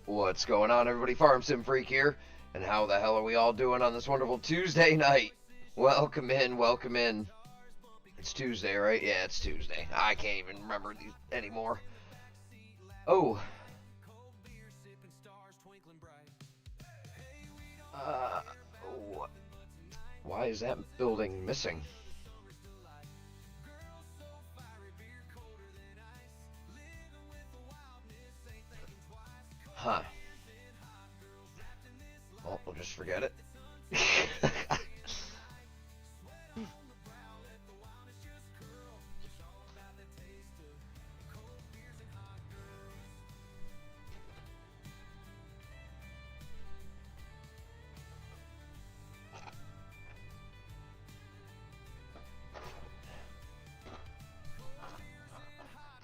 What's going on, everybody? Farm Sim Freak here, and how the hell are we all doing on this wonderful Tuesday night? Welcome in, welcome in. It's Tuesday, right? Yeah, it's Tuesday. I can't even remember these anymore. Oh. Why is that building missing? Huh. Well, we'll just forget it.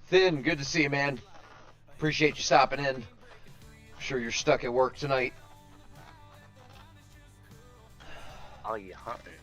Thin, good to see you, man. Appreciate you stopping in. I'm sure you're stuck at work tonight. Oh, you hunting?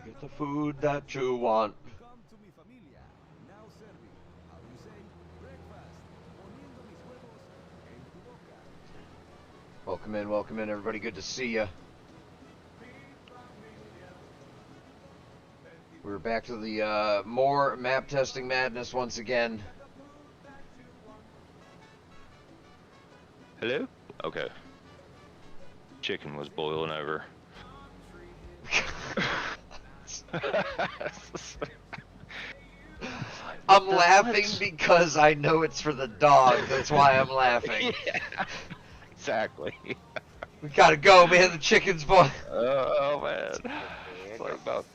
Get the food that you want. Come to mi familia, now serving, how you say, breakfast, poniendo mis huevos en tu boca. Welcome in, everybody. Good to see you. We're back to the more map testing madness once again. Hello? Okay. Chicken was boiling over. I'm laughing because I know it's for the dog. That's why I'm laughing. Yeah, exactly. We gotta go, man. The chicken's boiling. Oh, man. It's like about...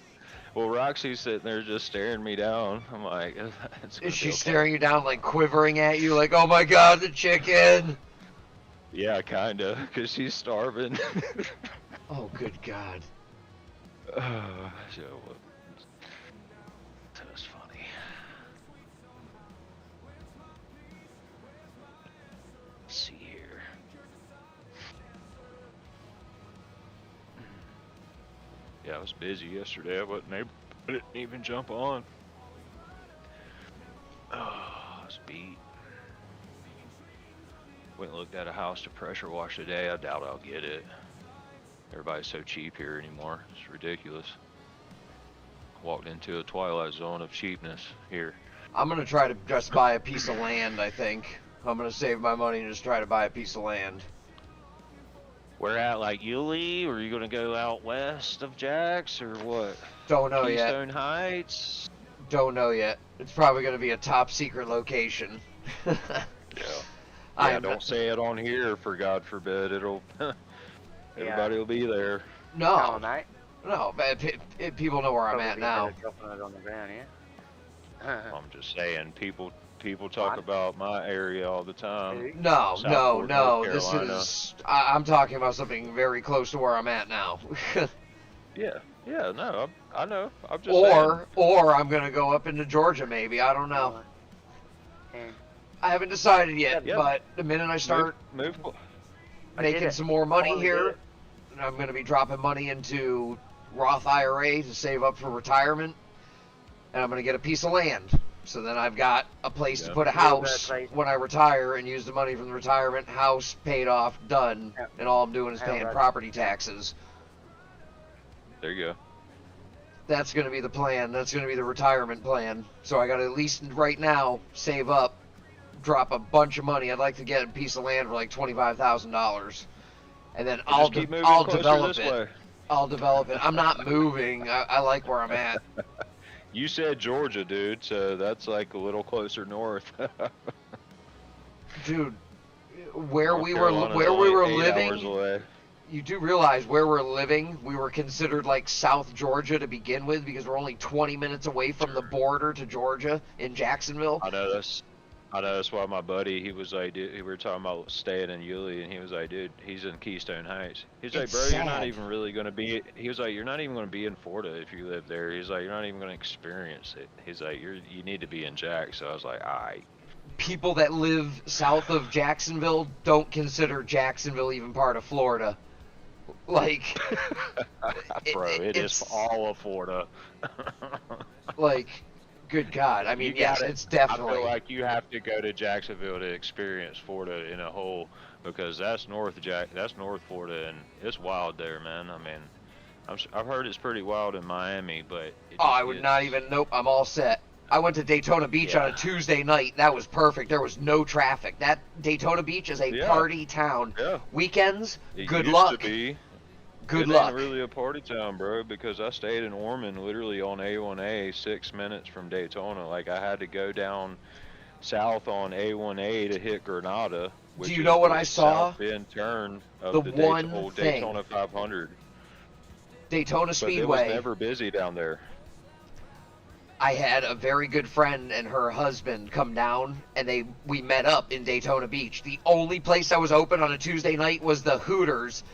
Well, Roxy's sitting there just staring me down. I'm like, Is she staring you down, like quivering at you, like, oh my god, the chicken? Yeah, kinda, because she's starving. Oh, good god. So, that was funny. Let's see here. Yeah, I was busy yesterday. I didn't even jump on. Oh, I was beat. Went and looked at a house to pressure wash today. I doubt I'll get it. Everybody's so cheap here anymore. It's ridiculous. Walked into a twilight zone of cheapness here. I'm gonna try to just buy a piece of land, I think. I'm gonna save my money and just try to buy a piece of land. We're at like Yulee, or are you gonna go out west of Jax, or what? Don't know yet. Keystone Heights? Don't know yet. It's probably gonna be a top secret location. Yeah, don't say it on here, for God forbid. It'll... Everybody will be there. No. Night? No, but people know where I'm at now. Dropping it on the ground, yeah? I'm just saying, people talk about my area all the time. No, Southport, no. North This Carolina. is... I'm talking about something very close to where I'm at now. Yeah, no, I know. I'm just saying. Or I'm gonna go up into Georgia, maybe. I don't know. I haven't decided yet, Yeah. but the minute I start Move. making some more money here, I'm going to be dropping money into Roth IRA to save up for retirement, and I'm going to get a piece of land. So then I've got a place to put a house when I retire and use the money from the retirement, house paid off, done, and all I'm doing is paying property taxes. There you go. That's going to be the plan. That's going to be the retirement plan. So I got to at least right now save up, drop a bunch of money. I'd like to get a piece of land for like $25,000, and then I'll Just keep moving I'll closer develop this it. way. I'll develop it. I'm not moving. I like where I'm at, You said Georgia, dude, so that's like a little closer north. dude. Where North we were Carolina's where we only were 8 hours living. away. You do realize where we're living, we were considered like South Georgia to begin with because we're only 20 minutes away from the border to Georgia in Jacksonville. I know that's why my buddy, he was like, dude, we were talking about staying in Yulee, and he was like, dude, he's in Keystone Heights. He's like, It's bro, you're not sad. even really gonna be. He was like, you're not even gonna be in Florida if you live there. He's like, you're not even gonna experience it. He's like, you need to be in Jack. So I was like, alright. People that live south of Jacksonville don't consider Jacksonville even part of Florida. Like, Bro, it is it's all of Florida. like, good God. I mean, You yes, gotta- it's I definitely. feel like you have to go to Jacksonville to experience Florida in a whole, because that's that's North Florida, and it's wild there, man. I mean, I've heard it's pretty wild in Miami, but it Oh, just I would not gets- even. Nope, I'm all set. I went to Daytona Beach on a Yeah. Tuesday night. That was perfect. There was no traffic. That Daytona Beach is a Yeah. party town. Yeah, Weekends, it good used luck. to be. Good it luck. ain't really a party town, bro, because I stayed in Ormond, literally on A1A, 6 minutes from Daytona. Like, I had to go down south on A1A to hit Granada. Which you is know what the I saw? South Bend turn of The the one old thing. Daytona 500. Daytona But it was Speedway. never busy down there. I had a very good friend and her husband come down, and we met up in Daytona Beach. The only place that was open on a Tuesday night was the Hooters,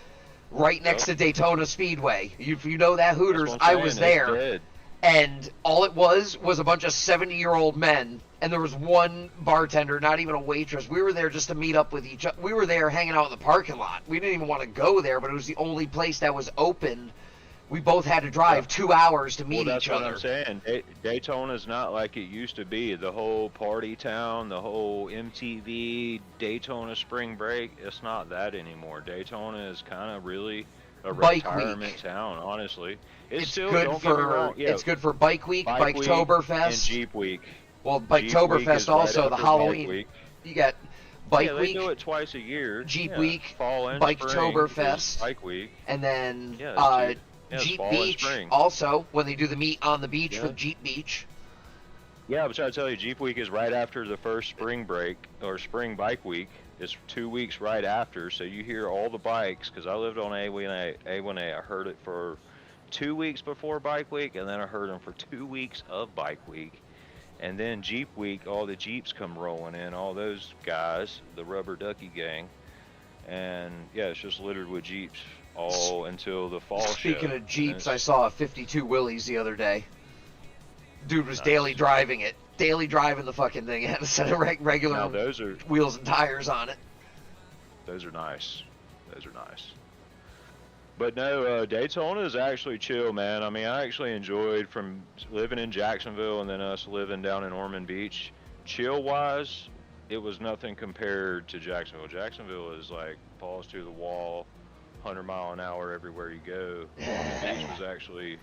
right next to Daytona Speedway. If you know that Hooters, That's what I'm I was saying, it's there, dead. and all it was a bunch of 70-year-old men, and there was one bartender, not even a waitress. We were there just to meet up with each other. We were there hanging out in the parking lot. We didn't even want to go there, but it was the only place that was open. We both had to drive 2 hours to meet Well, that's each what other. I'm saying. Daytona's not like it used to be. The whole party town, the whole MTV, Daytona Spring Break, it's not that anymore. Daytona is kind of really a Bike retirement week. town, honestly. It's still, good don't get me for wrong, yeah, it's good for Bike Week, Bike Week, Biketoberfest. and Jeep Week. Well, Jeep Week is Biketoberfest right also, the after Bike Halloween. Week. You got Bike Yeah, they Week, do it twice a year. Jeep Yeah, Week, fall and Biketoberfest. spring is Bike Week. and then Yeah, it's Jeep. Yeah, it's Jeep fall and Beach spring. also, when they do the meet on the beach Yeah. with Jeep Beach. Yeah, I'm trying to tell you, Jeep Week is right after the first spring break, or spring bike week. It's 2 weeks right after, so you hear all the bikes, because I lived on A1A. I heard it for 2 weeks before bike week, and then I heard them for 2 weeks of bike week. And then Jeep Week, all the Jeeps come rolling in, all those guys, the Rubber Ducky gang. And yeah, it's just littered with Jeeps all until the fall show. Speaking of And Jeeps, I it's- saw a 52 Willys the other day. Dude was Nice. daily driving it. Daily driving the fucking thing. It had a set of regular Now those are wheels and tires on it. nice. Those are nice. But no, Daytona is actually chill, man. I mean, I actually enjoyed from living in Jacksonville and then us living down in Ormond Beach. Chill-wise, it was nothing compared to Jacksonville. Jacksonville is like balls to the wall, 100 mile an hour everywhere you go. Ormond Beach was actually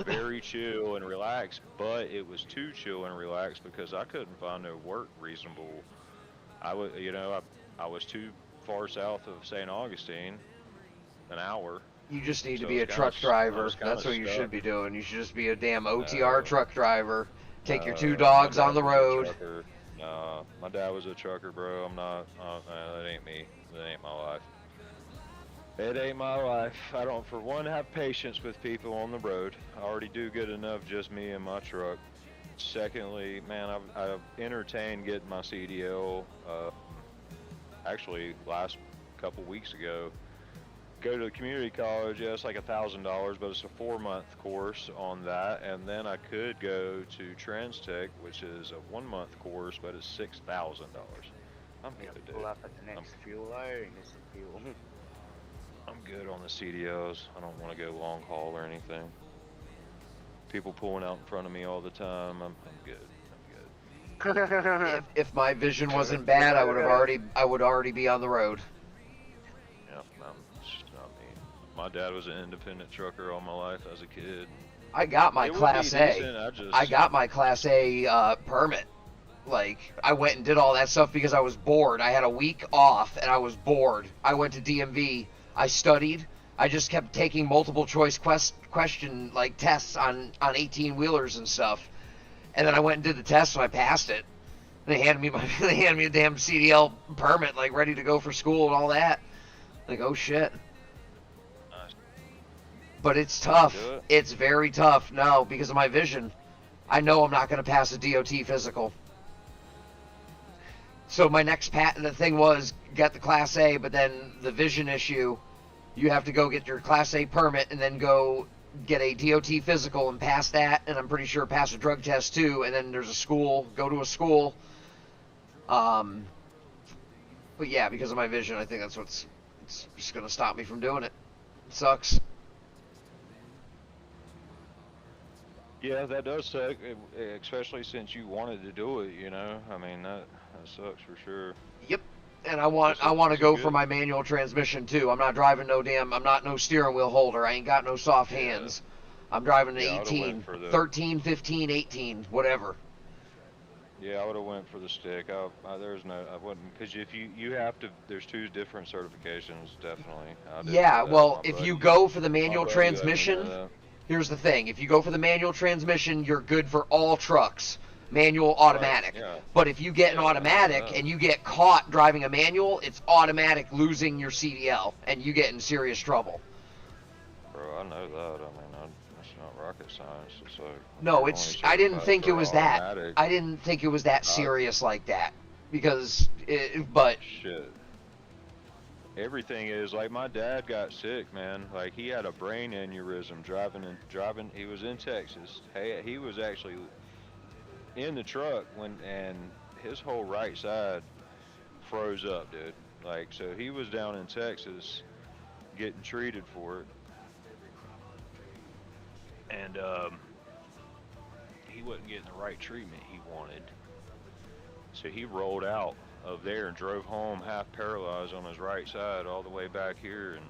very chill and relaxed, but it was too chill and relaxed because I couldn't find no work reasonable. I was too far south of St. Augustine, an hour. You just need to So be a it's truck kinda- I driver. was kinda That's what you stuck. should be doing. You should just be a damn OTR truck driver. Take your My 2 dogs dad on the was a road. trucker. Nah, my dad was a trucker, bro. I'm not. That ain't me. That ain't my life. It ain't my life. I don't, for one, have patience with people on the road. I already do good enough, just me and my truck. Secondly, man, I've entertained getting my CDL. Actually, last couple weeks ago. Go to the community college, yeah, it's like $1,000, but it's a 4-month course on that, and then I could go to TransTech, which is a 1-month course, but it's $6,000. I'm Yeah, good, dude. pull up at the next fuel line. It's a fuel. I'm good on the CDLs. I don't want to go long haul or anything. People pulling out in front of me all the time. I'm good. I'm good. If my vision wasn't bad, I would already be on the road. Yeah, it's just not me. My dad was an independent trucker all my life as a kid. I got my It would Class be A. decent, I got my Class A permit. Like, I went and did all that stuff because I was bored. I had a week off and I was bored. I went to DMV. I studied. I just kept taking multiple choice question like tests on 18-wheelers and stuff. And then I went and did the test and I passed it. They handed me a damn CDL permit, like ready to go for school and all that. Like, oh shit. Nice. But it's tough. Do it? It's very tough. No, because of my vision. I know I'm not going to pass a DOT physical. So my next the thing was get the Class A, but then the vision issue, you have to go get your Class A permit and then go get a DOT physical and pass that, and I'm pretty sure pass a drug test too, and then there's a school, go to a school. But yeah, because of my vision, I think that's it's just going to stop me from doing it. It sucks. Yeah, that does suck, especially since you wanted to do it, you know? I mean, that sucks for sure. Yep. And I want to go for my manual transmission too. I'm not driving I'm not no steering wheel holder. I ain't got no soft hands. I'm driving an 18, 13, 15, 18, whatever. Yeah, I would have went for the stick. I wouldn't, because if you have to, there's 2 different certifications, definitely. Yeah, well, if you go for the manual transmission, here's the thing. If you go for the manual transmission, you're good for all trucks. Manual, automatic. Right, yeah. But if you get an automatic and you get caught driving a manual, it's automatic losing your CDL, and you get in serious trouble. Bro, I know that. I mean, that's not rocket science. It's like, no, I didn't think it was that. Automatic. I didn't think it was that serious like that. Because, but... Shit. Everything is, like, my dad got sick, man. Like, he had a brain aneurysm driving, he was in Texas. He was actually in the truck and his whole right side froze up, dude. Like, so he was down in Texas getting treated for it, and he wasn't getting the right treatment he wanted, so he rolled out of there and drove home half paralyzed on his right side all the way back here and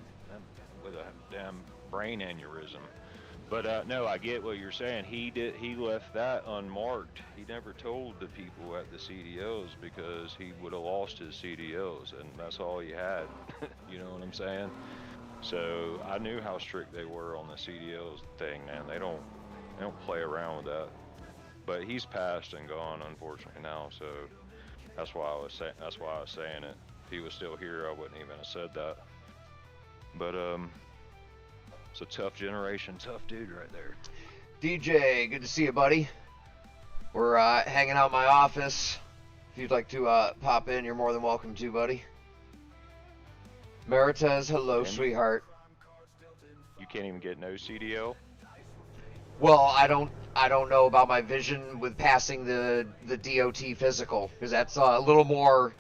with a damn brain aneurysm. But no, I get what you're saying. He left that unmarked. He never told the people at the CDLs because he would have lost his CDLs, and that's all he had. You know what I'm saying? So I knew how strict they were on the CDLs thing, man. They don't play around with that. But he's passed and gone, unfortunately, now. So that's why I was saying it. If he was still here, I wouldn't even have said that. But it's a tough generation, tough dude right there. DJ, good to see you, buddy. We're hanging out in my office. If you'd like to pop in, you're more than welcome to, buddy. Marites, hello, sweetheart. You can't even get no CDL? Well, I don't know about my vision with passing the DOT physical, because that's a little more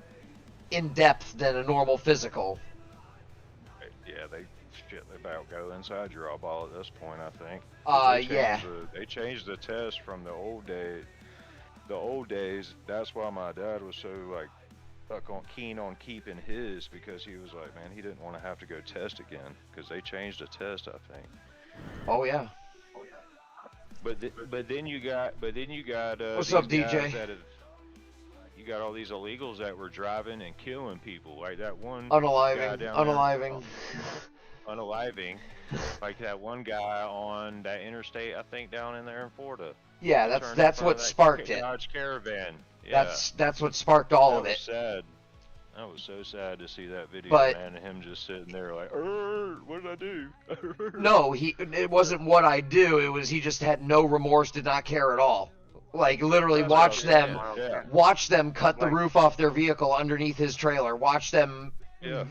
in depth than a normal physical. Yeah, they about go inside your eyeball at this point, I think. Yeah. They changed the test from the old day. The old days. That's why my dad was so like keen on keeping his, because he was like, man, he didn't want to have to go test again because they changed the test, I think. Oh yeah. But then you got what's up, DJ? You got all these illegals that were driving and killing people, like that one unaliving. Unaliving, like that one guy on that interstate, I think, down in there in Florida. Yeah, that's what sparked it. Dodge Caravan. Yeah. That's what sparked all of it. Sad. That was so sad to see that video, but, man, and him just sitting there like, what did I do? No, it wasn't what I do. It was he just had no remorse, did not care at all. Like, literally watch them cut the roof off their vehicle underneath his trailer. Watch them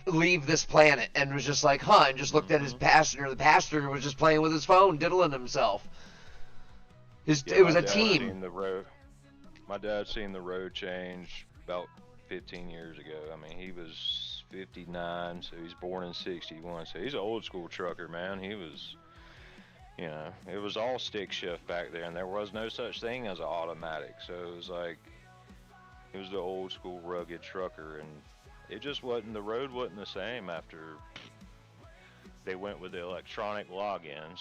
leave this planet, and was just like, and just looked at his passenger. The passenger was just playing with his phone, diddling himself. It was a team. My dad seen the road change about 15 years ago. I mean, he was 59, so he's born in 61. So he's an old school trucker, man. He was, you know, it was all stick shift back there, and there was no such thing as an automatic. So it was like, it was the old school rugged trucker, and it just wasn't, the road wasn't the same after they went with the electronic logins.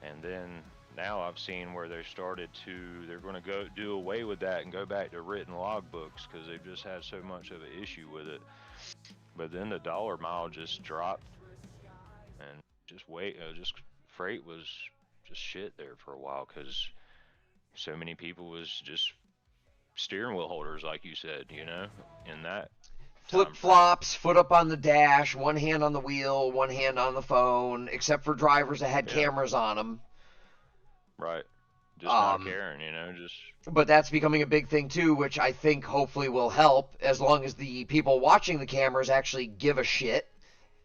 And then now I've seen where they're going to go do away with that and go back to written logbooks because they've just had so much of an issue with it. But then the dollar mile just dropped, and just freight was just shit there for a while because so many people was just steering wheel holders, like you said, in that Flip flops, foot up on the dash, one hand on the wheel, one hand on the phone, except for drivers that had cameras on them. Right. Just not caring, just. But that's becoming a big thing too, which I think hopefully will help as long as the people watching the cameras actually give a shit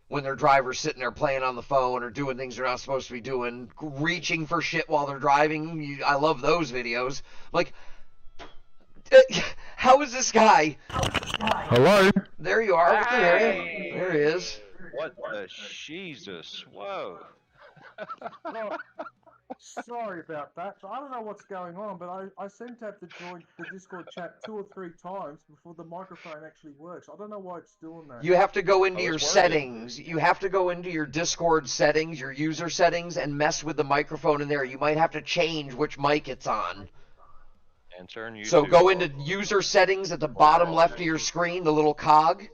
when their driver's sitting there playing on the phone or doing things they're not supposed to be doing, reaching for shit while they're driving. I love those videos. Like, how is this guy? Hello? There you are. We can hear you. There he is. What the Jesus? Whoa. Oh, sorry about that. So I don't know what's going on, but I seem to have to join the Discord chat 2 or 3 times before the microphone actually works. I don't know why it's doing that. You have to go into your settings. You have to go into your Discord settings, your user settings, and mess with the microphone in there. You might have to change which mic it's on. And turn YouTube So go into user settings at the bottom left of your screen, the little cog,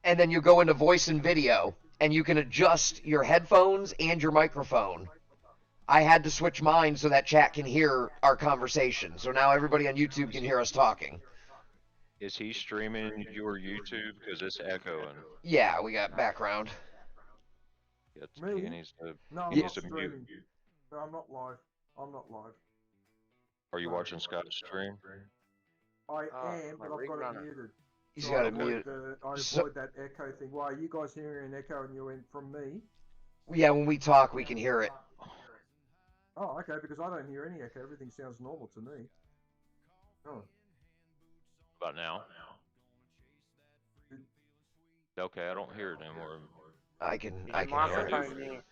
and then you go into voice and video, and you can adjust your headphones and your microphone. I had to switch mine so that chat can hear our conversation. So now everybody on YouTube can hear us talking. Is he streaming your YouTube? Because it's echoing. Yeah, we got background. Me? He needs to, No, I'm he not needs to mute. streaming. No, I'm not live. I'm not live. Are you watching Scott's stream? I am, but I've got it muted. He's So got I it muted. I avoid that echo thing. Why are you guys hearing an echo and you're in from me? Yeah, when we talk, we can hear it. Oh, okay, because I don't hear any echo. Everything sounds normal to me. Oh. About now? Okay, I don't hear it anymore. I can hear it.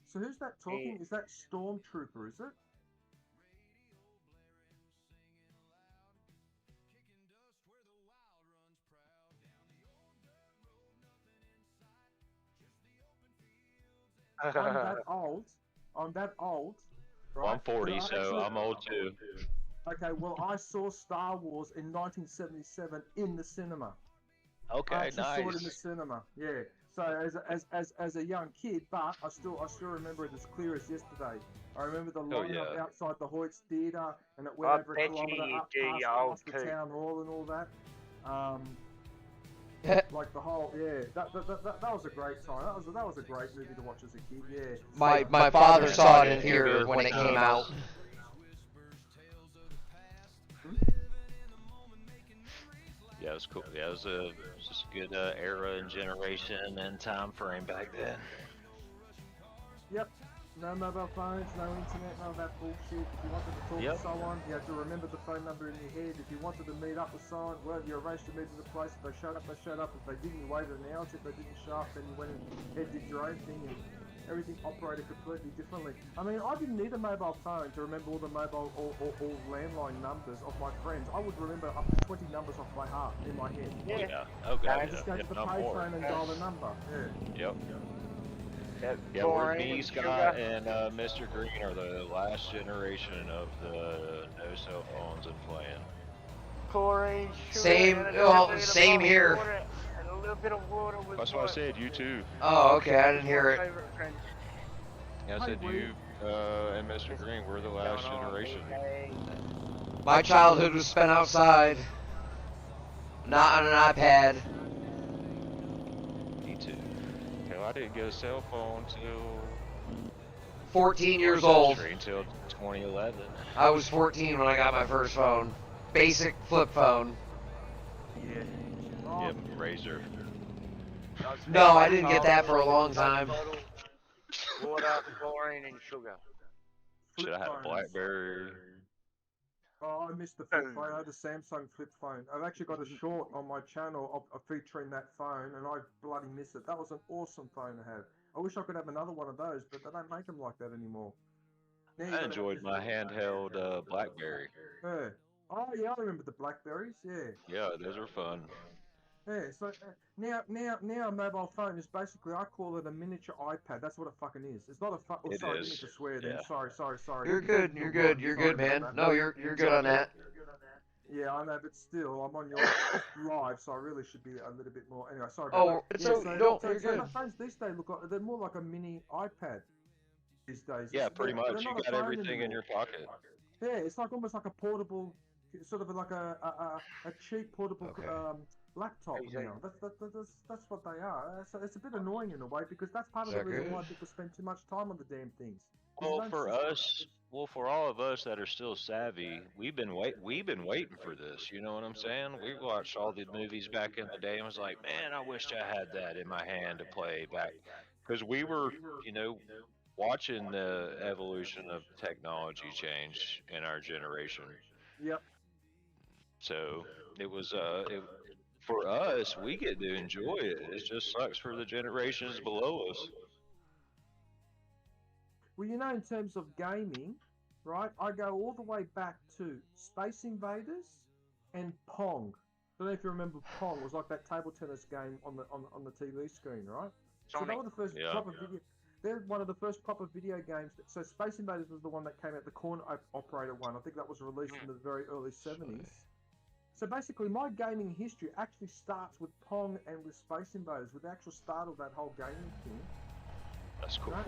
So who's that talking? Is that Stormtrooper, is it? I'm that old. I'm that old. Right? Well, I'm 40, so I'm old too. Okay, well, I saw Star Wars in 1977 in the cinema. Okay, I actually nice. saw it in the cinema. Yeah. So as a young kid, but I still remember it as clear as yesterday. I remember the lineup outside the Hoyts Theatre, and it went over a kilometre up past the town hall and all that. Like the whole, that was a great time. That was a great movie to watch as a kid. Yeah. My father saw it in here when it came out. Yeah, it was cool. Yeah, it was just a good era and generation and time frame back then. Yep. No mobile phones, no internet, none of that bullshit. If you wanted to talk to someone, you had to remember the phone number in your head. If you wanted to meet up with someone, well, you arranged to meet at the place. If they showed up, they showed up. If they didn't, you waited an hour. If they didn't show up, then you went and did your own thing, and everything operated completely differently. I mean, I didn't need a mobile phone to remember all the mobile or landline numbers of my friends. I would remember up to 20 numbers off by heart in my head. Yeah. Okay. I just go to the payphone and dial the number. Yeah. Yep. Yeah, we're me, Scott, and Mr. Green are the last generation of the no cell phones and playing. Chlorine, sugar, same here. And a little bit of water with That's what I said, you too. Oh, okay, I didn't hear it. Yeah, I said you and Mr. Green, we're the last generation. My childhood was spent outside, not on an iPad. Me too. I didn't get a cell phone till 14 years old. Until 2011. I was 14 when I got my first phone. Basic flip phone. Yeah. Yep, Razor. No, I didn't get that for a long time. Water, chlorine, and sugar. Should I have a BlackBerry? Oh, I missed the flip phone. I had a Samsung flip phone. I've actually got a short on my channel of featuring that phone, and I bloody miss it. That was an awesome phone to have. I wish I could have another one of those, but they don't make them like that anymore. I enjoyed my handheld BlackBerry. Yeah. Oh, yeah, I remember the Blackberries, yeah. Yeah, those are fun. Yeah, so now a mobile phone is basically, I call it a miniature iPad. That's what it fucking is. It's not a oh, It sorry, I is, didn't mean to swear then. yeah. Sorry. You're good. You're good. You're Sorry good, about man. that. No, you're good on that. Yeah, I know, but still, I'm on your live, so I really should be a little bit more. Anyway, sorry about Oh, that. it's Yeah, so don't. You're so good. the phones these days look like they're more like a mini iPad these days. Yeah, pretty They're much. You not a got phone everything in anymore. your pocket. Yeah, it's like almost like a portable, sort of like a cheap portable Okay. laptop Exactly. now. That's what they are. So it's a bit annoying in a way because that's part Is of the that reason why good? people spend too much time on the damn things. 'Cause you Well, don't for sit- us, for all of us that are still savvy, we've been waiting for this. You know what I'm saying? We watched all the movies back in the day and was like, man, I wished I had that in my hand to play back, because we were, you know, watching the evolution of technology change in our generation. Yep. So it was, for us, we get to enjoy it. It just sucks for the generations below us. Well, you know, in terms of gaming, right? I go all the way back to Space Invaders and Pong. I don't know if you remember Pong. It was like that table tennis game on the TV screen, right? So they Sonic. were the first Yeah. proper video. They're one of the first proper video games. So Space Invaders was the one that came out, the corn operator one. I think that was released in the very early 70s. So basically, my gaming history actually starts with Pong and with Space Invaders, with the actual start of that whole gaming thing. That's cool. Right?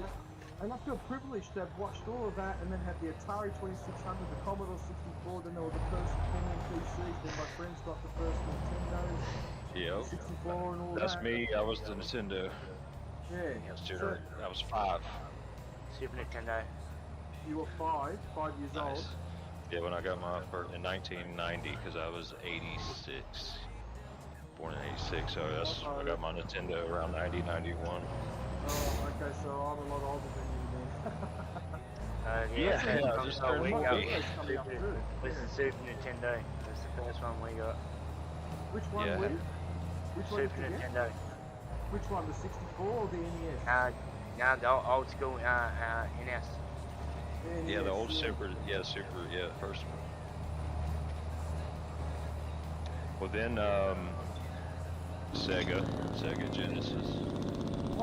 And I feel privileged to have watched all of that, and then had the Atari 2600, the Commodore 64, then there were the first Pentium PCs, then my friends got the first Nintendos, Yep. 64 and all That's that. me. I was the Nintendo. Yeah. So I was 5. Super Nintendo. you were 5 years old. Nice. Yeah, when I got my first in 1990, because I was 86, born in 86, so I got my Nintendo around 90, 91. Oh, okay, so I'm a lot older than you then. Yeah, same yeah, console just turned we My got. 40. birthday's coming up Super- too. was Yeah. the Super Nintendo. That's the first one we got. Which one, Yeah. Lee? Which one did Super you get? Nintendo. Which one, the 64 or the NES? No, the old school NS. Yeah, the old NES, Super, first one. Well, then, Sega Genesis.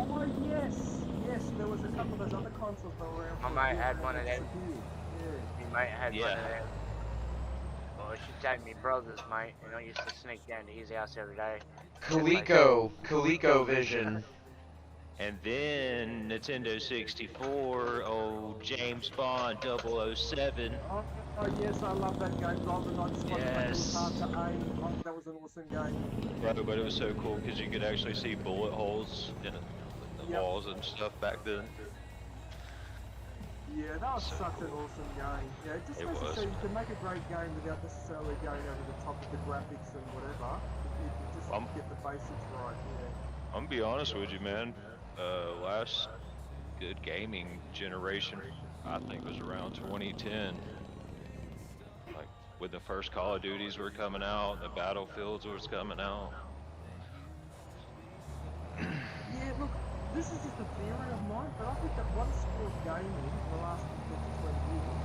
Oh yes, there was a couple of those other consoles that were around. My for a mate bit had and one they of them. disappeared. Yeah. My mate had one Yeah. of them. Well, I should take my brother's mate, and I used to sneak down to his house every day. ColecoVision. And then Nintendo 64, old James Bond 007. Oh yes, I love that game. GoldenEye Squadron. It was Yes. hard to aim. Oh, that was an awesome game. Right, but it was so cool because you could actually see bullet holes in the Yep. walls and stuff back then. Yeah, that was So such an cool. awesome game. Yeah, it just It goes to was. show you can make a great game without necessarily going over the top of the graphics and whatever. You just get the basics right. Yeah. I'm gonna be honest with you, man. Last good gaming generation, I think, was around 2010. Like, when the first Call of Duties were coming out, the Battlefields was coming out. Yeah, look, this is just a theory of mine, but I think that what has scored gaming in the last 15 to 20 years,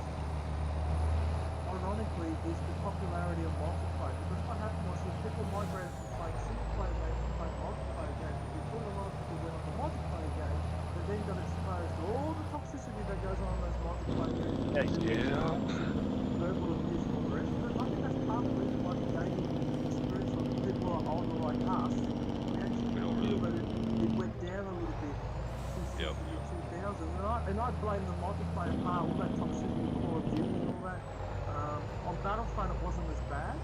ironically, is the popularity of multiplayer. Because what happened was when people migrated from playing single player games to playing multiplayer games, before a lot of people went on the multiplayer game, they then got exposed to all the toxicity that goes on in those multiplayer games. Verbal abuse and all the rest of it. I think that's part of the reason why the gaming experience of people who are older like us, we actually We don't feel really- that it went down a little bit since Yep. the year 2000. And I blame the multiplayer part, all that toxicity, Call of Duty and all that. On Battlefront it wasn't as bad.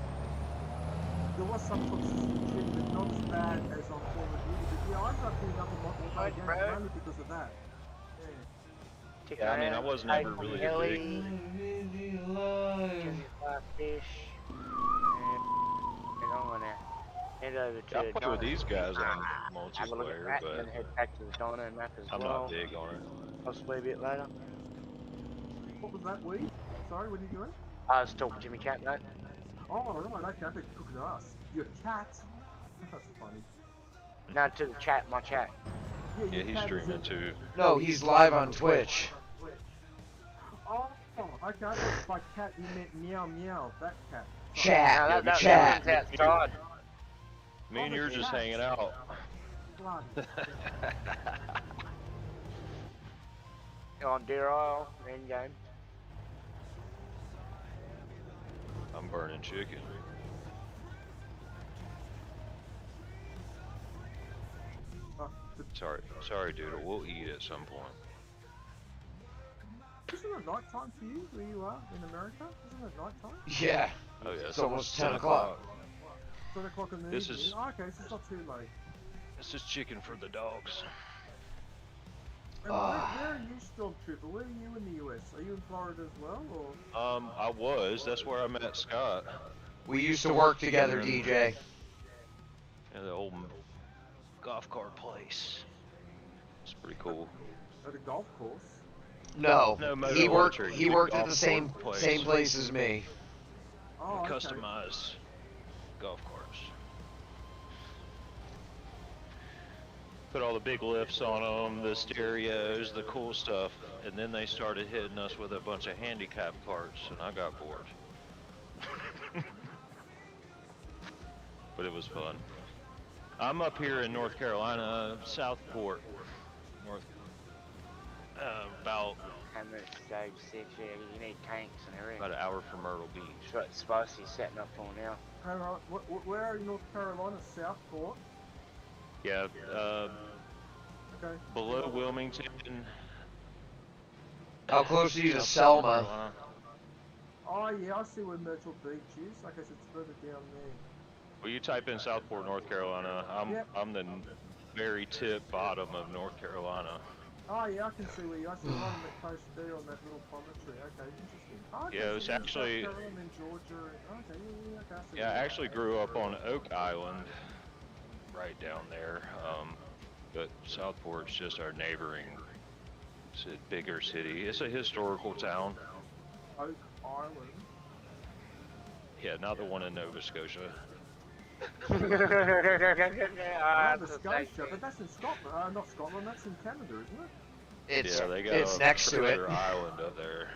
There was some toxicity shit, but not as bad as on Call of Duty. But yeah, I ended up doing other multiplayer Right, games bro. mainly because of that. Yeah. Yeah, I mean, I was never really a big. Fish. And I'm gonna head over to I play with these guys on have a look at multiplayer, that, and then but head back to the Dino map as I'm well. not big on it. Possibly a bit later. What was that, Weed? Sorry, what are you doing? I was talking to my cat, mate. Oh, right, okay, I think you're cooking us. Your cat? That's funny. No, to the chat, my chat. Yeah, Yeah, your he's cat is streaming in- too. No, he's live on Twitch. Oh, okay, I thought by cat you meant meow meow, that cat. Chat. No, that Chat. one's outside. Me and Oh, you're the just cats. hanging out. Bloody On Deer Isle, in game. I'm burning chicken. Sorry, Doodle. We'll eat at some point. Isn't it night time for you where you are in America? Isn't it night time? Yeah. Oh yeah, It's almost 10 o'clock. 10 o'clock in the This evening. is- Oh, okay, so it's not too late. This is chicken for the dogs. And where are you, Stormtrooper? Where are you in the US? Are you in Florida as well, or? I was. That's where I met Scott. We used to work together, DJ. At the old golf cart place. It's pretty cool. At a golf course? No, No, motor he worked. archery. He worked at Golf the same place. place as me. Oh, okay. Customized golf carts. Put all the big lifts on them, the stereos, the cool stuff, and then they started hitting us with a bunch of handicap carts, and I got bored. But it was fun. I'm up here in North Carolina, Southport, about 10 minutes to go, 6, yeah, you need tanks and everything. an hour from Myrtle Beach. That's what Spicy's setting up for now. Alright, where are you, North Carolina? Southport? Yeah, Okay. below Wilmington. How close are you to South Selma? Carolina. Oh, yeah, I see where Myrtle Beach is. Okay, so it's further down there. Well, you type in Southport, North Carolina. Yep. I'm the very tip bottom of North Carolina. Oh, yeah, I can see where you are. I see right on the coast there on that little promontory. Okay, interesting. Oh, okay, Yeah, it so was you're in actually- South Carolina and Georgia. Okay, yeah, okay, I see Yeah, I where you actually grew up on Oak Island, right down there. But Southport's just our neighboring bigger city. It's a historical town. are. Oak Island. Yeah, not the one in Nova Scotia. Oh, Ah, the that's Scotia, but that's in Scotland. Not Scotland, that's in Canada, isn't it? It's Yeah, they got it's a next to it. treasure island up there.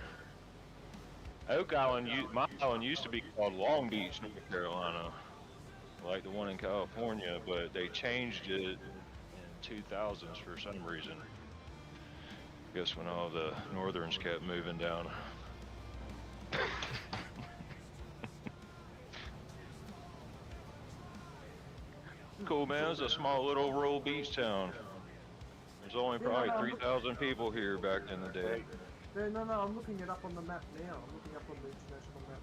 Oak Island, my island used to be called Long Beach, North Carolina, like the one in California, but they changed it in 2000s for some reason. Guess when all the Northerns kept moving down. Cool, man. It's a small little rural beach town. There's only probably 3,000 people here back in the day. Yeah, no, I'm looking it up on the map now. I'm looking up on the international map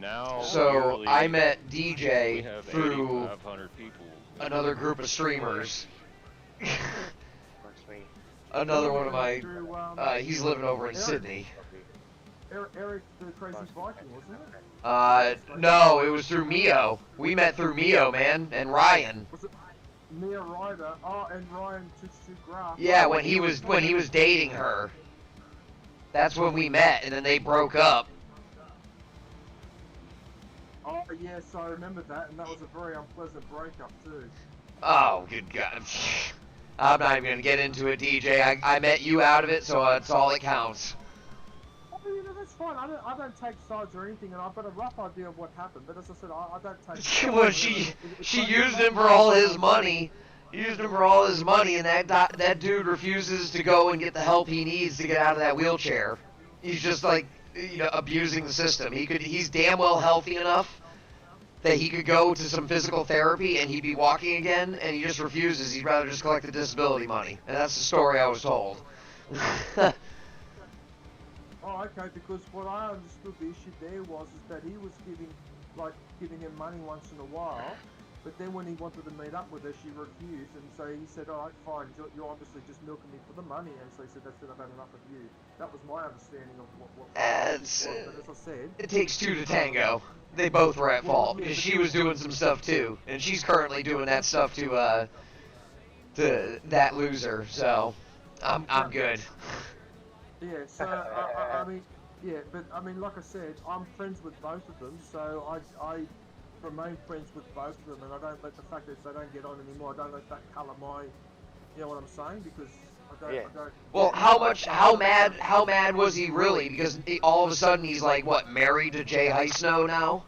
now. Now, So yearly, I met we DJ have through 8,500 people. another group of streamers. Once we Another one of my. Through, He's living over in Sydney. Eric the Crazy Viking, wasn't it? No, it was through Mio. We met through Mio, man, and Ryan. Was it Mia Ryder? Oh, and Ryan Tutsu Graf. Yeah, when he was dating her. That's when we met, and then they broke up. Oh, yes, I remember that, and that was a very unpleasant breakup, too. Oh, good God. I'm not even gonna get into it, DJ. I met you out of it, so that's all that counts. Oh, you know, that's fine. I don't take sides or anything, and I've got a rough idea of what happened, but as I said, I don't take Well, she used him for all his money. Used him for all his money, and that dude refuses to go and get the help he needs to get out of that wheelchair. He's just like, abusing the system. He's damn well healthy enough that he could go to some physical therapy and he'd be walking again, and he just refuses. He'd rather just collect the disability money, and that's the story I was told. Oh, okay, because what I understood the issue there was is that he was giving him money once in a while, but then when he wanted to meet up with her, she refused, and so he said, all right, fine, you're obviously just milking me for the money, and so he said, that's it, I've had enough of you. That was my understanding of what It's, but as I said, it takes two to tango. They both were at fault, because she was doing some stuff too, and she's currently doing that stuff to that loser, so I'm good. yeah, so, I mean, yeah, but, I mean, like I said, I'm friends with both of them, so I remain friends with both of them, and I don't let the fact that they don't get on anymore, I don't let that colour my, you know what I'm saying, because I don't, Well, how mad was he really? Because all of a sudden he's like, what, married to Jay Heisno now?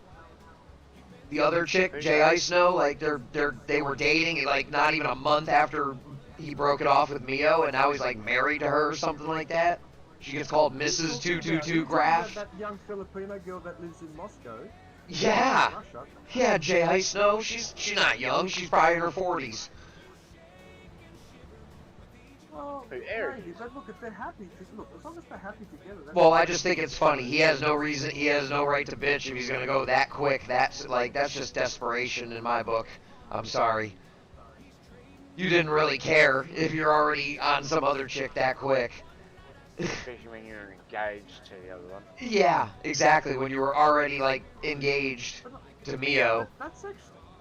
the other chick, Jay Ice Snow, like they were dating like not even a month after he broke it off with Mio, and now he's like married to her or something like that. She gets called Mrs. 222 Graf. That young Filipino girl that lives in Moscow. Yeah, Russia. yeah, Jay Ice Snow. She's not young. She's probably in her 40s. Well, Who, Eric? maybe, but look, if they're happy, look, as long as they're happy together. That's Well, I just think it's funny. He has no reason. He has no right to bitch if he's gonna go that quick. That's just desperation in my book. I'm sorry. You didn't really care if you're already on some other chick that quick. Especially when you're engaged to the other one. Yeah, exactly. When you were already like engaged to Mio.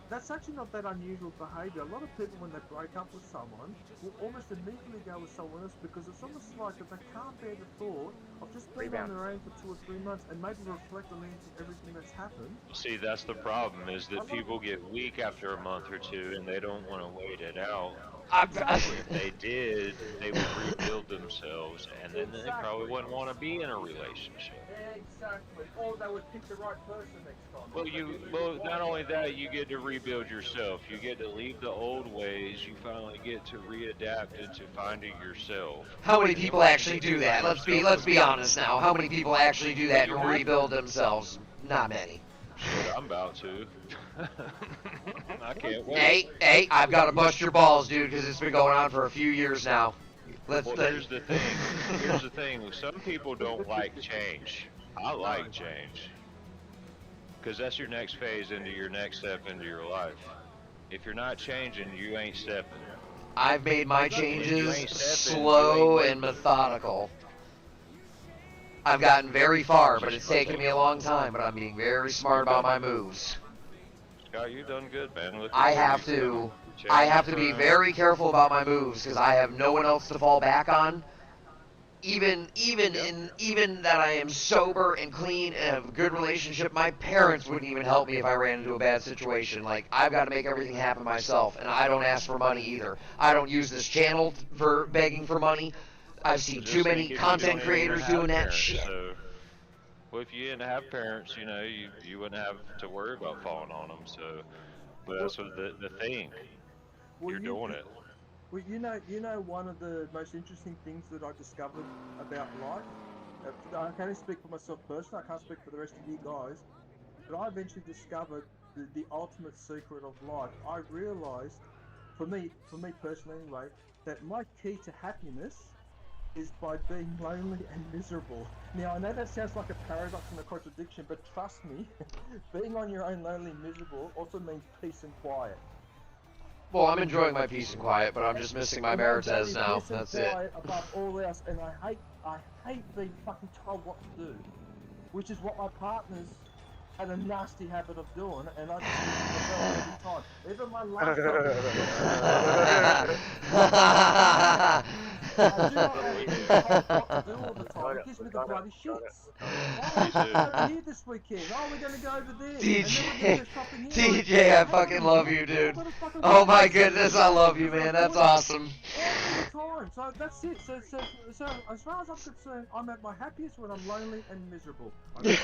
That's actually not that unusual behaviour. A lot of people, when they break up with someone, will almost immediately go with someone else because it's almost like that they can't bear the thought of just being on their own for 2 or 3 months and maybe reflect on everything that's happened. See, that's the problem, is that people get weak after a month or two and they don't want to wait it out. If they did, they would rebuild themselves, and then they probably wouldn't want to be in a relationship. Exactly. Or they would pick the right person next time. Well, not only that, you get to rebuild yourself. You get to leave the old ways. You finally get to readapt into finding yourself. How many people actually do that? Let's be honest now. How many people actually do that and rebuild themselves? Not many. But I'm about to. I can't wait. Hey, I've got to bust your balls, dude, because it's been going on for a few years now. Here's the thing. Here's the thing. Some people don't like change. I like change. Because that's your next phase into your next step into your life. If you're not changing, you ain't stepping. I've made my changes slow and methodical. I've gotten very far, but it's taken me a long time, but I'm being very smart about my moves. Scott, you've done good, man. Look I at have you. to be very careful about my moves because I have no one else to fall back on. Even that I am sober and clean and have a good relationship, my parents wouldn't even help me if I ran into a bad situation. Like, I've got to make everything happen myself, and I don't ask for money either. I don't use this channel for begging for money. I've seen too many content creators doing that shit. So, well, if you didn't have parents, you know, you wouldn't have to worry about falling on them. So, but that's what the thing. You're doing it. Well, you know, one of the most interesting things that I discovered about life. I can only speak for myself personally. I can't speak for the rest of you guys. But I eventually discovered the ultimate secret of life. I realised, for me personally anyway, that my key to happiness is by being lonely and miserable. Now, I know that sounds like a paradox and a contradiction, but trust me, being on your own lonely and miserable also means peace and quiet. Well, I'm enjoying my peace and quiet, but I'm just missing my Meritez now. Peace and That's it. quiet above all else, and I hate being fucking told what to do, which is what my partners had a nasty habit of doing, and I just every time. Even my last I do not what to do all the time. It gives me the bloody shits. Why are we going here this weekend? Oh, we're going to go over there. DJ, I fucking love you, dude. Oh my goodness, I love you, man. That's awesome. All the time. So that's it. So as far as I'm concerned, I'm at my happiest when I'm lonely and miserable. It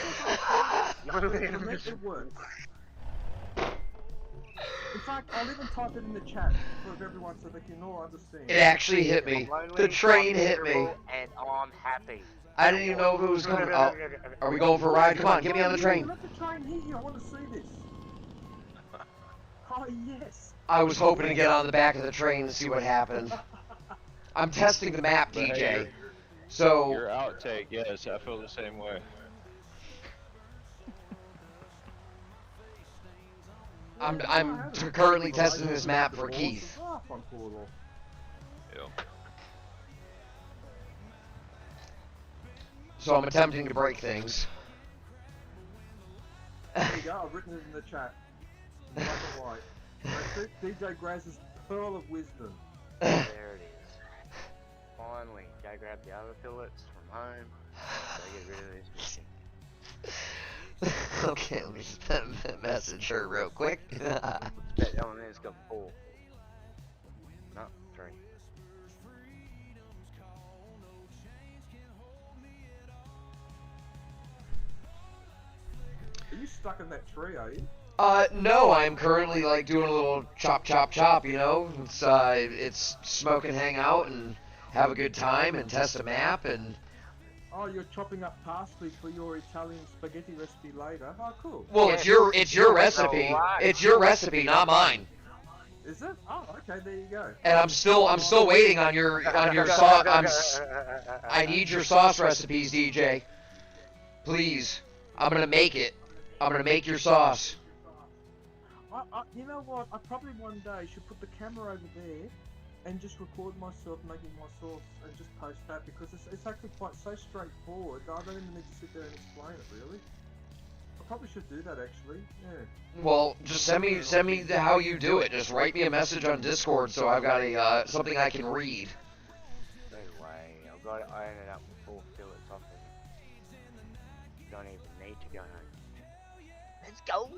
works. In fact, I'll even type it in the chat for everyone so they can all understand. It actually hit me. The train hit me. And I'm happy. I didn't even know if it was coming. Oh, are we going for a ride? Come on, get me on the train. Let the train hit you. I want to see this. Oh, yes. I was hoping to get on the back of the train and see what happened. I'm testing the map, DJ. So. Your outtake, yes, I feel the same way. I'm currently testing this map for Keith. Yeah. So I'm attempting to break things. There you go, I've written it in the chat. Black and white. That's it, DJ Graz's pearl of wisdom. There it is. Finally, go grab the other fillets from home. So get rid of this machine. Okay, let me just message her real quick. That one there's got 4. No, 3. Are you stuck in that tree, are you? No, I'm currently like doing a little chop, chop, chop. You know, it's smoke and hang out and have a good time and test a map and. Oh, you're chopping up parsley for your Italian spaghetti recipe later. Oh, cool. Well, Yeah, it's your recipe. right. It's your recipe, not mine. Is it? Oh, okay. There you go. And I'm still waiting on your sauce. I need your sauce recipes, DJ. Please, I'm gonna make it. I'm gonna make your sauce. You know what? I probably one day should put the camera over there and just record myself making my sauce and just post that because it's actually quite so straightforward. I don't even need to sit there and explain it really. I probably should do that actually. Yeah. Well, just send me how you do it. Just write me a message on Discord so I've got a something I can read. No way. I ended up with 4 fillets off it. You don't even need to go home. Let's go.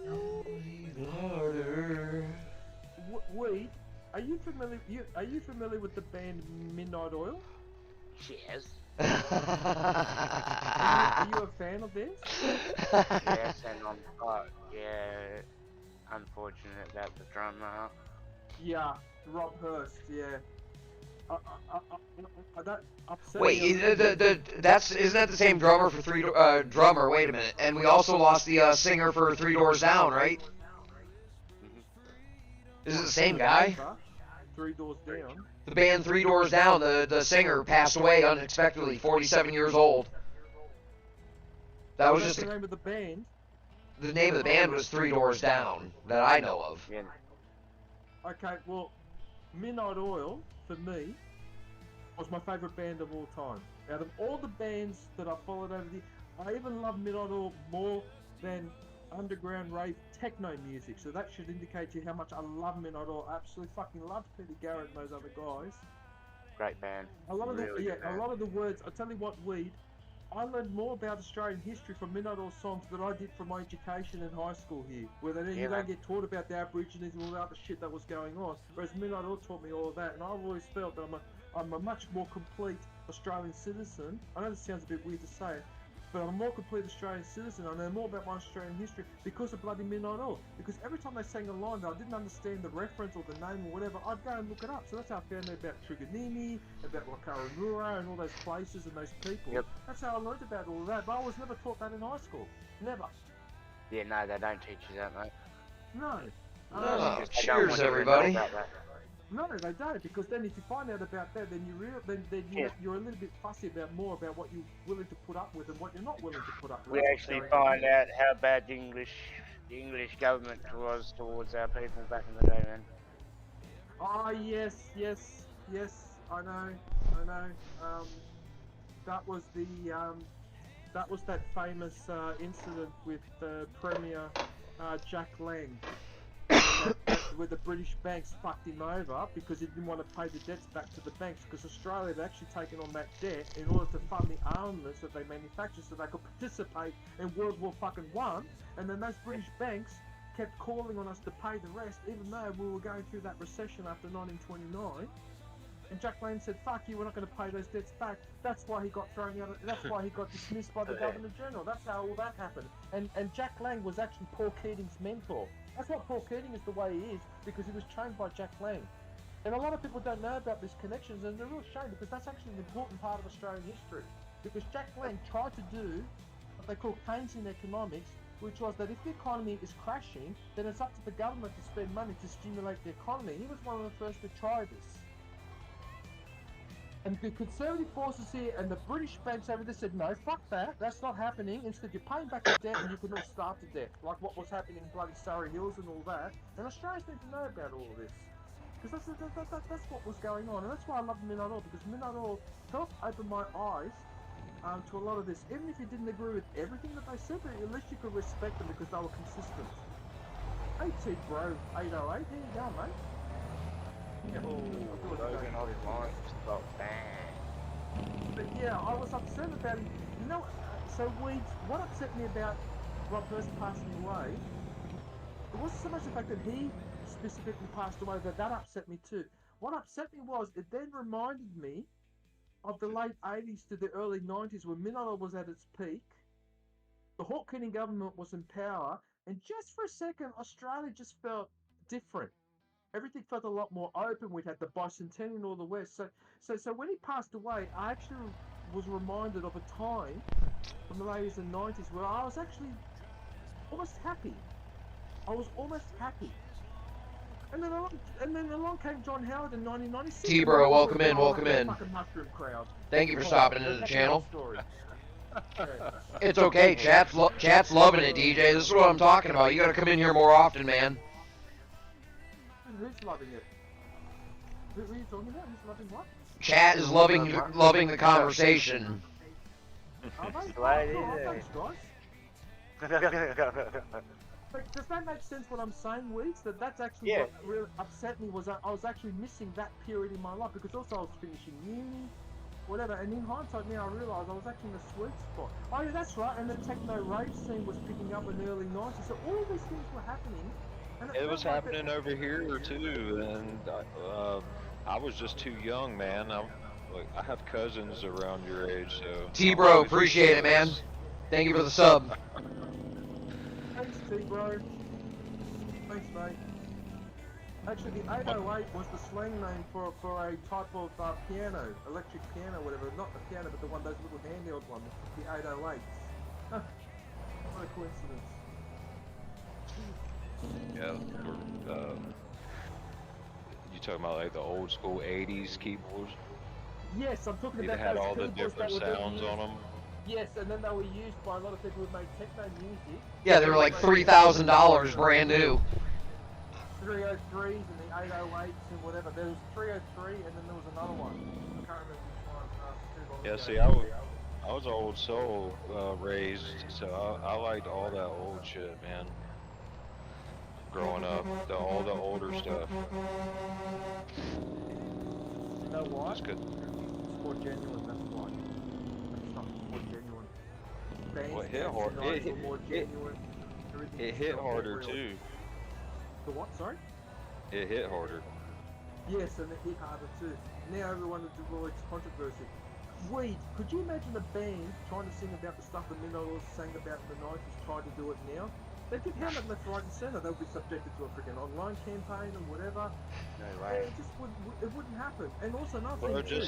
Weed, are you familiar with the band Midnight Oil? Cheers. Are you a fan of theirs? Yes, and yeah, unfortunate about the drummer. Yeah, Rob Hurst. Yeah. That upset Wait, me. isn't that the same drummer for drummer? Wait a minute, and we also lost the singer for Three Doors Down, right? Is it the same guy? 3 Doors Down. The band Three Doors Down, the singer passed away unexpectedly, 47 years old. That was That's just the name of the band. the name of the band was Three Doors Down that I know of. Yeah. Okay, well, Midnight Oil for me was my favourite band of all time. Out of all the bands that I followed over the, I even love Midnight Oil more than underground rave techno music. So that should indicate to you how much I love Midnight Oil. I absolutely fucking love Peter Garrett and those other guys. Great band. A lot of Really good a band. lot of the words. I tell you what, Weed. I learned more about Australian history from Midnight Oil songs than I did from my education in high school here, where you Yeah, don't man. get taught about the Aborigines and all the other shit that was going on. Whereas Midnight Oil taught me all of that, and I've always felt that I'm a much more complete Australian citizen. I know this sounds a bit weird to say it, but I'm a more complete Australian citizen. I know more about my Australian history because of bloody Midnight Oil. Because every time they sang a line that I didn't understand the reference or the name or whatever, I'd go and look it up. So that's how I found out about Truganini, about Wakaramura and all those places and those people. Yep. That's how I learned about all of that. But I was never taught that in high school. Never. Yeah, no, they don't teach you that, mate. No. No. They don't Oh, cheers, want you to know everybody. about that. No, they don't, because then if you find out about that, then you're a little bit fussy about more about what you're willing to put up with and what you're not willing to put up with. We actually find out how bad the English government was towards our people back in the day, man. Ah, yes, I know. That was that famous incident with Premier Jack Lang, where the British banks fucked him over because he didn't want to pay the debts back to the banks, because Australia had actually taken on that debt in order to fund the armaments that they manufactured so they could participate in World War fucking One, and then those British banks kept calling on us to pay the rest, even though we were going through that recession after 1929. And Jack Lang said, "Fuck you, we're not going to pay those debts back." That's why he got thrown out. That's why he got dismissed by the Governor General. That's how all that happened. And Jack Lang was actually Paul Keating's mentor. That's why Paul Keating is the way he is, because he was trained by Jack Lang. And a lot of people don't know about these connections, and they're a real shame, because that's actually an important part of Australian history. Because Jack Lang tried to do what they call Keynesian economics, which was that if the economy is crashing, then it's up to the government to spend money to stimulate the economy. He was one of the first to try this. And the Conservative forces here and the British banks over there said, no, fuck that, that's not happening. Instead, you're paying back the debt and you can all start the debt, like what was happening in bloody Surrey Hills and all that. And Australians need to know about all of this. Because that's what was going on. And that's why I love Midnight Oil, because Midnight Oil helped open my eyes to a lot of this. Even if you didn't agree with everything that they said, but at least you could respect them because they were consistent. AT Bro 808, here you go, mate. Yeah. Logan on his lines got banned. But yeah, I was upset about him. You know, so what upset me about Rob Hurst passing away, it wasn't so much the fact that he specifically passed away, that upset me too. What upset me was, it then reminded me of the late 80s to the early 90s when Midnight Oil was at its peak. The Hawke Keating government was in power. And just for a second, Australia just felt different. Everything felt a lot more open. We'd had the bicentennial and all the West. So when he passed away, I actually was reminded of a time from the 80s and 90s where I was actually almost happy. I was almost happy. And then along came John Howard in 1996. T-Bro, welcome in, welcome in. Fucking mushroom crowd. Thank you for stopping into the That's channel. story. It's okay, chat's loving it, DJ. This is what I'm talking about. You gotta come in here more often, man. Who's loving it? Who are you talking about? Who's loving what? Chat is loving the conversation. Are they? Glad Oh, it thanks, guys. But does that make sense what I'm saying, Weeds? That's actually Yeah. what really upset me was I was actually missing that period in my life because also I was finishing uni, whatever. And in hindsight now I realise I was actually in a sweet spot. Oh yeah, that's right. And the techno rave scene was picking up in the early 90s. So all these things were happening. And It was happening over here too, and I was just too young, man. I have cousins around your age, so. T-Bro, appreciate it, man. Thank you for the sub. Thanks, T-Bro. Thanks, mate. Actually, the 808 was the slang name for a type of piano, electric piano, whatever. Not the piano, but the one, those little handheld ones, the 808s. What a coincidence. Yeah, you talking about like the old school '80s keyboards? Yes, I'm talking They about had those all the keyboards different that were being sounds on used- them. Yes, and then they were used by a lot of people who made techno music. Yeah, they were like $3,000 brand new. 303s and the 808s and whatever. There was 303 and then there was another one. I can't remember which one. Too long Yeah, ago. see, I was old soul raised, so I liked all that old shit, man. Growing up, all the older stuff. You know why? It's good. It's more genuine, that's why. It's not more genuine. Bands What hit back hard? in the 90s It were more genuine. Everything It was hit felt more harder real. too. The what, sorry? It hit harder. Yes, and it hit harder too. Now everyone avoids controversy. Weed, could you imagine a band trying to sing about the stuff the Minnows sang about in the 90s, trying to do it now? They'd get hammered left, right and centre. They'll be subjected to a freaking online campaign and whatever. No And way. it just wouldn't happen. And also another Bro, thing too.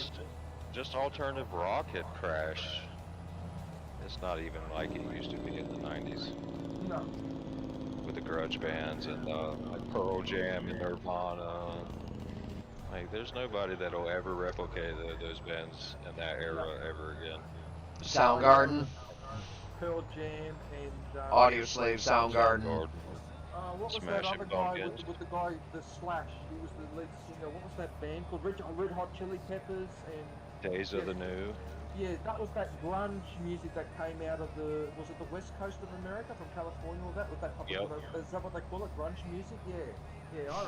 just alternative rock had crashed. It's not even like it used to be in the '90s No. with the grudge bands and like Pearl Jam and Nirvana. Like, there's nobody that'll ever replicate those bands in that era ever again. Soundgarden, Pearl Jam and Audio Slave, Soundgarden. what was that Smashing other guy Pumpkins. with the guy, the Slash? He was the lead singer. What was that band called? Red Hot Chili Peppers and Days of the New. yeah, that was that grunge music that came out of was it the West Coast of America from California or that? Was that Yep. Is that what they call it? Grunge music? Yeah. Yeah, I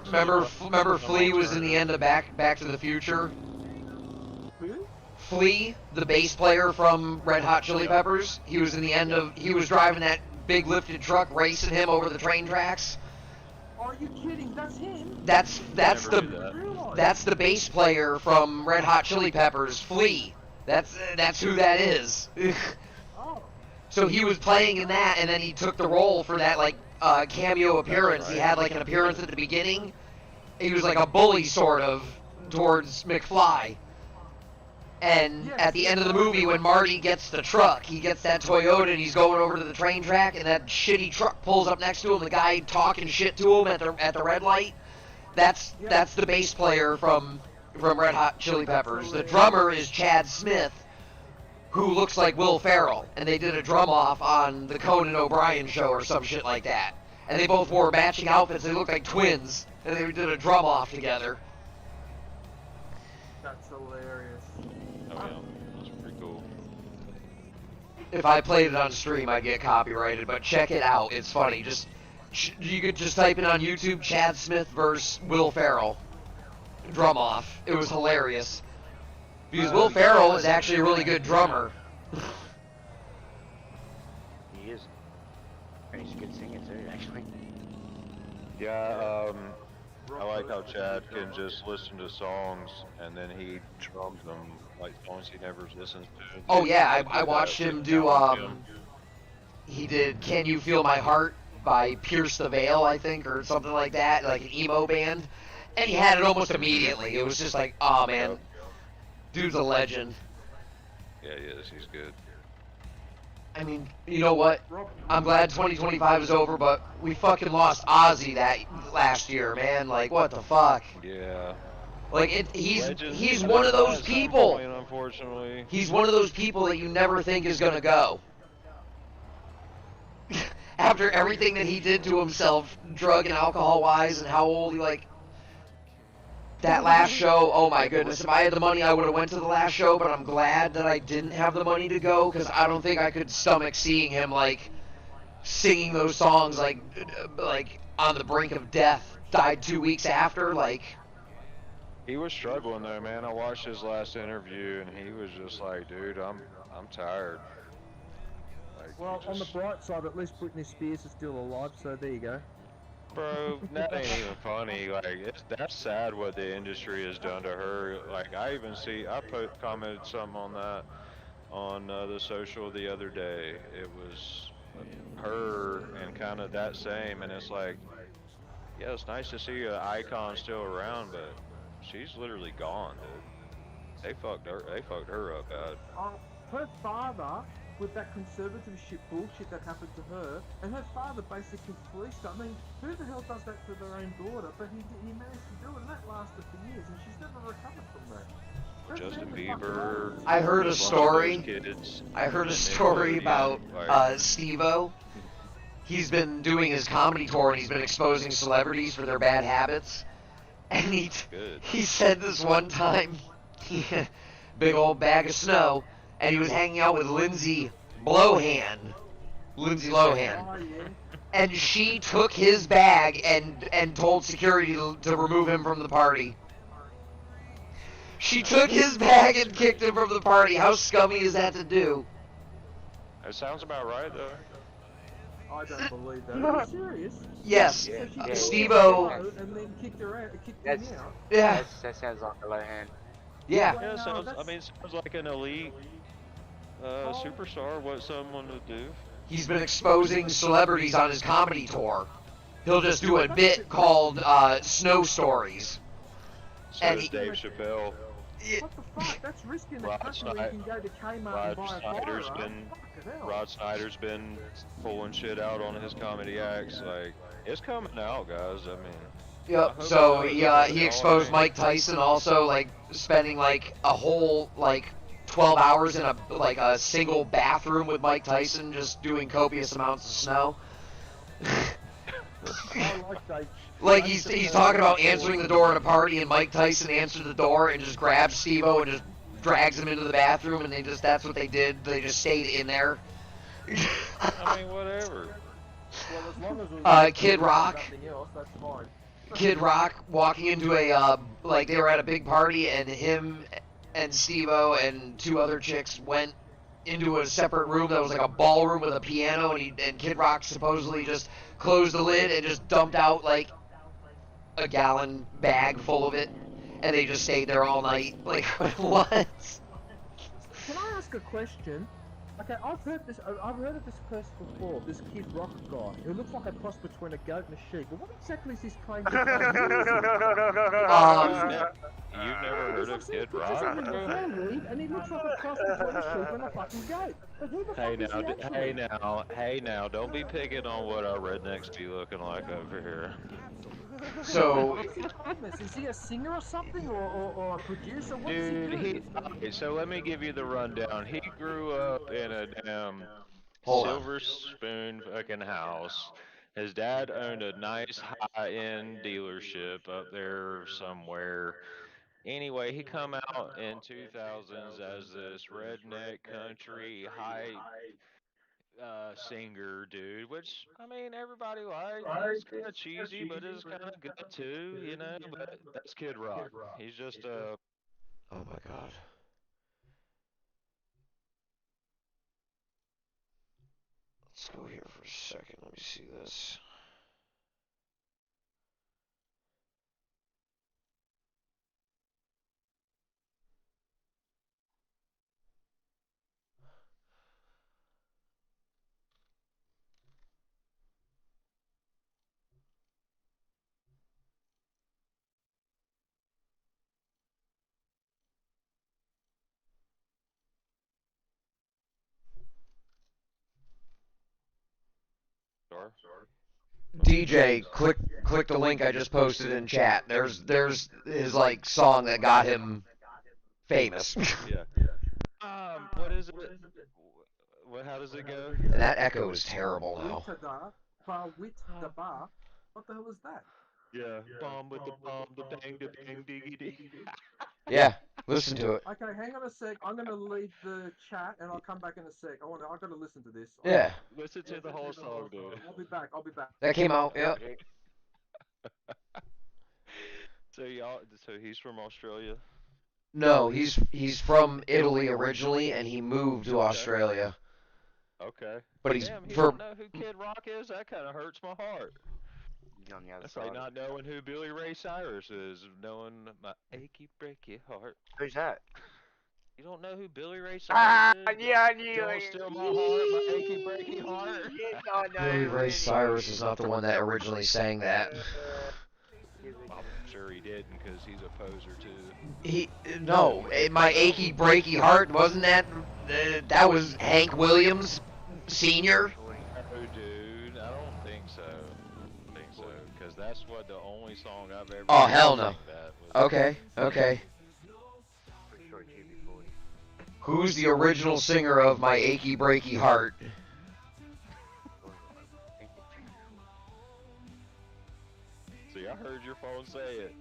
Remember Flea was in the end of Back to the Future? Who? Flea, the bass player from Red Hot Chili Peppers, he was in the end of, he was driving that big lifted truck racing him over the train tracks. Are you kidding? That's him? That's Never knew the that. Realize. that's the bass player from Red Hot Chili Peppers, Flea. That's who that is. Oh. So he was playing in that, and then he took the role for that like cameo appearance. He had like an appearance at the beginning. He was like a bully sort of towards McFly. And at the end of the movie, when Marty gets the truck, he gets that Toyota and he's going over to the train track, and that shitty truck pulls up next to him. The guy talking shit to him at the red light. That's the bass player from Red Hot Chili Peppers. The drummer is Chad Smith, who looks like Will Ferrell, and they did a drum off on the Conan O'Brien show or some shit like that. And they both wore matching outfits. They looked like twins, and they did a drum off together. That's hilarious. Oh yeah, that's pretty cool. If I played it on stream, I'd get copyrighted, but check it out. It's funny. You could just type in on YouTube Chad Smith versus Will Ferrell. Drum off. It was hilarious. Because Will Ferrell is actually a really good drummer. He is. And he's a good singer too, actually. Yeah, I like how Chad can just listen to songs and then he drums them like songs he never listens to. Oh yeah, I watched him do, he did Can You Feel My Heart by Pierce the Veil, I think, or something like that, like an emo band, and he had it almost immediately. It was just like, oh man, dude's a legend. Yeah, he is. He's good. I mean, you know what? Rob, I'm glad 2025 is over, but we fucking lost Ozzy that last year, man. Like, what the fuck? Yeah. Like, he's Legend one of those at some people. point, unfortunately. He's one of those people that you never think is gonna go. After everything that he did to himself, drug and alcohol wise, and how old he like. That last show, oh my goodness! If I had the money, I would have went to the last show. But I'm glad that I didn't have the money to go, because I don't think I could stomach seeing him like singing those songs like on the brink of death. Died 2 weeks after, like. He was struggling though, man. I watched his last interview, and he was just like, "Dude, I'm tired." Like, well, he on the just- bright side, at least Britney Spears is still alive, so there you go. Bro, that ain't even funny. Like, that's sad what the industry has done to her. Like, I commented something on that on the social the other day. It was her and kind of that same, and it's like, yeah, it's nice to see an icon still around, but she's literally gone, dude. They fucked her up bad. Her father, with that conservative shit bullshit that happened to her, and her father basically fleeced her. I mean, who the hell does that to their own daughter? But he managed to do it, and that lasted for years, and she's never recovered from that. That's Justin really fucking Bieber. awful. I heard a bunch of story. those kids, I heard a and then story Nickelodeon, about like, Steve-O. He's been doing his comedy tour and he's been exposing celebrities for their bad habits. And good. he said this one time, big old bag of snow, and he was hanging out with Lindsay Lohan. Lindsay Lohan. Oh, yeah. And she took his bag and told security to remove him from the party. She took his bag and kicked him from the party. How scummy is that to do? That sounds about right though. I don't believe that. Are you serious? Yes, Yeah, So she yeah, took Steve-O. her and then kicked her out, kicked him That's- out. Yeah, That sounds like a Lohan. yeah. Yeah, no, sounds. I that's- mean, sounds like an elite superstar. What someone would do. He's been exposing celebrities on his comedy tour. He'll just do a bit called Snow Stories. So And is he- Dave Chappelle. What the fuck? That's risking the Rod country where you can go to Kmart and buy a Snyder's firearm. been- Fucking hell. Rod Snyder's been pulling shit out on his comedy acts. Like, it's coming out, guys. I mean, Yep. So he exposed Mike Tyson also, like spending like a whole like 12 hours in a single bathroom with Mike Tyson, just doing copious amounts of snow. I like that. Like he's talking about answering the door at a party, and Mike Tyson answered the door and just grabs Steve-O and just drags him into the bathroom, and that's what they did. They just stayed in there. I mean, whatever. Well, as long as it was Kid Rock. nothing else, that's fine. Kid Rock walking into a like they were at a big party, and him and Steve-O and two other chicks went into a separate room that was like a ballroom with a piano, and Kid Rock supposedly just closed the lid and just dumped out like a gallon bag full of it, and they just stayed there all night. Like, what? Can I ask a question? Okay, I've heard of this person before, this Kid Rock guy, who looks like a cross between a goat and a sheep. But what exactly is his claim to fame? You've never heard of Kid Rock? And he looks like a cross between a sheep and a fucking goat. But who the Hey fuck is now, he actually? hey now, don't be picking on what our rednecks be looking like over here. So, What's his business? Is he a singer or something, or a producer? What does Dude, he do? okay, so let me give you the rundown. He grew up in a damn Hold on. silver spoon fucking house. His dad owned a nice high-end dealership up there somewhere. Anyway, he come out in 2000s as this redneck country high singer dude, which I mean everybody likes. It's kind of cheesy, but it's kind of good too, you know. But that's Kid Rock. He's just oh my god. Let's go here for a second. Let me see this. star. DJ, click the link I just posted in chat. There's his like song that got him famous. Yeah. What is it? How does it go? And that echo is terrible now. Witada, bar wit the bar. What the hell is that? Yeah. Bomb with the bomb, the bang, the bang, diggy dig. Yeah, listen to it. Okay, hang on a sec. I'm gonna leave the chat and I'll come back in a sec. I've got to listen to this. Yeah, Listen to the whole song, dude. I'll be back. I'll be back. that came out. Yeah. So he's from Australia. No, he's from Italy originally, and he moved to Australia. Okay. But he's Damn, he for don't know who Kid Rock is? That kind of hurts my heart. He's on the other That's side. like not knowing who Billy Ray Cyrus is, knowing my achy breaky heart. Who's that? You don't know who Billy Ray Ah, Cyrus is? yeah, I knew Don't it. steal my heart, my achy breaky heart. Yes, I know Billy who Ray it is. Cyrus is not the one that originally sang that. I'm sure he didn't, because he's a poser too. My achy breaky heart wasn't that was Hank Williams Sr. Oh, dude, I don't think so. Because that's what the only song I've ever. Oh, heard hell like no. that was. Okay. Pretty sure it's UB40. Who's the original singer of My Achy Breaky Heart? See, I heard your phone say it.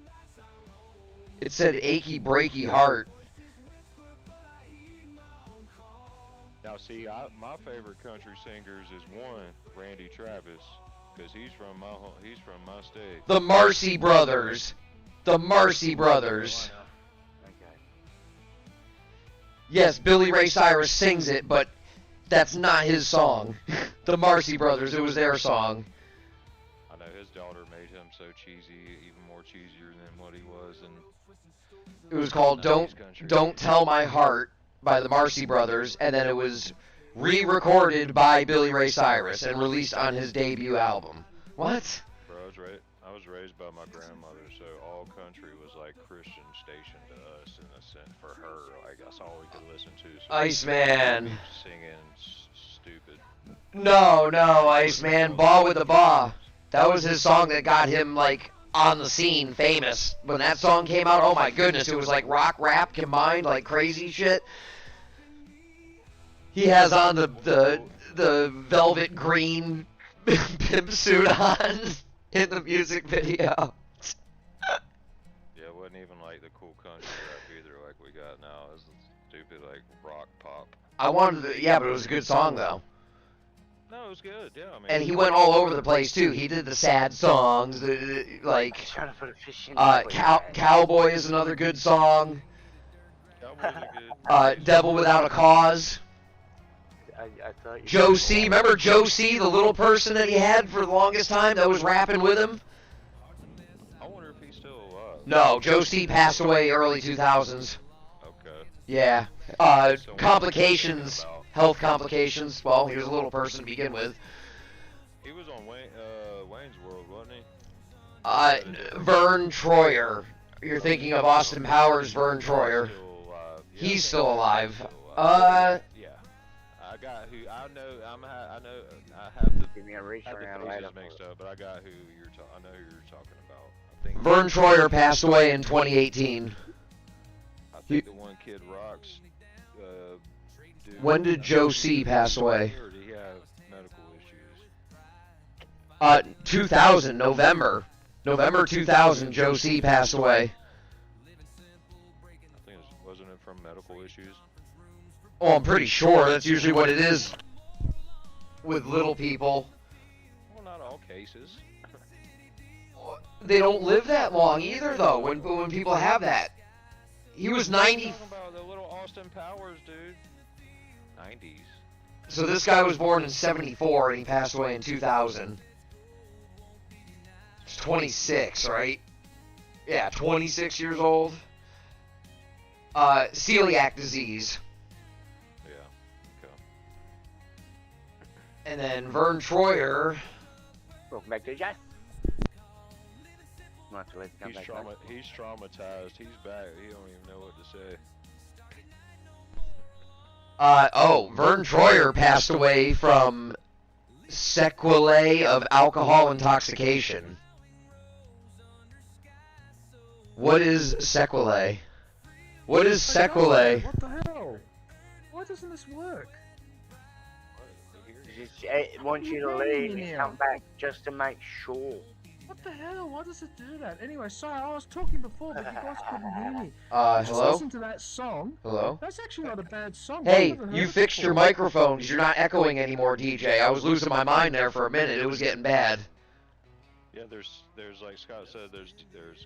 It said Achy Breaky Heart. Now, see, my favorite country singers is one, Randy Travis, because he's from my state. The Marcy Brothers. The Marcy Brothers. Okay. Yes, Billy Ray Cyrus sings it, but that's not his song. The Marcy Brothers, it was their song. I know his daughter made him so cheesy, even more cheesier than what he was, and It was called Don't Tell My Heart by the Marcy Brothers, and then it was re-recorded by Billy Ray Cyrus and released on his debut album. What? bro, I was raised by my grandmother, so all country was like Christian station to us in a sense. For her, like that's all we could listen to. So Iceman. singing stupid. No, Iceman, Ball with a Ba. That was his song that got him, like, on the scene, famous. When that song came out, oh my goodness, it was like rock, rap combined, like crazy shit. He has on the velvet green pimp suit on in the music video. Yeah, it wasn't even like the cool country rap either, like we got now. It was stupid, like rock pop. Yeah, but it was a good song though. No, it was good. Yeah, I mean. And he went all over the place too. He did the sad songs, like Trying to put a fish in the Cowboy is another good song. Cowboys are good. Devil Without a Cause. I thought you Joe C. Remember Joe C., the little person that he had for the longest time that was rapping with him? I wonder if he's still alive. No, Joe C. passed away early 2000s. Okay. Yeah. Complications, health complications. Well, he was a little person to begin with. He was on Wayne's World, wasn't he? Vern Troyer. You're thinking of Austin Powers, Vern Troyer. Still alive. Yeah, He's I think still alive. still yeah. I got who I know. I know. I have the Give me a reach have the around faces later. mixed up, but I got who you're. I know who you're talking about. I think Vern Troyer passed away in 2018. I think the one Kid Rock's. Dude, When did Joe C. pass away? Or did he have medical issues? 2000, November 2000, Joe C. passed away. I think wasn't it from medical issues? Oh, I'm pretty sure that's usually what it is with little people. Well, not all cases. They don't live that long either, though. When people have that, he was 90. I'm talking about the little Austin Powers, dude. 90s. So this guy was born in 74 and he passed away in 2000. He's 26, right? Yeah, 26 years old. Celiac disease. Yeah. Okay. And then Vern Troyer. Welcome back to the chat. Not too late to come He's back. he's traumatized. He's back. He don't even know what to say. Vern Troyer passed away from sequelae of alcohol intoxication. What is sequelae? What is sequelae? What the hell? Why doesn't this work? It wants you to leave and come back just to make sure. What the hell? Why does it do that? Anyway, sorry, I was talking before, but you guys couldn't hear me. Just Hello? listen to that song. Hello? That's actually not a bad song. Hey, I've never heard you it fixed before. your microphone because you're not echoing anymore, DJ. I was losing my mind there for a minute. It was getting bad. Yeah, there's like Scott said, there's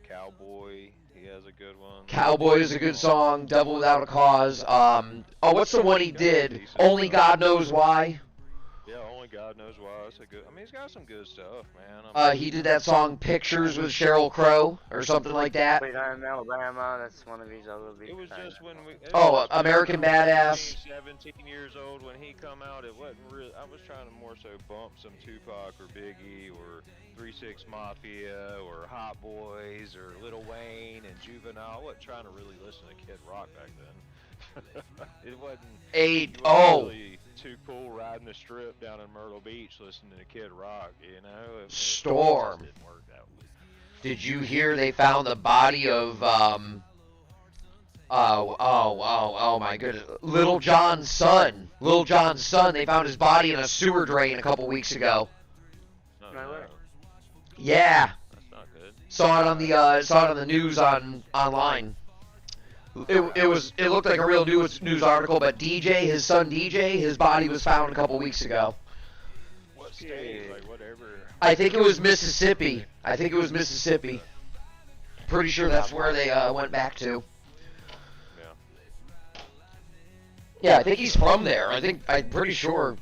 Cowboy. He has a good one. Cowboy is a good song. Devil Without a Cause. What's the one he did? Only God Knows Why. Yeah, Only God Knows Why. That's a good. I mean, he's got some good stuff, man. He did that song Pictures with Sheryl Crow or something like that. Sweet Home Alabama, that's one of his other big It was favorites. just when we. American Badass. 17 years old when he come out. It wasn't really. I was trying to more so bump some Tupac or Biggie or 3 6 Mafia or Hot Boys or Lil Wayne and Juvenile. I wasn't trying to really listen to Kid Rock back then. It wasn't really too cool riding the strip down in Myrtle Beach listening to Kid Rock, you know? Storm. It just didn't work that way. Did you hear they found the body of oh my goodness, Little John's son. Little John's son. They found his body in a sewer drain a couple weeks ago. No way. Yeah, That's not good. saw it on the news online. It looked like a real news article, but his son DJ, his body was found a couple weeks ago. What state? Like whatever. I think it was Mississippi. Pretty sure that's where they went back to. Yeah. Yeah, I think he's from there. I'm pretty sure.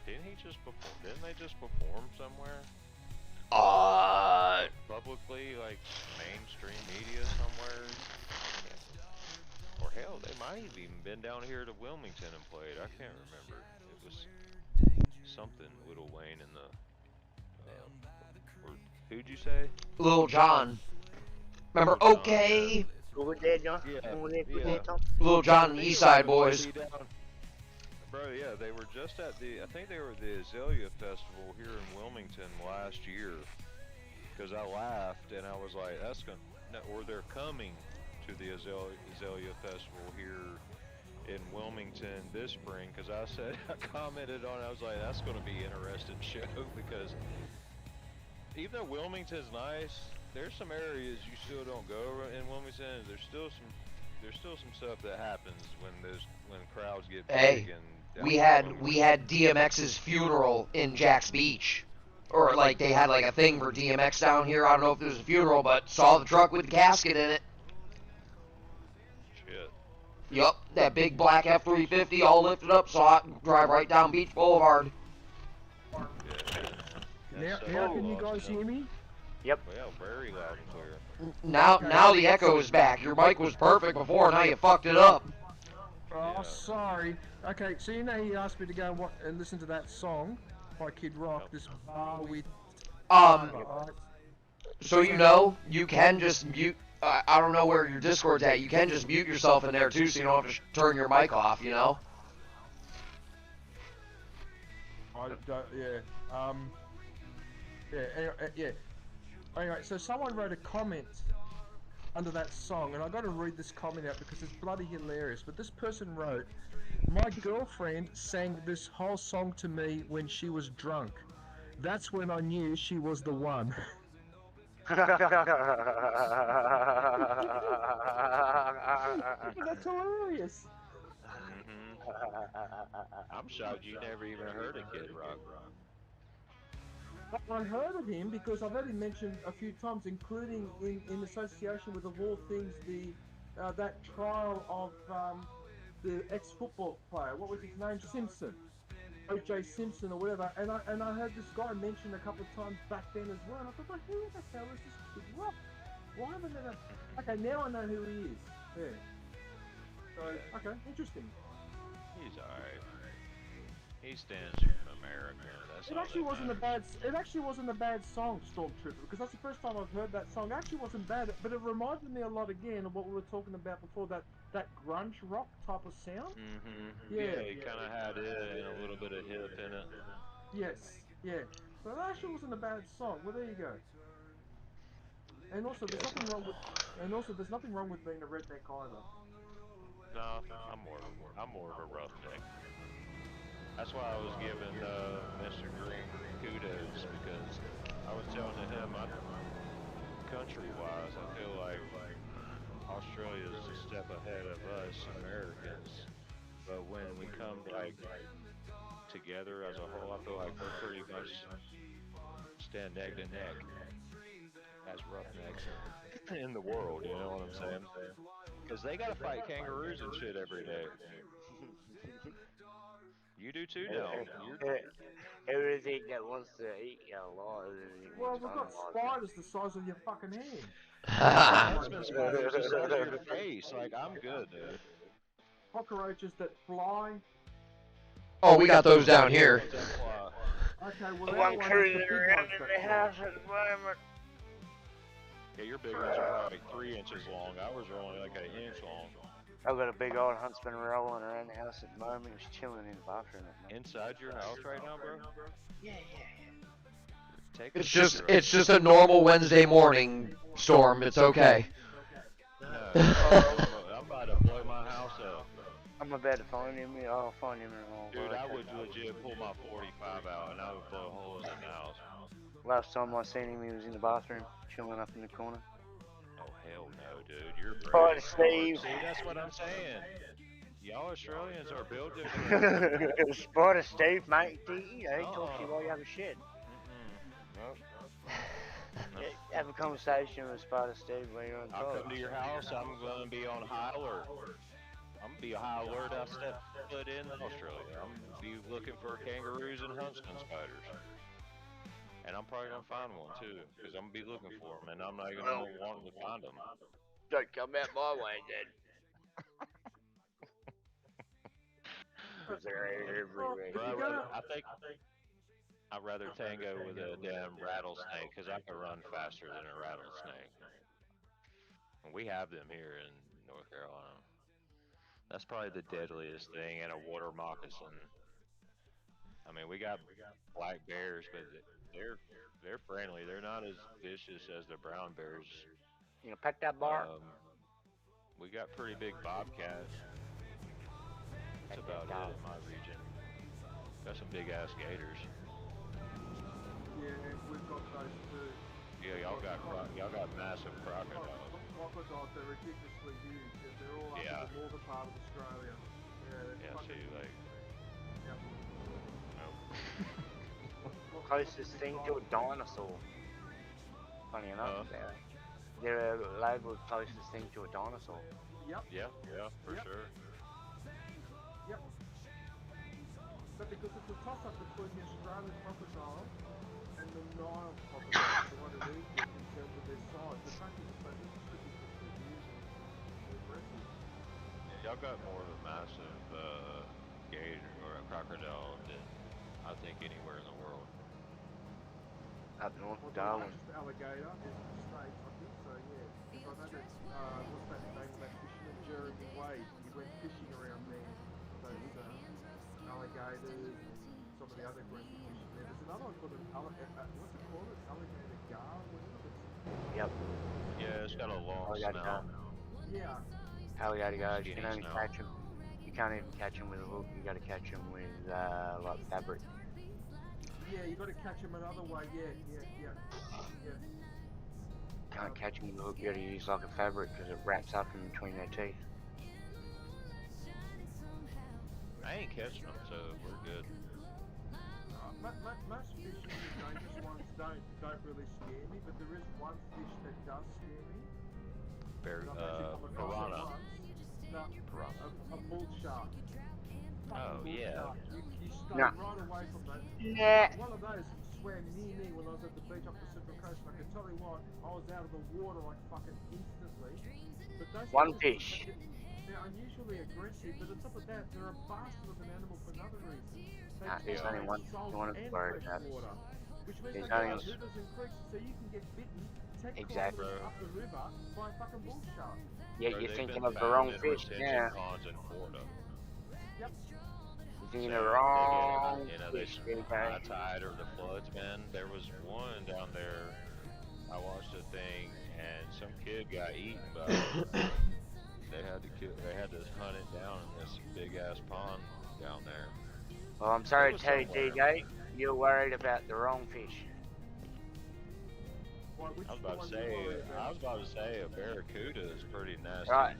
Didn't they just perform somewhere? Uh, Publicly, like mainstream media somewhere? Or hell, they might have even been down here to Wilmington and played. I can't remember. It was something Little Wayne in the. Or who'd you say? Lil Jon. Remember? Lil Jon, Okay. Who was there, John? Yeah, Who was there, yeah. Tom? Lil Jon and the East Side Boys. Bro, yeah, they were just at I think they were at the Azalea Festival here in Wilmington last year. Because I laughed and I was like, or they're coming to the Azalea Festival here in Wilmington this spring. Because I commented on it, I was like, that's going to be an interesting show. Because even though Wilmington's nice, there's some areas you still don't go in Wilmington. There's still some stuff that happens when crowds get big. And We had DMX's funeral in Jack's Beach. Or like they had like a thing for DMX down here. I don't know if it was a funeral, but saw the truck with the casket in it. Shit. Yup, that big black F-350 all lifted up, saw it drive right down Beach Boulevard. Now can you guys hear me? Yep. Well, yeah, very loud and clear. Now the echo is back. Your mic was perfect before, now you fucked it up. Oh, Yeah. sorry. Okay, so you know he asked me to go and listen to that song by Kid Rock, this bar with... So you know, you can just mute, I don't know where your Discord's at, you can just mute yourself in there too so you don't have to turn your mic off, you know? Anyway, so someone wrote a comment under that song, and I got to read this comment out because it's bloody hilarious. But this person wrote, "My girlfriend sang this whole song to me when she was drunk. That's when I knew she was the one." That's hilarious. I'm shocked you never even heard of Kid Rock. I heard of him because I've heard him mentioned a few times, including in association with, of all things, that trial of the ex-football player. What was his name? Simpson. O.J. Simpson or whatever. And I heard this guy mentioned a couple of times back then as well. And I thought, who the hell is this Kid Rock? Why haven't I... Okay, now I know who he is. Yeah. So, okay, interesting. He's alright. He stands for America. That's It all actually that wasn't a matters. bad. It actually wasn't a bad song, Stormtrooper, because that's the first time I've heard that song. It actually wasn't bad, but it reminded me a lot again of what we were talking about before, that grunge rock type of sound. Mm-hmm. Yeah. Yeah, he kind of had it and a little bit of hip in it. Yes, yeah. But that actually wasn't a bad song. Well, there you go. And also, there's nothing wrong with. And also, there's nothing wrong with being a redneck either. No, I'm more of a roughneck. That's why I was giving Mr. Green kudos because I was telling him, country-wise, I feel like Australia is a step ahead of us Americans. But when we come like together as a whole, I feel like we're pretty much stand neck to neck as roughnecks in the world. You know what I'm saying? Because they gotta fight kangaroos and shit every day. You do too now. Everything that wants to eat you alive. Well, we've got spiders the size of your fucking hand. Huntsman spiders the size of your face. Like I'm good, dude. Cockroaches that fly. Oh, we got those down here. Okay, well, The that one one cruising has the big around ones in that the fly. house at the moment. Yeah, your big ones are probably like 3 inches long. Ours are only like 1 inch long. I've got a big old huntsman rolling around the house at the moment. He's chilling in the bathroom at the moment. Inside your house right now, bro? Yeah. Take It's just a normal Wednesday morning storm. It's okay. No, I'm about to blow my house up. I'm about to find him. I'll find him in a while. Dude, I would legit pull my 45 out and I would blow holes in the house. Last time I seen him, he was in the bathroom, chilling up in the corner. Oh, hell no, dude. You're Spider brave. Steve. See, that's what I'm saying. Y'all Australians are built different. Spider Steve, mate. He talks to you while you have a shit. Nope. Have a conversation with Spider Steve while you're on I'll top. come to your house. I'm going to be on high alert. I'm going to be high alert. I step foot in Australia. I'm going to be looking for kangaroos and huntsman spiders. And I'm probably going to find one too, because I'm going to be looking for them, and I'm not even going to want to find them. Don't come out my way then. Because they're everywhere. Bro, I think I'd rather tango with a damn rattlesnake, because I can run faster than a rattlesnake. And we have them here in North Carolina. That's probably the deadliest thing, and a water moccasin. I mean, we got black bears, but they're friendly. They're not as vicious as the brown bears. You know, pet that bar. We got pretty big bobcats. That's about it in my region. Got some big ass gators. Yeah, we've got those too. Yeah, y'all got massive crocodiles. Crocodiles, they're ridiculously huge. They're all up in the northern part of Australia. Yeah, see, like. Yep. Nope. Closest thing to a dinosaur. Funny enough, they're labeled closest thing to a dinosaur. Yep. Yeah, for sure. Yep. But because it's a toss-up between the Australian crocodile and the Nile crocodile, the one in Egypt, in terms of their size. The fact is that this is ridiculously huge and aggressive. Y'all got more of a massive gator or a crocodile than I think anywhere in the world. Up north, Well, Darwin. the largest alligator is in the States, I think so, yeah. Because I know that, what's that name of that fisherman, Jeremy Wade, he went fishing around there. Those alligators and some of the other aggressive fish there. There's another one called an what's it called? Alligator gar, whatever. Yep. Yeah, it's got a long Alligator snout. Yeah. Alligator guys, you can Skinny only snout. catch them. You can't even catch them with a hook. You got to catch them with like fabric. Yeah, you got to catch them another way. Yeah. Can't catch them with a hook. You got to use like a fabric because it wraps up in between their teeth. I ain't catching them, so we're good. Most fish, the dangerous ones, don't really scare me, but there is one fish that does scare me. Piranha. No, a bull shark. Oh, Bull yeah. shark. You stay Nah. right away from that. Yeah. One of those swam near me when I was at the beach off the Central Coast. I can tell you what, I was out of the water like fucking instantly. But those One things- fish. They're unusually aggressive, but on top of that, they're a bastard of an animal for another reason. They There's only tolerate one salt one and word, fresh water, which means there's they go only- up rivers and creeks, so you can get bitten 10 Exactly. kilometers up the river by a fucking bull shark. Yeah, Bro, you're they've thinking been of the found wrong in fish. retention Yeah. ponds in Florida. Yep. Thinking So, the wrong again, you know, they fish, high DJ. tide or the floods, man. There was one down there. I watched a thing, and some kid got eaten by it. They had to kill. They had to hunt it down in this big ass pond down there. Well, I'm sorry It to was tell you, somewhere. DJ, you're worried about the wrong fish. Why, which I was the about one to you say. worry about? I was about to say a barracuda is pretty nasty. Right.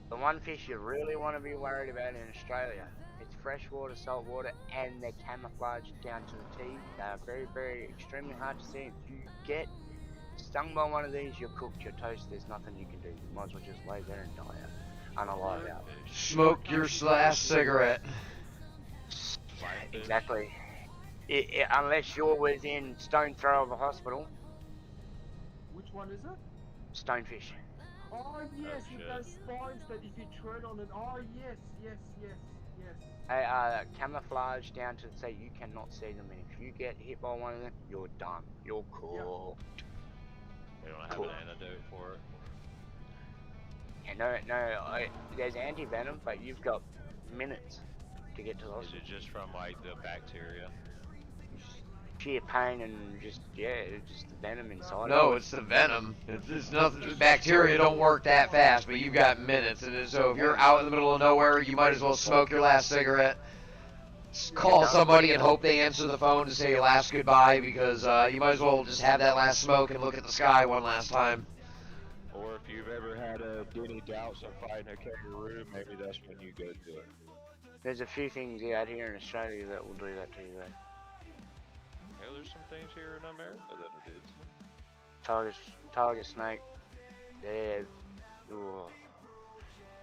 The one fish you really want to be worried about in Australia. It's freshwater, saltwater, and they're camouflaged down to the teeth. They are very, very extremely hard to see. If you get stung by one of these, you're cooked, you're toast, there's nothing you can do. You might as well just lay there and die out. Unalive out. Smoke your last cigarette. Whitefish. Exactly. Unless you're within stone throw of a hospital, Which one is it? stonefish. Oh yes, with shit. those spines that if you tread on it. Oh yes, yes, yes, yes. They are camouflaged down to say you cannot see them, and if you get hit by one of them, you're done. You're cool. They don't have Cool. an antidote for it. And there's anti-venom, but you've got minutes to get to the Is hospital. it just from like the bacteria? Sheer pain and just just the venom inside. No, it's the venom. It's nothing. The bacteria don't work that fast, but you've got minutes. And so if you're out in the middle of nowhere, you might as well smoke your last cigarette. Call somebody and hope they answer the phone to say your last goodbye, because you might as well just have that last smoke and look at the sky one last time. Or if you've ever had any doubts of fighting a kangaroo, maybe that's when you go to it. There's a few things out here in Australia that will do that to you, though. Yeah, there's some things here in America that it is. Tiger snake, they're little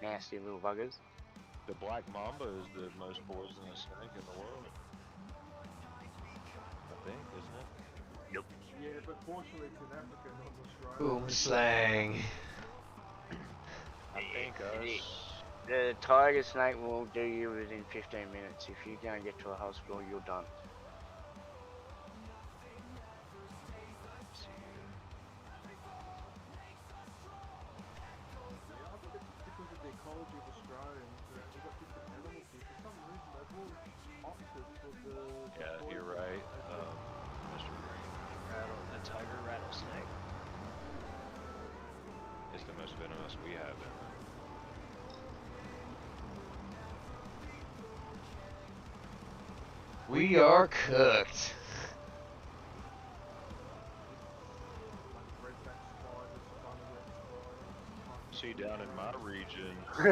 nasty little buggers. The black mamba is the most poisonous snake in the world. I think, isn't it? Yeah, but fortunately it's in Africa, not in Australia. Boom slang. I think us. The tiger snake will do you within 15 minutes. If you don't get to a hospital, you're done. Yeah, I think it's because of the ecology of Australia. We've got different animals here. For some reason, they've all opted for the. Yeah, you're right, Mr. Green. A tiger rattlesnake. It's the most venomous we have in there. We are cooked. Like redback spiders, bunny spiders. See, down in my region, You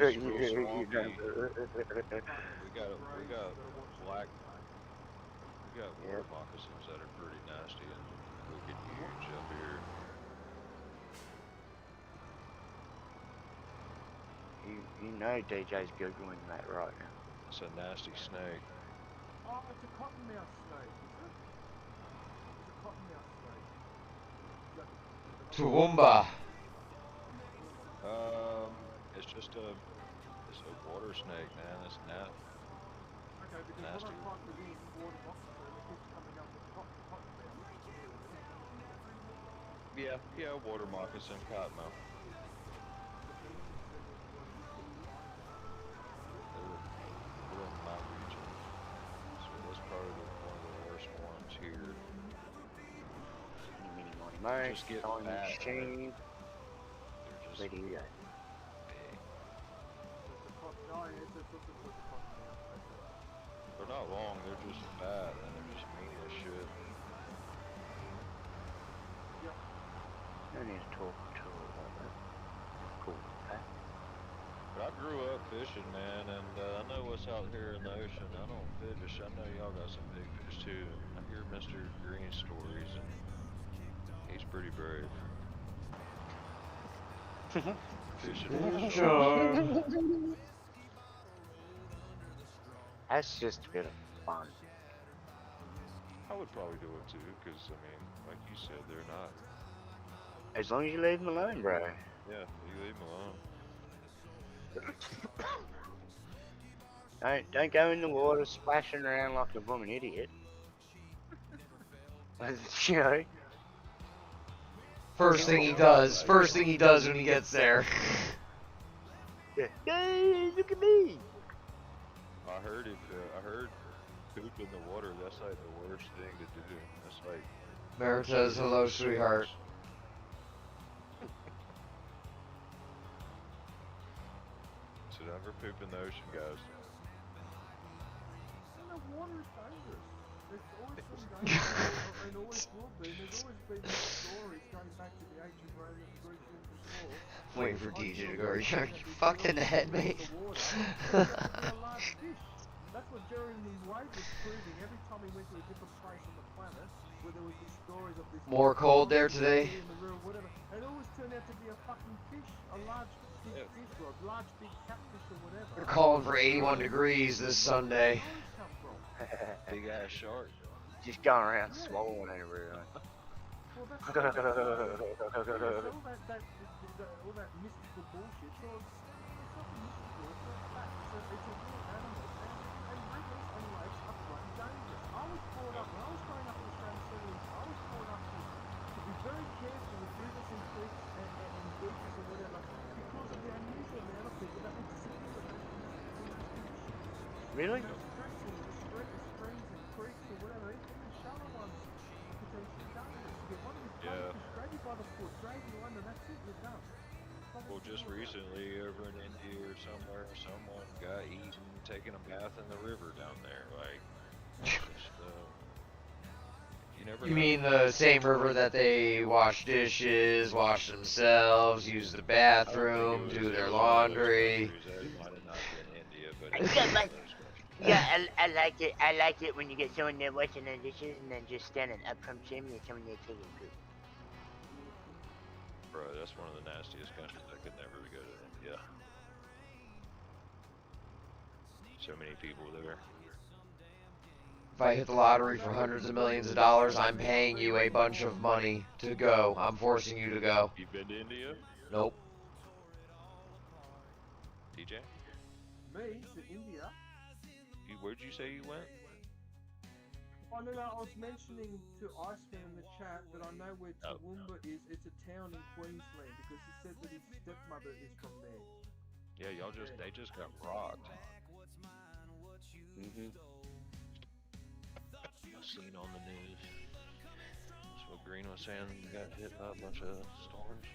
it's real know. swampy. we got black. We got water Yep. moccasins that are pretty nasty and wicked huge up here. You know DJ's googling that right now. It's a nasty snake. Oh, it's a cottonmouth snake, is it? It's a cottonmouth snake. Toowoomba. It's just it's a water snake, man. It's not. Okay, because Nasty. when I typed it in, water moccasin, it keeps coming up with cottonmouth. Yeah, water moccasin, cottonmouth. They're in my region, so that's probably one of the worst ones here. Mini Monty Mo, Just get time fat. machine, They're just ready to go. big. Oh, yeah, it's a cottonmouth. They're not long. They're just fat and they're just mean as shit. No need to talk to her about that. Cool. Okay. But I grew up fishing, man, and I know what's out here in the ocean. I don't fish. I know y'all got some big fish too. I hear Mr. Green's stories, and he's pretty brave. Fishing. Sure. That's just a bit of fun. I would probably do it too, because I mean, like you said, they're not. As long as you leave them alone, bro. Yeah, you leave them alone. Don't go in the water splashing around like a blooming idiot. You know. First thing he does when he gets there. Hey, look at me. I I heard poop in the water. That's like the worst thing to do. That's like Mary says, hello, sweetheart. So never poop in the ocean, guys. And the water is dangerous. It's always been dangerous, and always will be. There's always been these stories going back to the ancient Roman and Greek and before. Waiting for DJ to go. Are you fucked in the head, mate? That's what Jeremy Wade was proving every time he went to a different place on the planet, where there was these stories of this. More cold there today? In the room, whatever. And it always turned out to be a fucking fish, a large big fish or a large big catfish or whatever. We're calling for 81 degrees this Sunday. Big ass shark. Just going around swallowing everyone. Well, that's all that mystical bullshit. So it's not mystical, it's not fact. It's a real animal. And rapists and rapes are bloody dangerous. I was brought up, when I was growing up in Australian settlements, I was brought up to be very careful with rivers and creeks and beaches or whatever, because of the unusual amount of people that would disappear with those Really? stressful, the springs and creeks or whatever, even shallow ones are potentially dangerous. You get one of these Yeah. just grab you by the foot, drag you under, that's it, you're done. Well, just recently over in India or somewhere, someone got eaten taking a bath in the river down there. Like, just, you never. You know. mean the same river that they wash dishes, wash themselves, use the bathroom, do their laundry? It might have not been India, but I it's got one my- of those countries. Yeah, I like it. I like it when you get someone there washing their dishes and then just standing up from chimney and someone there taking poop. Bro, that's one of the nastiest countries. I could never go to India. So many people there. If I hit the lottery for hundreds of millions of dollars, I'm paying you a bunch of money to go. I'm forcing you to go. You've been to India, Nope. TJ? Me to India. Where'd you say you went? Oh no, I was mentioning to Iceman in the chat that I know where Oh. Toowoomba is. It's a town in Queensland because he said that his stepmother is from there. Yeah, they just got rocked. Mm-hmm. I seen on the news. That's what Green was saying. Got hit by a bunch of storms.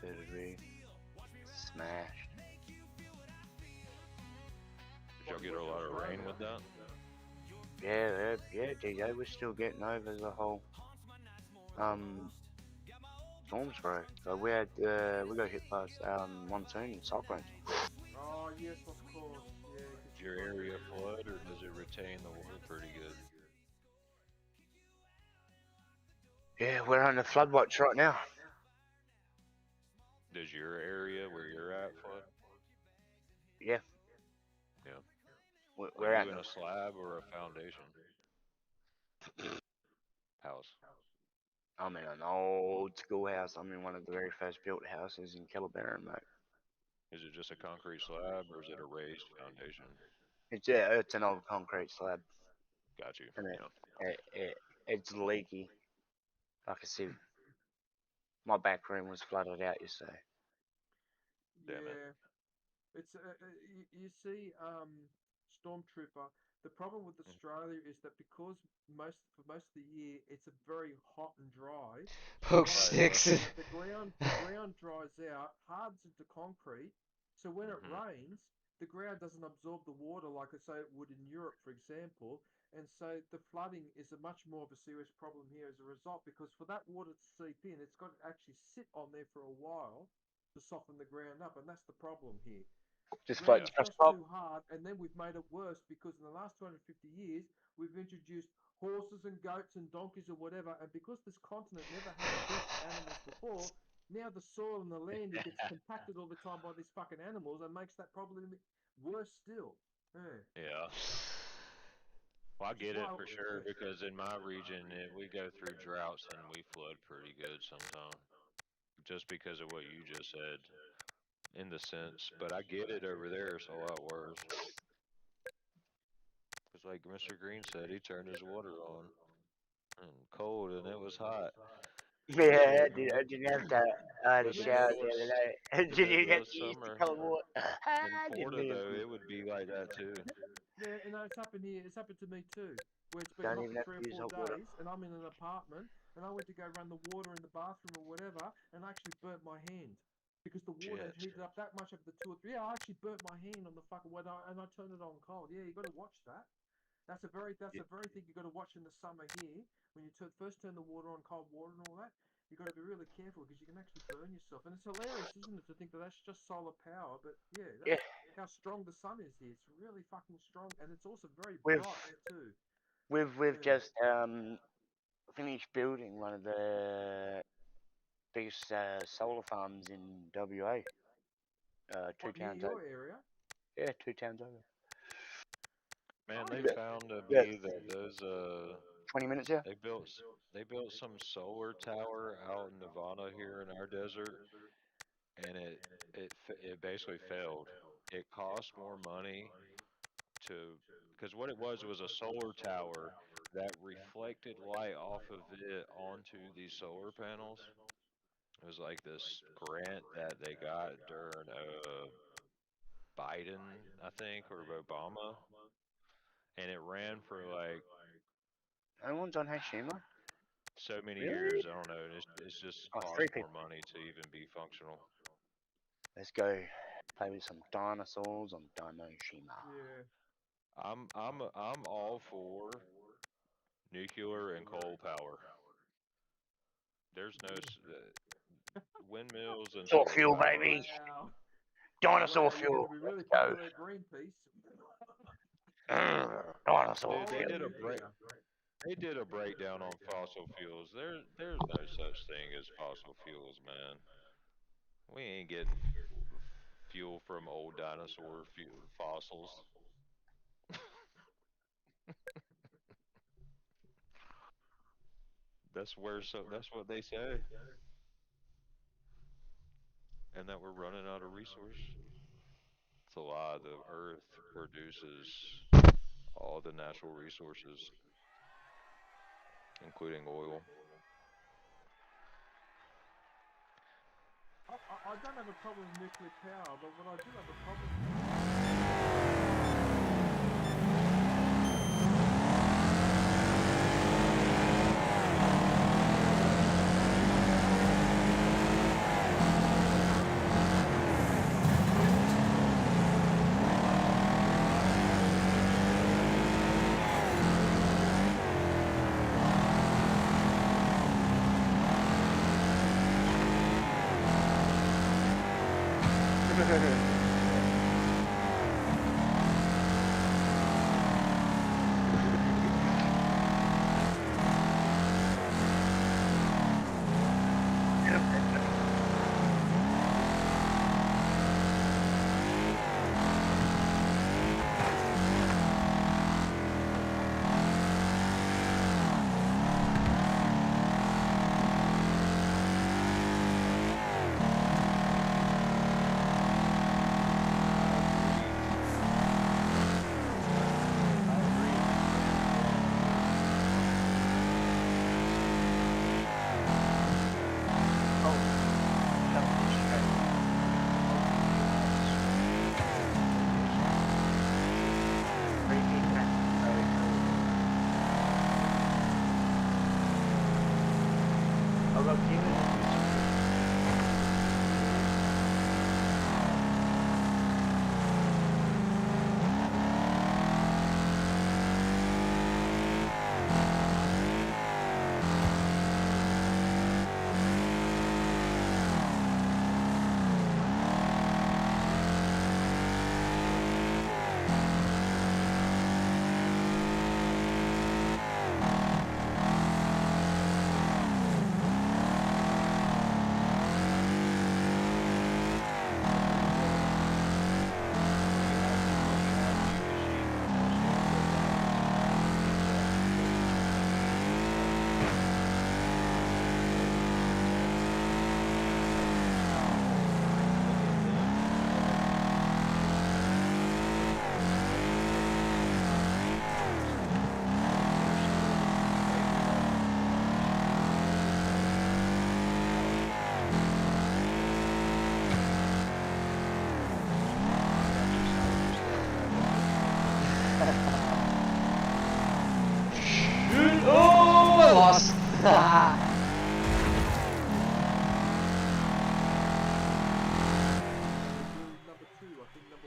So did we. Smashed. Did y'all get a lot of rain with that? Yeah, DJ was still getting over the whole storms, bro. So we got hit by monsoon cyclones. Oh yes, of course. Yeah. Does your area flood or does it retain the water pretty good? Yeah, we're on the flood watch right now. Does your area where you're at flood? Yeah. Yeah. We're Are at you in a slab or a foundation house? I'm in an old school house. I'm in one of the very first built houses in Kellerberrin, mate. Is it just a concrete slab or is it a raised foundation? It's an old concrete slab. Got you. And Yeah. it's leaky. Like I said, my back room was flooded out yesterday. Damn it. Yeah. It's you see, Stormtrooper. The problem with Australia is that because for most of the year it's a very hot and dry. Poke sticks. The ground dries out, hardens into concrete. So when it rains, the ground doesn't absorb the water like I say it would in Europe, for example. And so the flooding is a much more of a serious problem here as a result, because for that water to seep in, it's got to actually sit on there for a while to soften the ground up, and that's the problem here. Just Ground like is just too hard, and then we've made it worse because in the last 250 years we've introduced horses and goats and donkeys or whatever, and because this continent never had beast animals before, now the soil and the land it gets compacted all the time by these fucking animals and makes that problem worse still. Yeah. Well, I get it Well, for sure because in my region we go through droughts and we flood pretty good sometimes. Just because of what you just said, in the sense, but I get it over there. It's a lot worse. It's like Mr. Green said, he turned his water on, and cold, and it was hot. yeah, I didn't have to shower the other day. I didn't it have was to use summer. the cold water. In Florida, though, it would be like that too. Yeah, and it's happened here. It's happened to me too. Where it's been Don't hot even for have 3 to use or 4 hot water. days, and I'm in an apartment, and I went to go run the water in the bathroom or whatever, and I actually burnt my hand because the water had Shit. heated up that much over the 2 or 3. Yeah, I actually burnt my hand on the fucking water, and I turned it on cold. Yeah, you got to watch that. That's a very thing you got to watch in the summer here when you first turn the water on, cold water and all that. You got to be really careful because you can actually burn yourself, and it's hilarious, isn't it, to think that that's just solar power? But yeah, Yeah. that's how strong the sun is here. It's really fucking strong, and it's also very We've- bright too. We've Yeah. just finished building one of the biggest solar farms in WA. 2 What, near towns your over. area? Yeah, 2 towns over. Man, Oh, they yeah. found to Yeah. be that those 20 minutes, yeah. they built some solar tower out in Nevada here in our desert, and it basically failed. It cost more money to, because what it was a solar tower that reflected light off of it onto these solar panels. It was like this grant that they got during Biden, I think, or Obama, and it ran for like No one's on Hashima. so many Really? years. I don't know. And it's just Oh, cost 3 more people. money to even be functional. Let's go play with some dinosaurs on Dinoshima. Yeah. I'm all for nuclear and coal power. There's no windmills and Solar solar fuel, power. baby. Wow. Dinosaur Wow, fuel. you're gonna be really Let's go. popular at Greenpeace. Dinosaur Dude, fuel. they did a breakdown on fossil fuels. There's no such thing as fossil fuels, man. We ain't getting fuel from old dinosaur fossils. That's what they say. And that we're running out of resource. It's a lie. The earth produces all the natural resources, including oil. I don't have a problem with nuclear power, but what I do have a problem with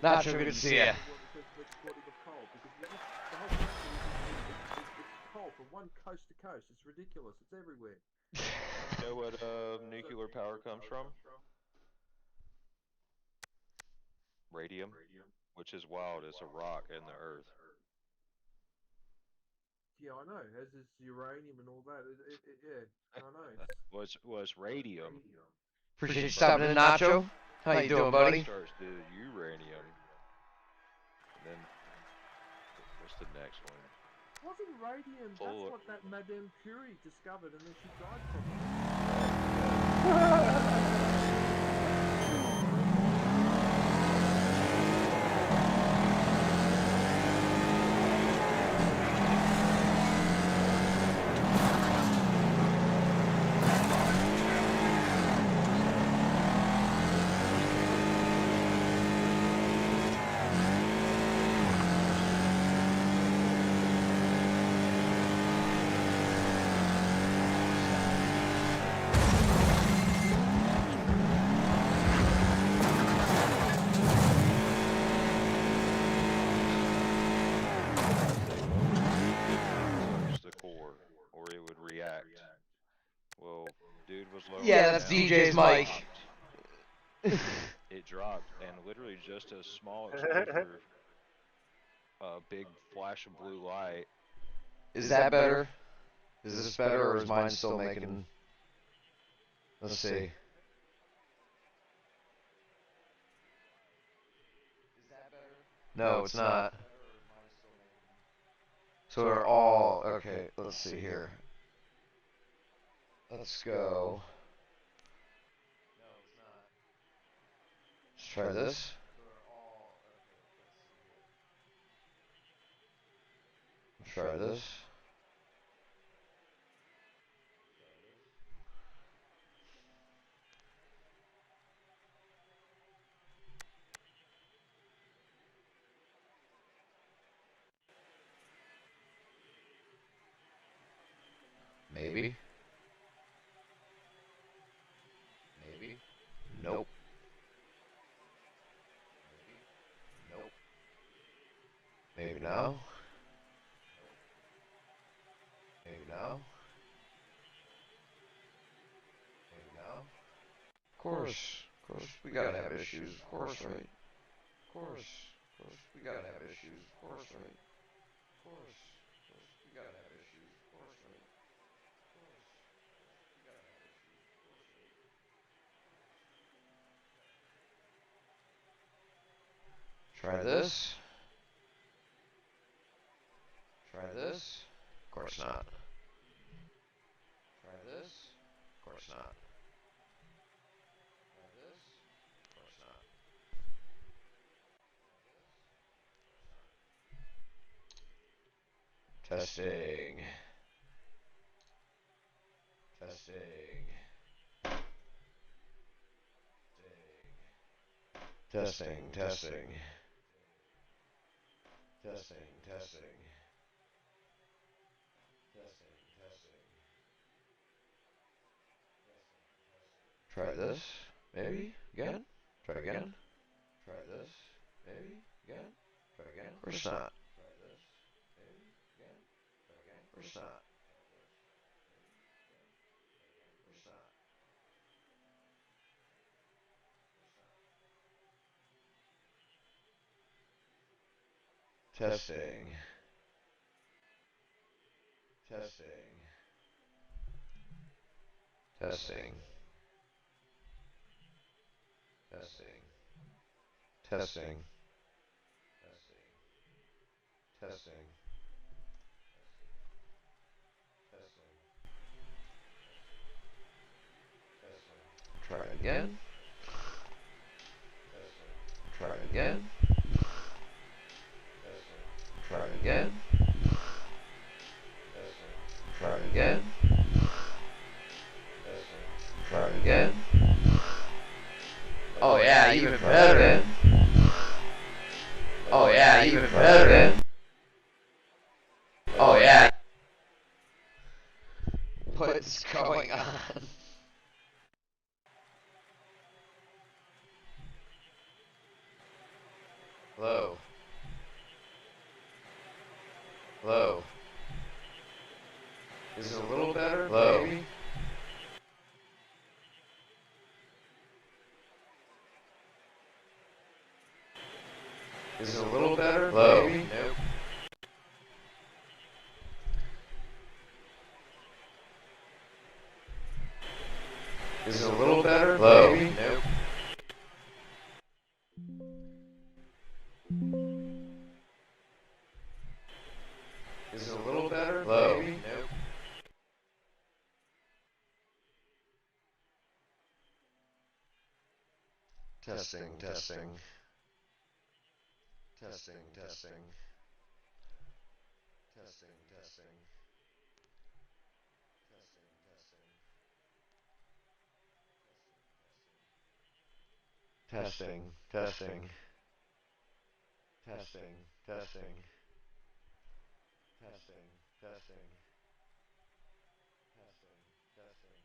Nacho, good to see ya. It's coal from one coast to coast. It's ridiculous. It's everywhere. You know what nuclear power comes from? Radium, which is wild. It's a rock in the earth. Yeah, I know. As is uranium and all that. Yeah, I know. Was radium. Appreciate you stopping in, Nacho. How you doing, buddy? Starts to uranium. And then, what's the next one? Wasn't radium? Full That's of- what that Madame Curie discovered, and then she died from Touch the core, or it would react. Well, dude was low. Yeah, that's DJ's mic. It dropped, and literally just a small exposure, a big flash of blue light. Is that better? Is this better, or is mine still making... Let's see. No, it's not. So they're all... Okay, let's see here. Let's go. Let's try this. Let's try this. Maybe. Maybe. Nope. Nope. Maybe now. Maybe now. Maybe now. Of course, we gotta have issues. Of course, right? Of course, we gotta have issues. Of course, right? Of course, we gotta have issues. Of course, right? Of course, we gotta have issues. Of course, right? Try this. Try this. Of course not. Try this. Of course not. Try this. Of course not. Testing. Testing. Testing. Testing. Testing. Testing. Testing. Testing. Try this. Maybe. Again. Try again. Try this. Maybe. Again. Try again. Of course not. Try this. Maybe. Again. Try again. Of course not. Of course not. Testing. Testing. Testing. Testing. Testing. Testing. Try it again. Try it again. Try it again. Try it again. Try it again. Oh yeah, even better. Oh yeah, even better. Oh yeah. What's going on? Is it a little better? Low. Maybe? Is it a little better? Low. Maybe? Nope. Is it a little better? Low. Maybe? Nope. Is it a little better? Low. Maybe? Nope. Testing, testing. Testing, testing. Testing, testing. Testing, testing. Testing, testing. Testing, testing. Testing, testing. Testing, testing.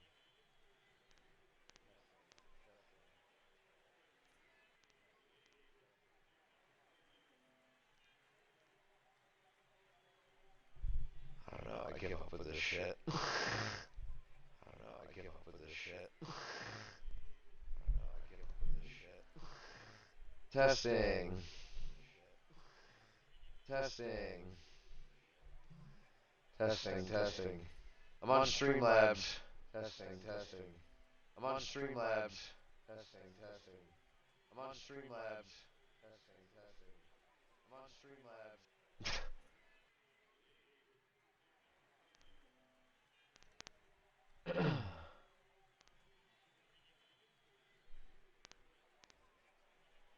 I don't know, I give up with this shit. I don't know, I give up with this shit. I don't know, I give up with this shit. Testing. Testing. Testing, testing. I'm on Streamlabs. Testing, testing. I'm on Streamlabs. Testing, testing. I'm on Streamlabs. Testing, testing. I'm on Streamlabs.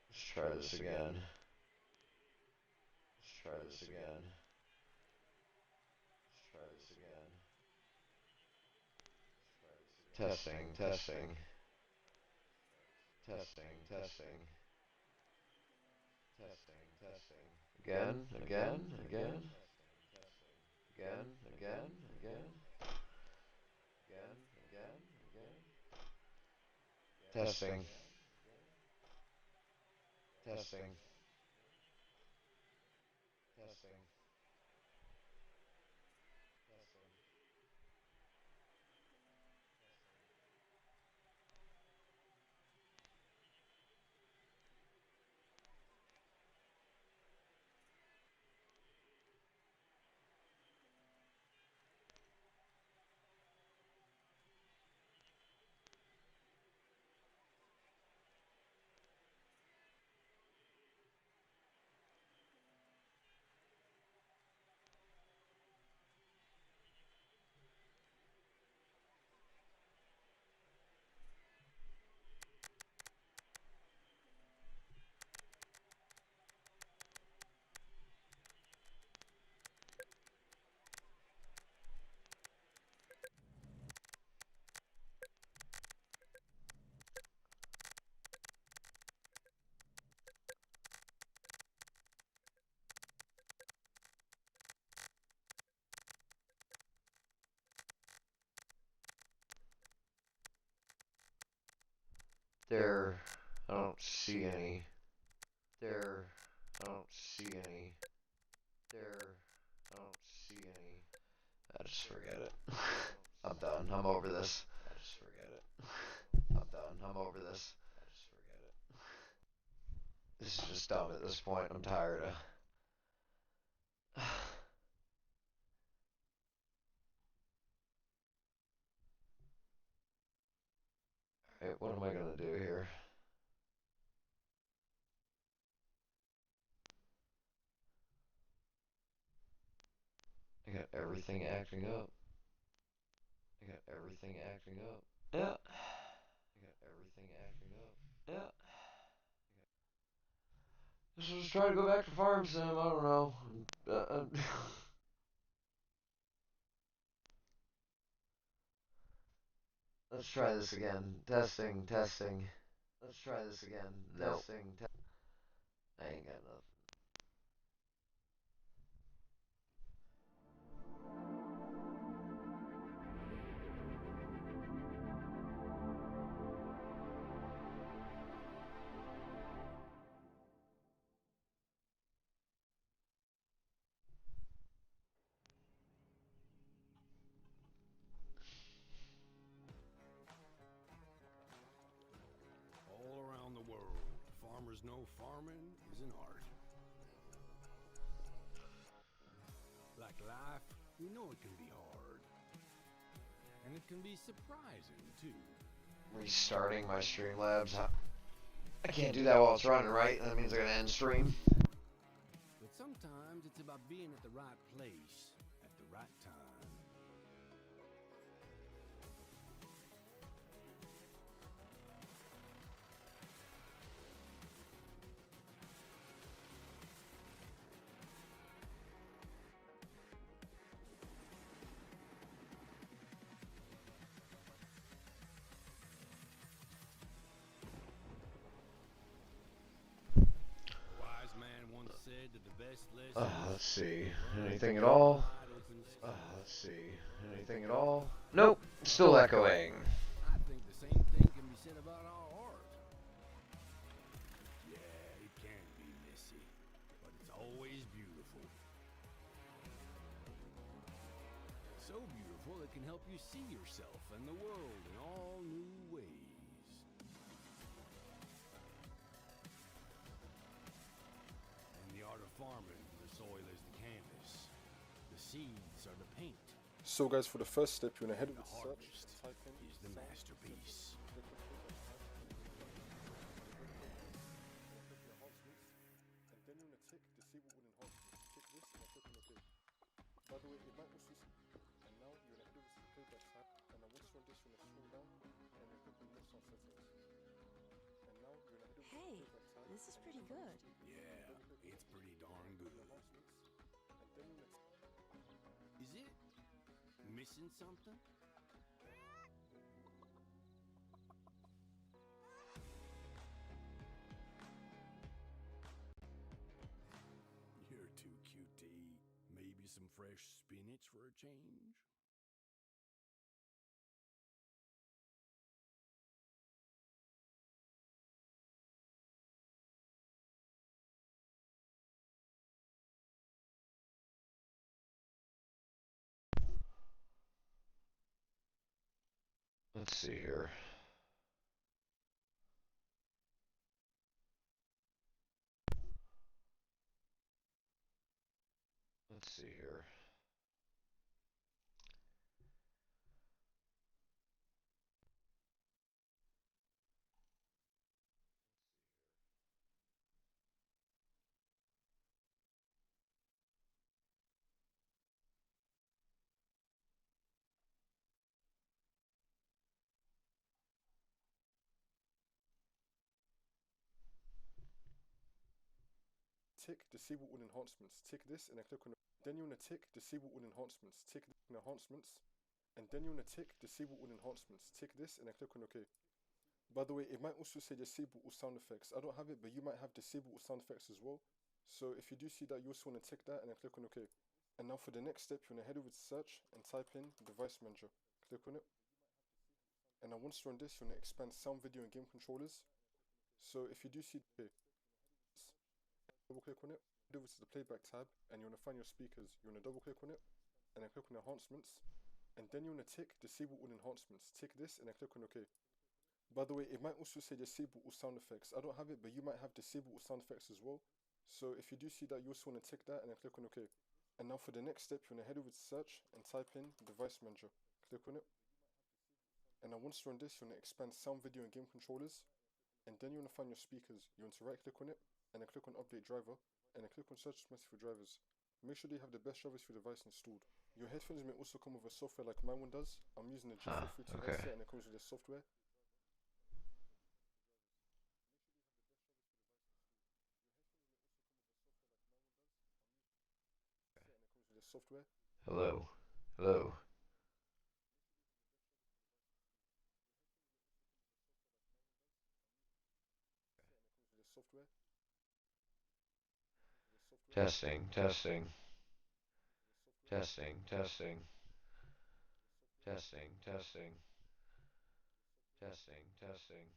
Let's try this again. Let's try this again. Let's try this again. Testing, testing. Testing, testing. Testing, testing. Again, again, again. Again, again, again. Again, again, again. Testing. Testing. Testing. There, I don't see any. There, I don't see any. There, I don't see any. I just forget it. I'm done. I'm over this. I just forget it. I'm done. I'm over this. I just forget it. This is just dumb at this point. I'm tired of. Alright, what am I gonna do here? I got everything acting up. I got everything acting up. Yeah. I got everything acting up. Yeah. Just try to go back to Farm Sim. I don't know. Let's try this again. Testing, testing. Let's try this again. Nope. Testing. I ain't got nothing. Farmers know farming is an art. Like life, we know it can be hard. And it can be surprising, too. Restarting my Streamlabs. I can't do that while it's running, right? That means I gotta end stream. But sometimes it's about being at the right place at the right time. Wise man once said that the best lesson Let's see. Anything at all? Let's see. Anything at all? Nope. Still echoing. I think the same thing can be said about our art. Yeah, it can be messy, but it's always beautiful. So beautiful it can help you see yourself and the world in all new ways. In the art of farming, the soil is the canvas. The seeds are the paint. So guys, for the first step, you want to head The over to search, harvest type in is the masterpiece. and then you want to tick disable all enhancements. Tick this and click on OK. By the way, it might also and now you're going to head over to the playback tab, and now once you're on this, you're going to scroll down and you click on more sound settings. And now you're going to head over to Hey, the playback tab. this is pretty good. Yeah, it's pretty darn good. Enhancements, and then you're going to Is it missing something? You're too cute to eat. Maybe some fresh spinach for a change? Let's see here. Let's see here. tick disable all enhancements. Tick this and then click on it. Then you want to tick disable all enhancements. Tick enhancements. And then you want to tick disable all enhancements. Tick this and then click on OK. By the way, it might also say disable all sound effects. I don't have it, but you might have disable all sound effects as well. So if you do see that, you also want to tick that and then click on OK. And now for the next step, you want to head over to search and type in device manager. Click on it. And now once you're on this, you want to expand sound, video, and game controllers. So if you do see, double click on it, head over to the playback tab, and you want to find your speakers. You want to double click on it, and then click on enhancements, and then you want to tick disable all enhancements. Tick this, and then click on OK. By the way, it might also say disable all sound effects. I don't have it, but you might have disable all sound effects as well. So if you do see that, you also want to tick that, and then click on OK. And now for the next step, you want to head over to search and type in device manager. Click on it. And now once you're on this, you want to expand sound, video, and game controllers. And then you want to find your speakers. You want to right click on it, and then click on update driver, and then click on search automatically for drivers. Make sure they have the best drivers for your device installed. Your headphones may also come with a software like my one does. I'm using the G432 okay. headset, and it comes with this software. Software. Hello. Hello. Software. Testing, testing. Testing, testing. Testing, testing. Testing, testing.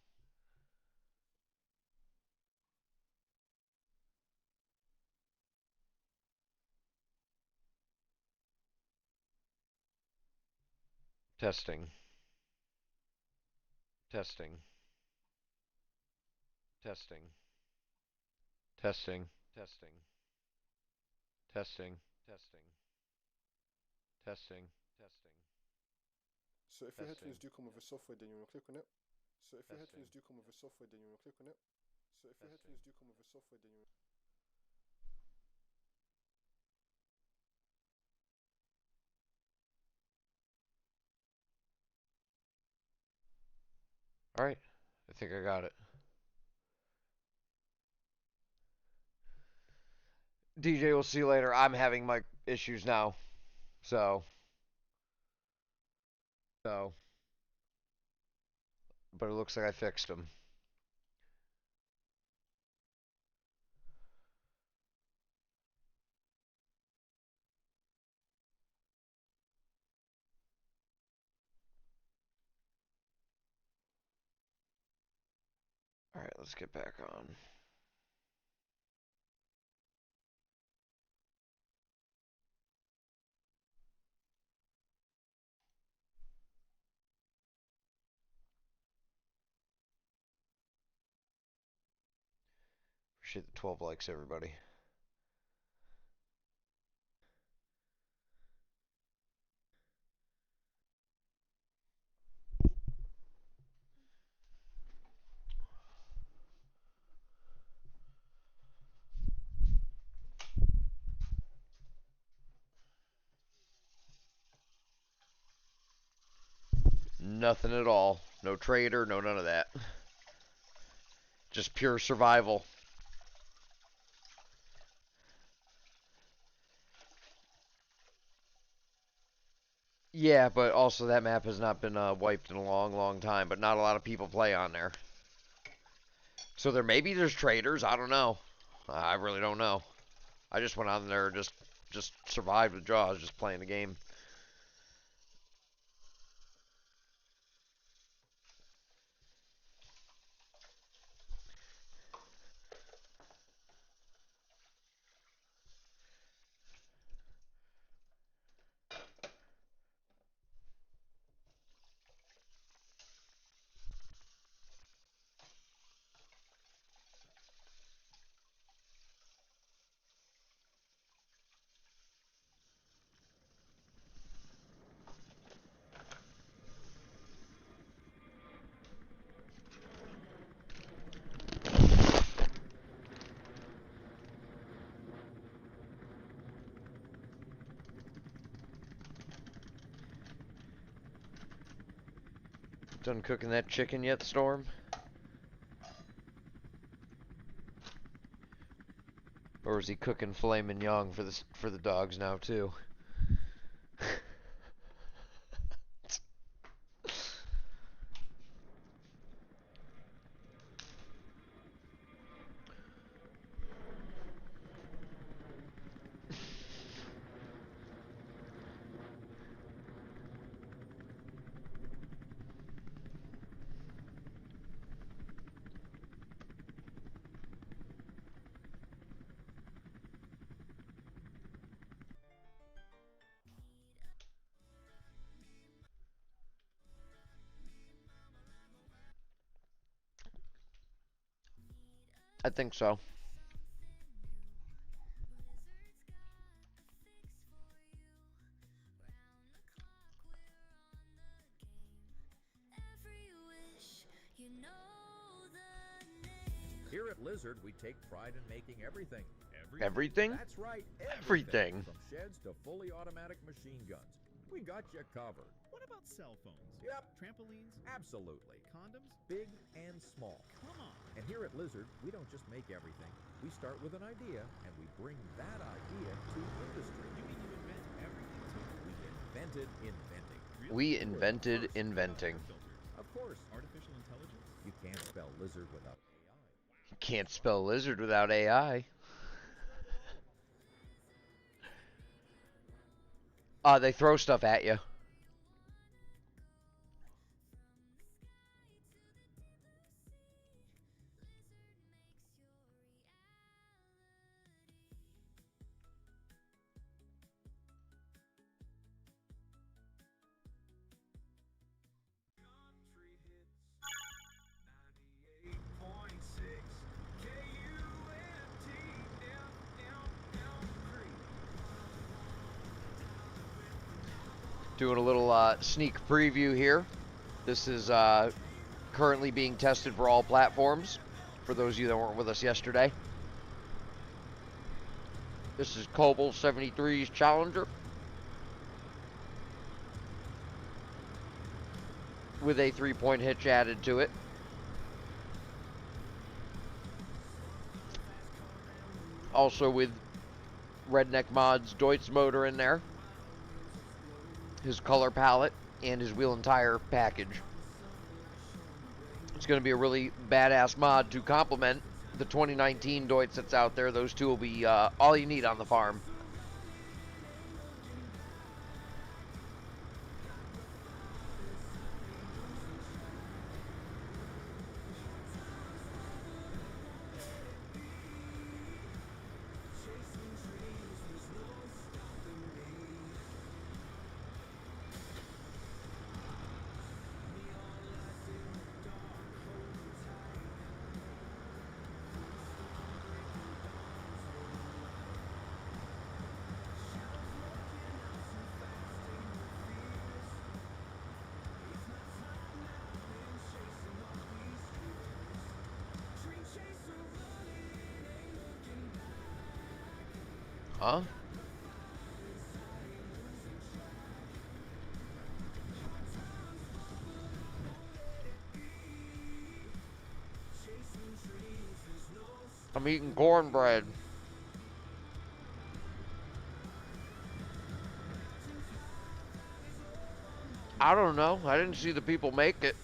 Testing. Testing. Testing. Testing. Testing. Testing. Testing. Testing. Testing. So if your Testing. headphones do come with a software, then you want to click on it. So if your Testing. headphones do come with a software, then you want to click on it. So if your Testing. headphones do come with a software, then you. Alright. I think I got it. DJ, we'll see you later. I'm having mic issues now. So. But it looks like I fixed them. Alright, let's get back on. Appreciate the 12 likes, everybody. Nothing at all. No trader, no none of that. Just pure survival. Yeah, but also that map has not been wiped in a long, long time, but not a lot of people play on there. So there's traders, I don't know. I really don't know. I just went on there, just survived with draws, just playing the game. Done cooking that chicken yet, Storm? Or is he cooking filet mignon for the dogs now too? I think so. Here at Lizard, we take pride in making everything. Everything? That's right, Everything. From sheds to fully automatic machine guns. We got you covered. What about cell phones? Yep. Trampolines? Absolutely. Condoms? Big and small. Come on. And here at Lizard, we don't just make everything. We start with an idea, and we bring that idea to industry. You mean you invent everything too? We invented inventing. Really? We invented inventing. Of course. Artificial intelligence? You can't spell lizard without AI. You can't spell lizard without AI. They throw stuff at you. Doing a little sneak preview here. This is currently being tested for all platforms, for those of you that weren't with us yesterday. This is Cobalt 73's Challenger with a 3-point hitch added to it. Also with Redneck Mod's Deutz motor in there, his color palette, and his wheel and tire package. It's going to be a really badass mod to complement the 2019 Deutz that's out there. Those two will be all you need on the farm. Huh? I'm eating cornbread. I don't know. I didn't see the people make it.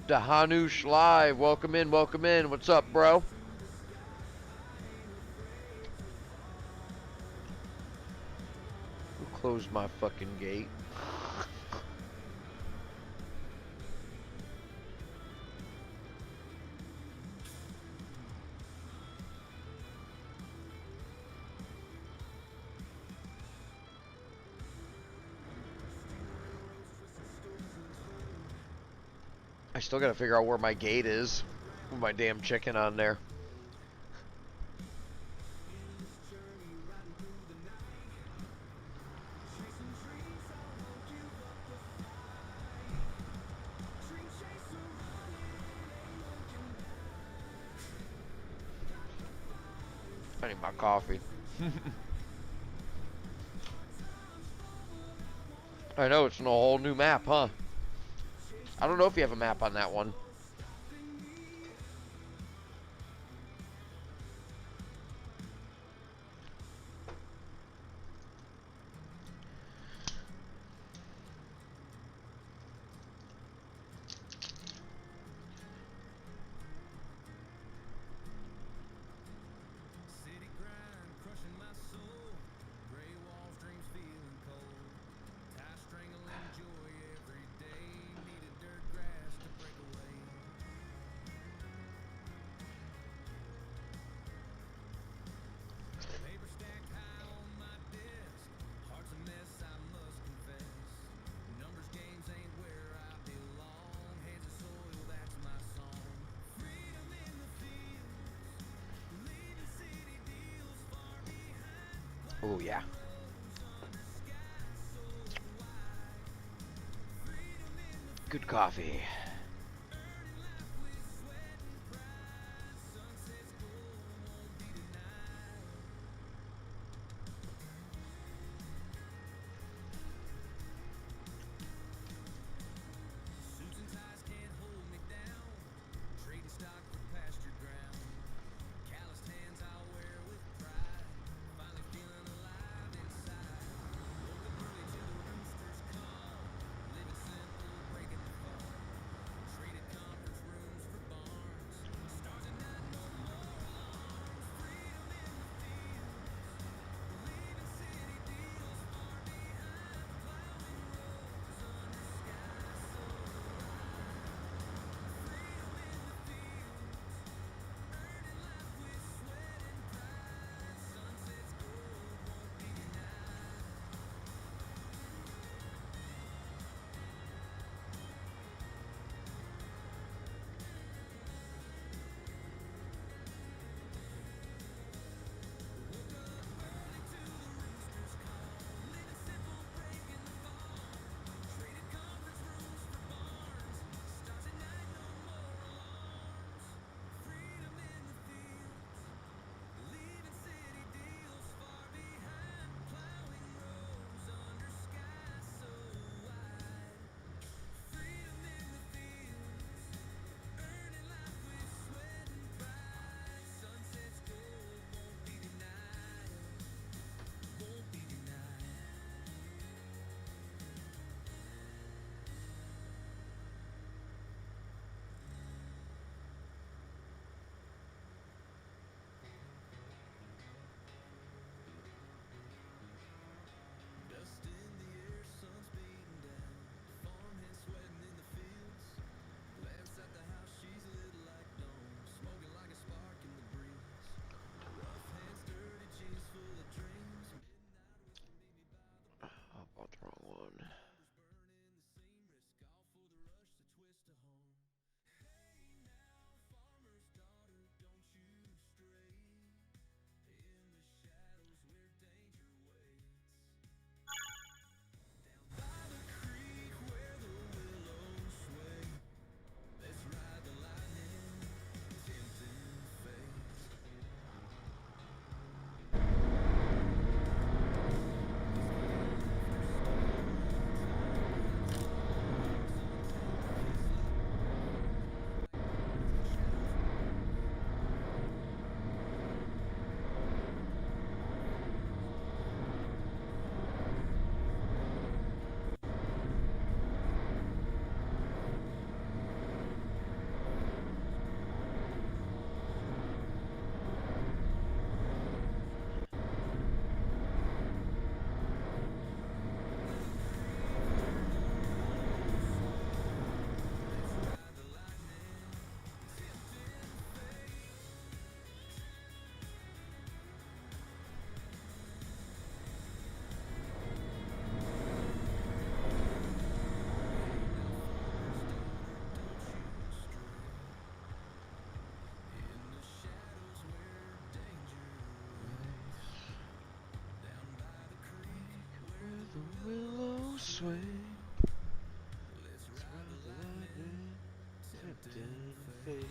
Dahanush Live, welcome in, welcome in. What's up, bro? Who closed my fucking gate? I still gotta figure out where my gate is with my damn chicken on there. I need my coffee. I know, it's a whole new map, huh? I don't know if you have a map on that one. Oh, yeah. Good coffee. this way. Let's ride the lightning, tempting fate.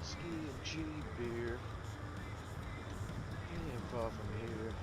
Whiskey and cheap beer. Ain't far from here.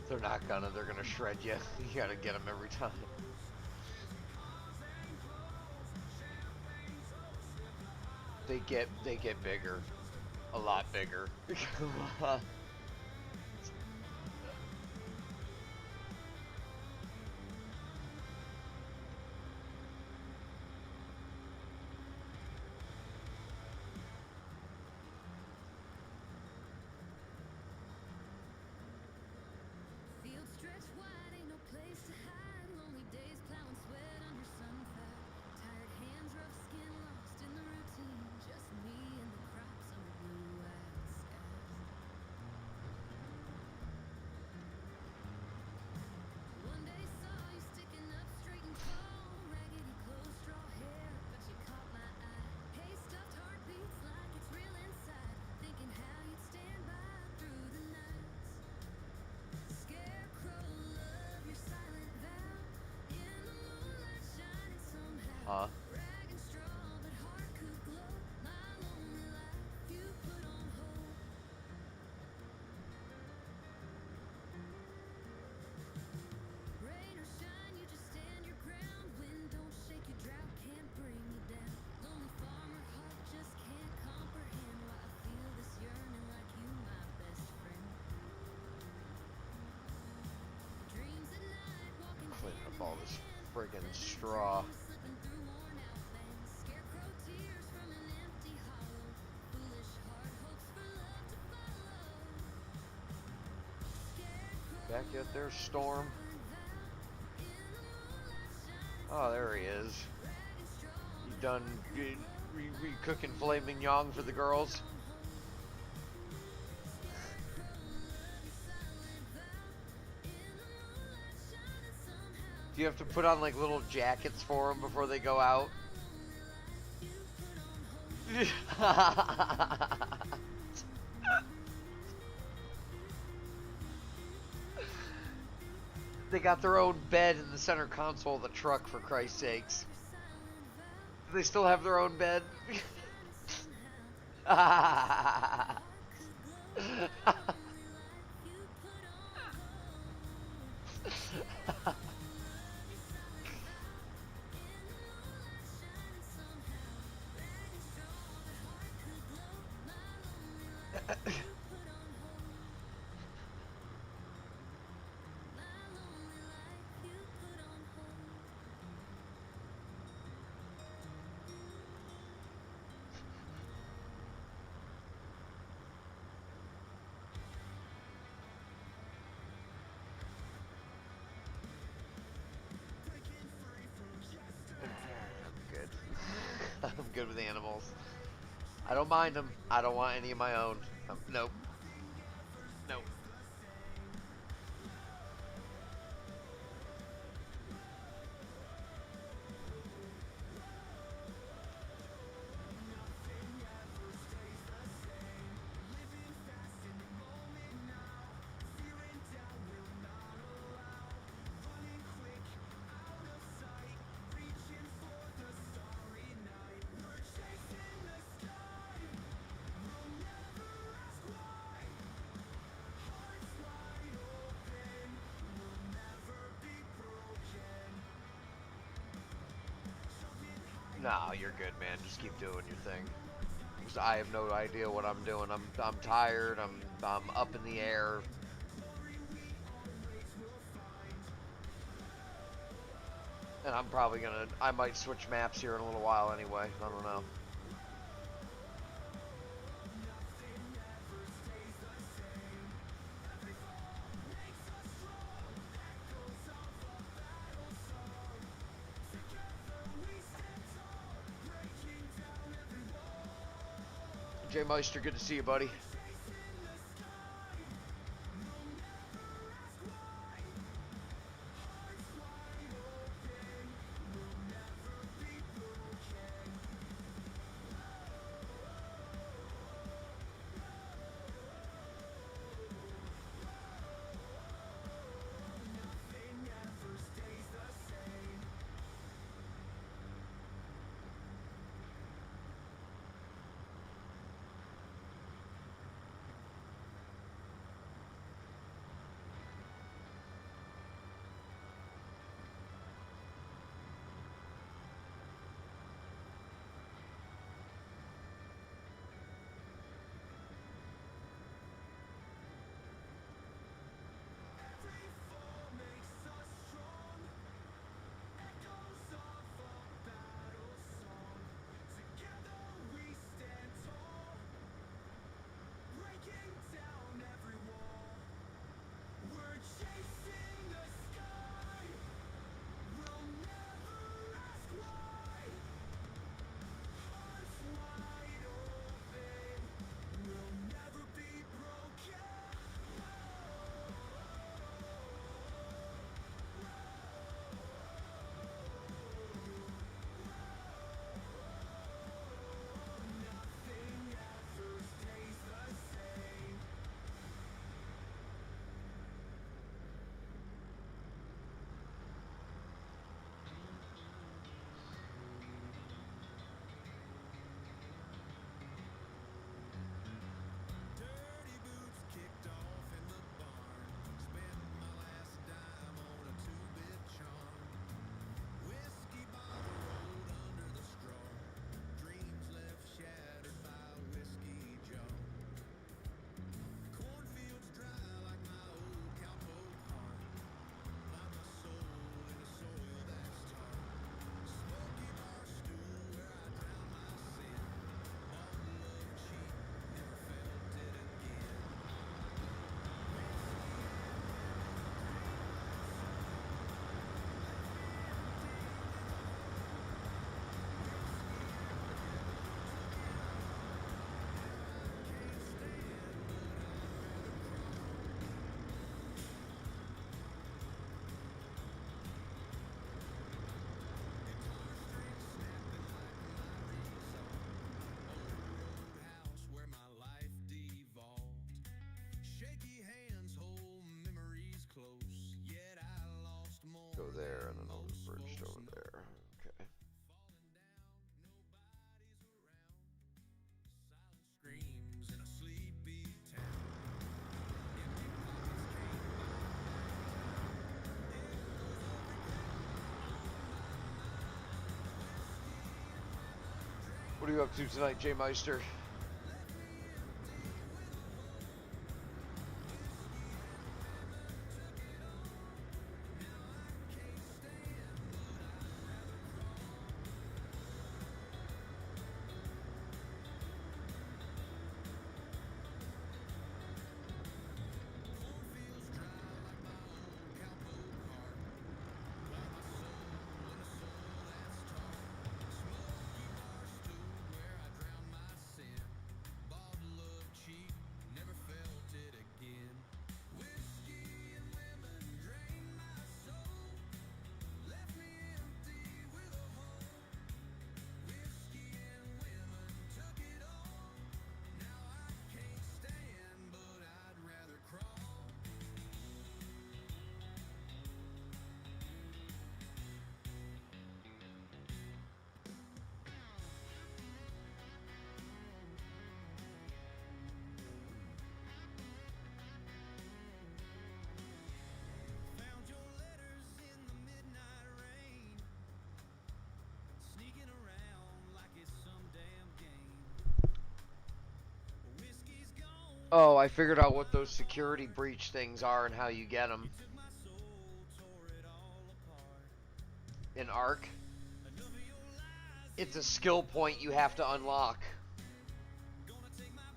They're not gonna. They're gonna shred you. You gotta get them every time. They get bigger, a lot bigger. Field stretched wide, ain't no place to hide. Lonely days plowing sweat under sunfire. Tired hands, rough skin, lost in the routine. Just me and the crops under blue-eyed skies. One day saw you sticking up straight and tall. Raggedy clothes, straw hair, but you caught my eye. Hey, stuffed heartbeats like it's real inside. Thinking how you'd stand by through the nights. Scarecrow, love your silent vow. In the moonlight shining somehow. Rag and straw, but heart could glow. My lonely life you put on hold. Rain or shine, you just stand your ground. Wind don't shake you, drought can't bring you down. Lonely farmer heart just can't comprehend why I feel this yearning like you, my best friend. Dreams at night, walking Clean hand up in all this hand. friggin' straw. Slipping through worn out bands. Scarecrow tears from an empty hollow. Foolish heart hopes for love to follow. Scarecrow, Back yet there, Storm? silent vow. In the moonlight shining Oh, there he is. rag and straw. You done cooking filet mignon for the girls? Do you have to put on like little jackets for them before they go out? They got their own bed in the center console of the truck, for Christ's sakes. Do they still have their own bed? I'm good. I'm good with animals. I don't mind them. I don't want any of my own. Nope. Nope. No, you're good, man. Just keep doing your thing. 'Cause I have no idea what I'm doing. I'm tired. I'm up in the air. And I'm probably gonna. I might switch maps here in a little while anyway. I don't know. Jay Meister, good to see you, buddy. Go there and then over the bridge over there. Okay. What are you up to tonight, Jay Meister? Oh, I figured out what those security breach things are and how you get them. In Ark. It's a skill point you have to unlock.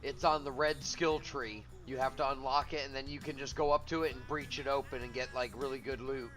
It's on the red skill tree. You have to unlock it and then you can just go up to it and breach it open and get like really good loot.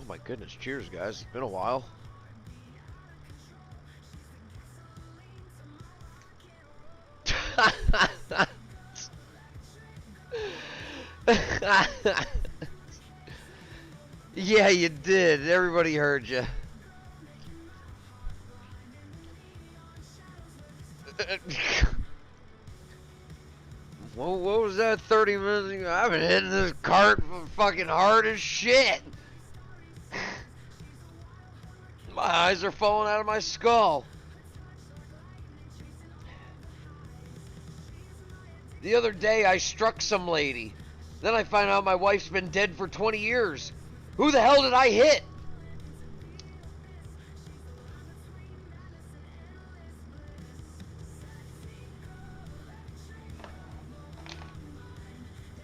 my goodness. Cheers, guys. It's been a while. Yeah, you did. Everybody heard you. Well, what was that 30 minutes ago? I've been hitting this cart fucking hard as shit. My eyes are falling out of my skull. The other day I struck some lady. Then I find out my wife's been dead for 20 years. Who the hell did I hit?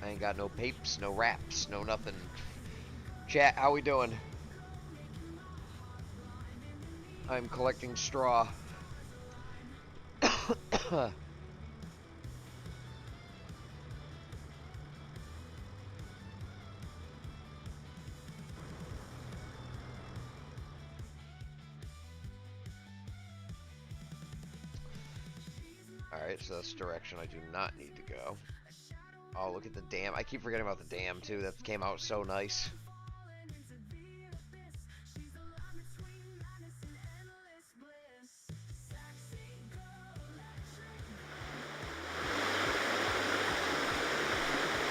I ain't got no papes, no raps, no nothing. Chat, how we doing? I'm collecting straw. Alright, so that's the direction I do not need to go. Oh, look at the dam. I keep forgetting about the dam, too. That came out so nice.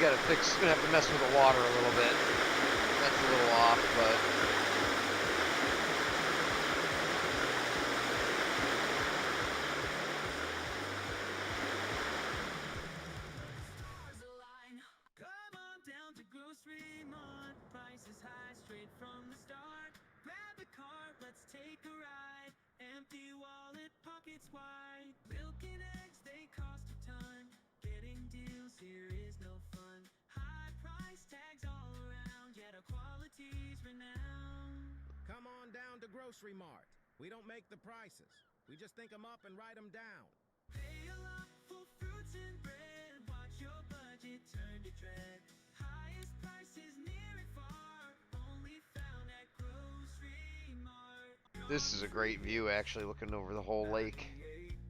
Gotta fix, gonna have to mess with the water a little bit. That's a little off, but Come on down to Grocery Mart. Prices high straight from the start. Grab a cart, let's take a ride. Empty wallet, pockets wide. Milk and eggs, they cost a ton. Getting deals here is no fun. High price tags all around, yet our quality's renowned. Come on down to Grocery Mart. We don't make the prices. We just think them up and write them down. Pay a lot for fruits and bread. Watch your budget turn to dread. Highest prices near and far. Only found at Grocery Mart. this is a great view, actually, looking over the whole lake.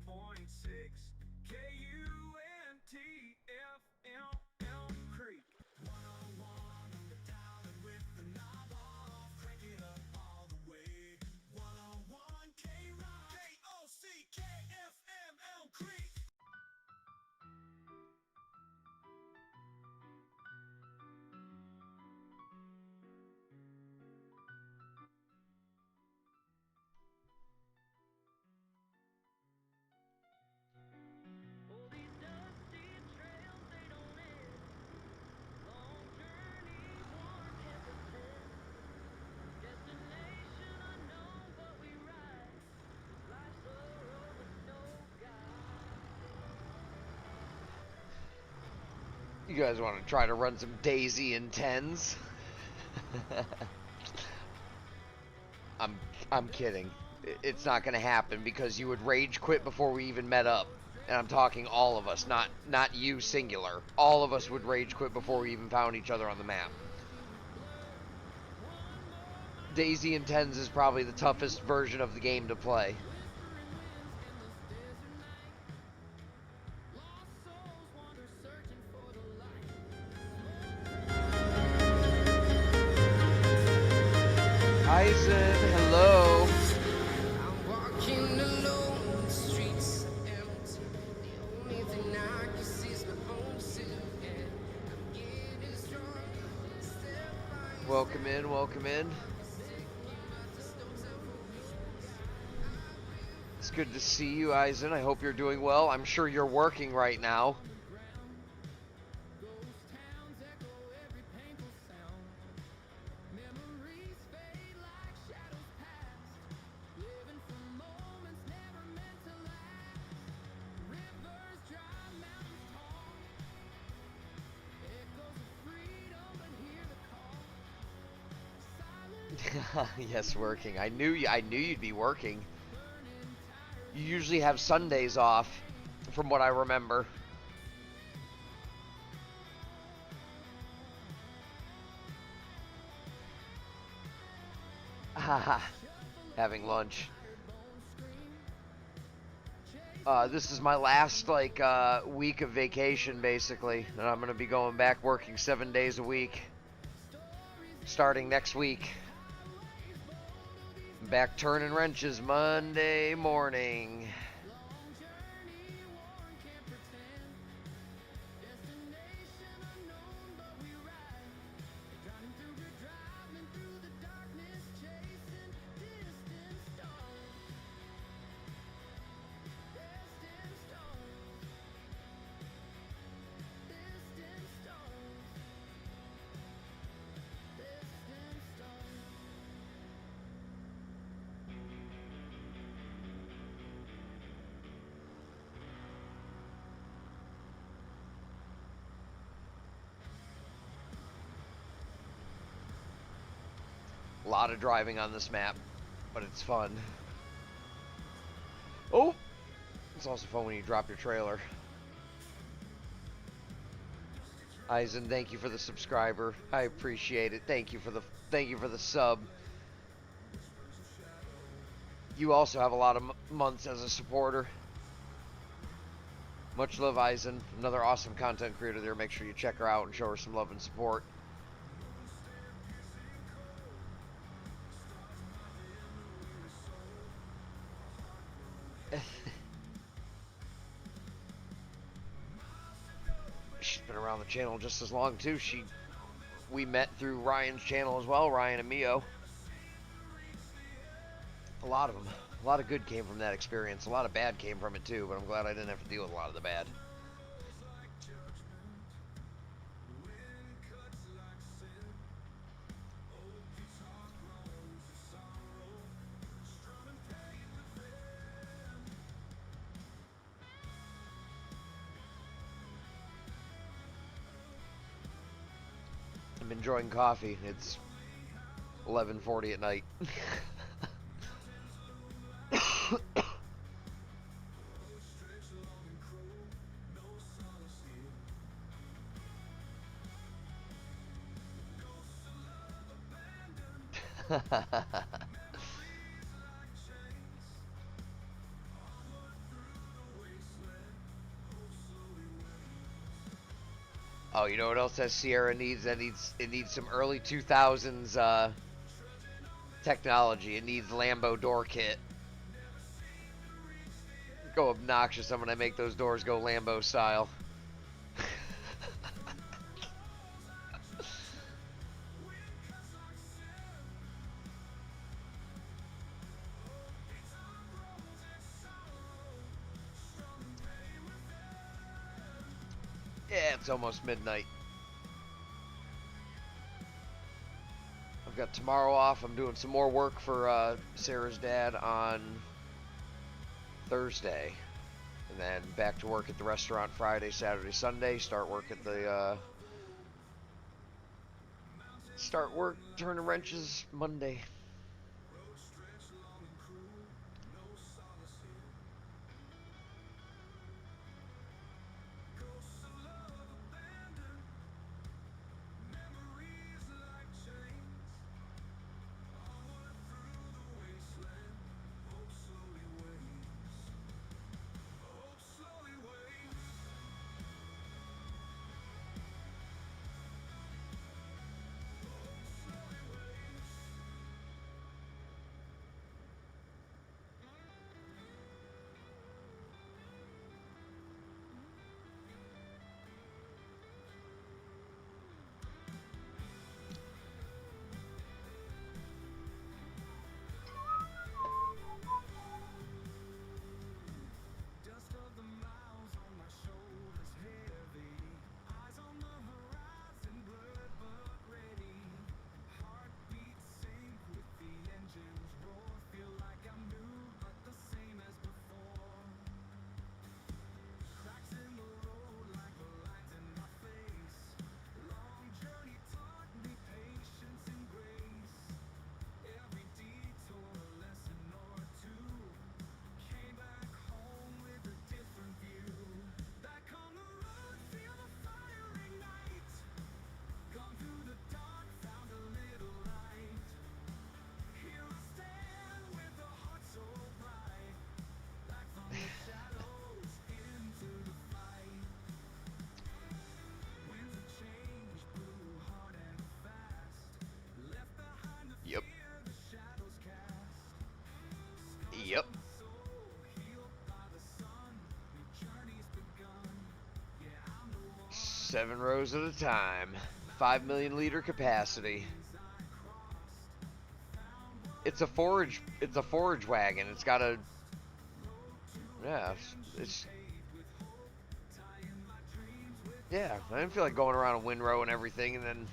8.6 KUNTFLL Creek. 101 on the dial and with the knob off. Crank it up all the way. 101 K-Rock. KOCKFML Creek. All these dusty trails, they don't end. Long journeys, worn canvas bed. Destination unknown, but we ride. Life's a road with no guide. You guys want to try to run some Daisy in 10s? I'm kidding. It's not gonna happen because you would rage quit before we even met up. And I'm talking all of us, not you singular. All of us would rage quit before we even found each other on the map. Daisy in 10s is probably the toughest version of the game to play. Eisen, hello. I'm walking alone, the streets are empty. The only thing I can see is my own silhouette. I'm getting stronger, step by Welcome in, welcome in. It's good to see you, Eisen. I hope you're doing well. I'm sure you're working right now. Yes, working. I knew you'd be working. You usually have Sundays off, from what I remember. Having lunch. This is my last week of vacation basically, and I'm gonna be going back working 7 days a week starting next week. Back turning wrenches Monday morning. A lot of driving on this map, but it's fun. Oh, it's also fun when you drop your trailer. Eisen, thank you for the subscriber. I appreciate it. Thank you for the sub. You also have a lot of months as a supporter. Much love, Eisen. Another awesome content creator there. Make sure you check her out and show her some love and support. She's been around the channel just as long too. We met through Ryan's channel as well, Ryan and Mio. A lot of them. A lot of good came from that experience. A lot of bad came from it too, but I'm glad I didn't have to deal with a lot of the bad. I'm enjoying coffee. It's 11:40 at night. Oh, you know what else that Sierra needs? It needs some early 2000s technology. It needs Lambo door kit. Go obnoxious when I make those doors go Lambo style. Yeah, it's almost midnight. I've got tomorrow off. I'm doing some more work for Sarah's dad on Thursday. And then back to work at the restaurant Friday, Saturday, Sunday. Start work at the... start work turning wrenches Monday. 7 rows at a time. 5 million liter capacity. It's a forage wagon. It's got a, yeah, yeah, I didn't feel like going around a windrow and everything, and then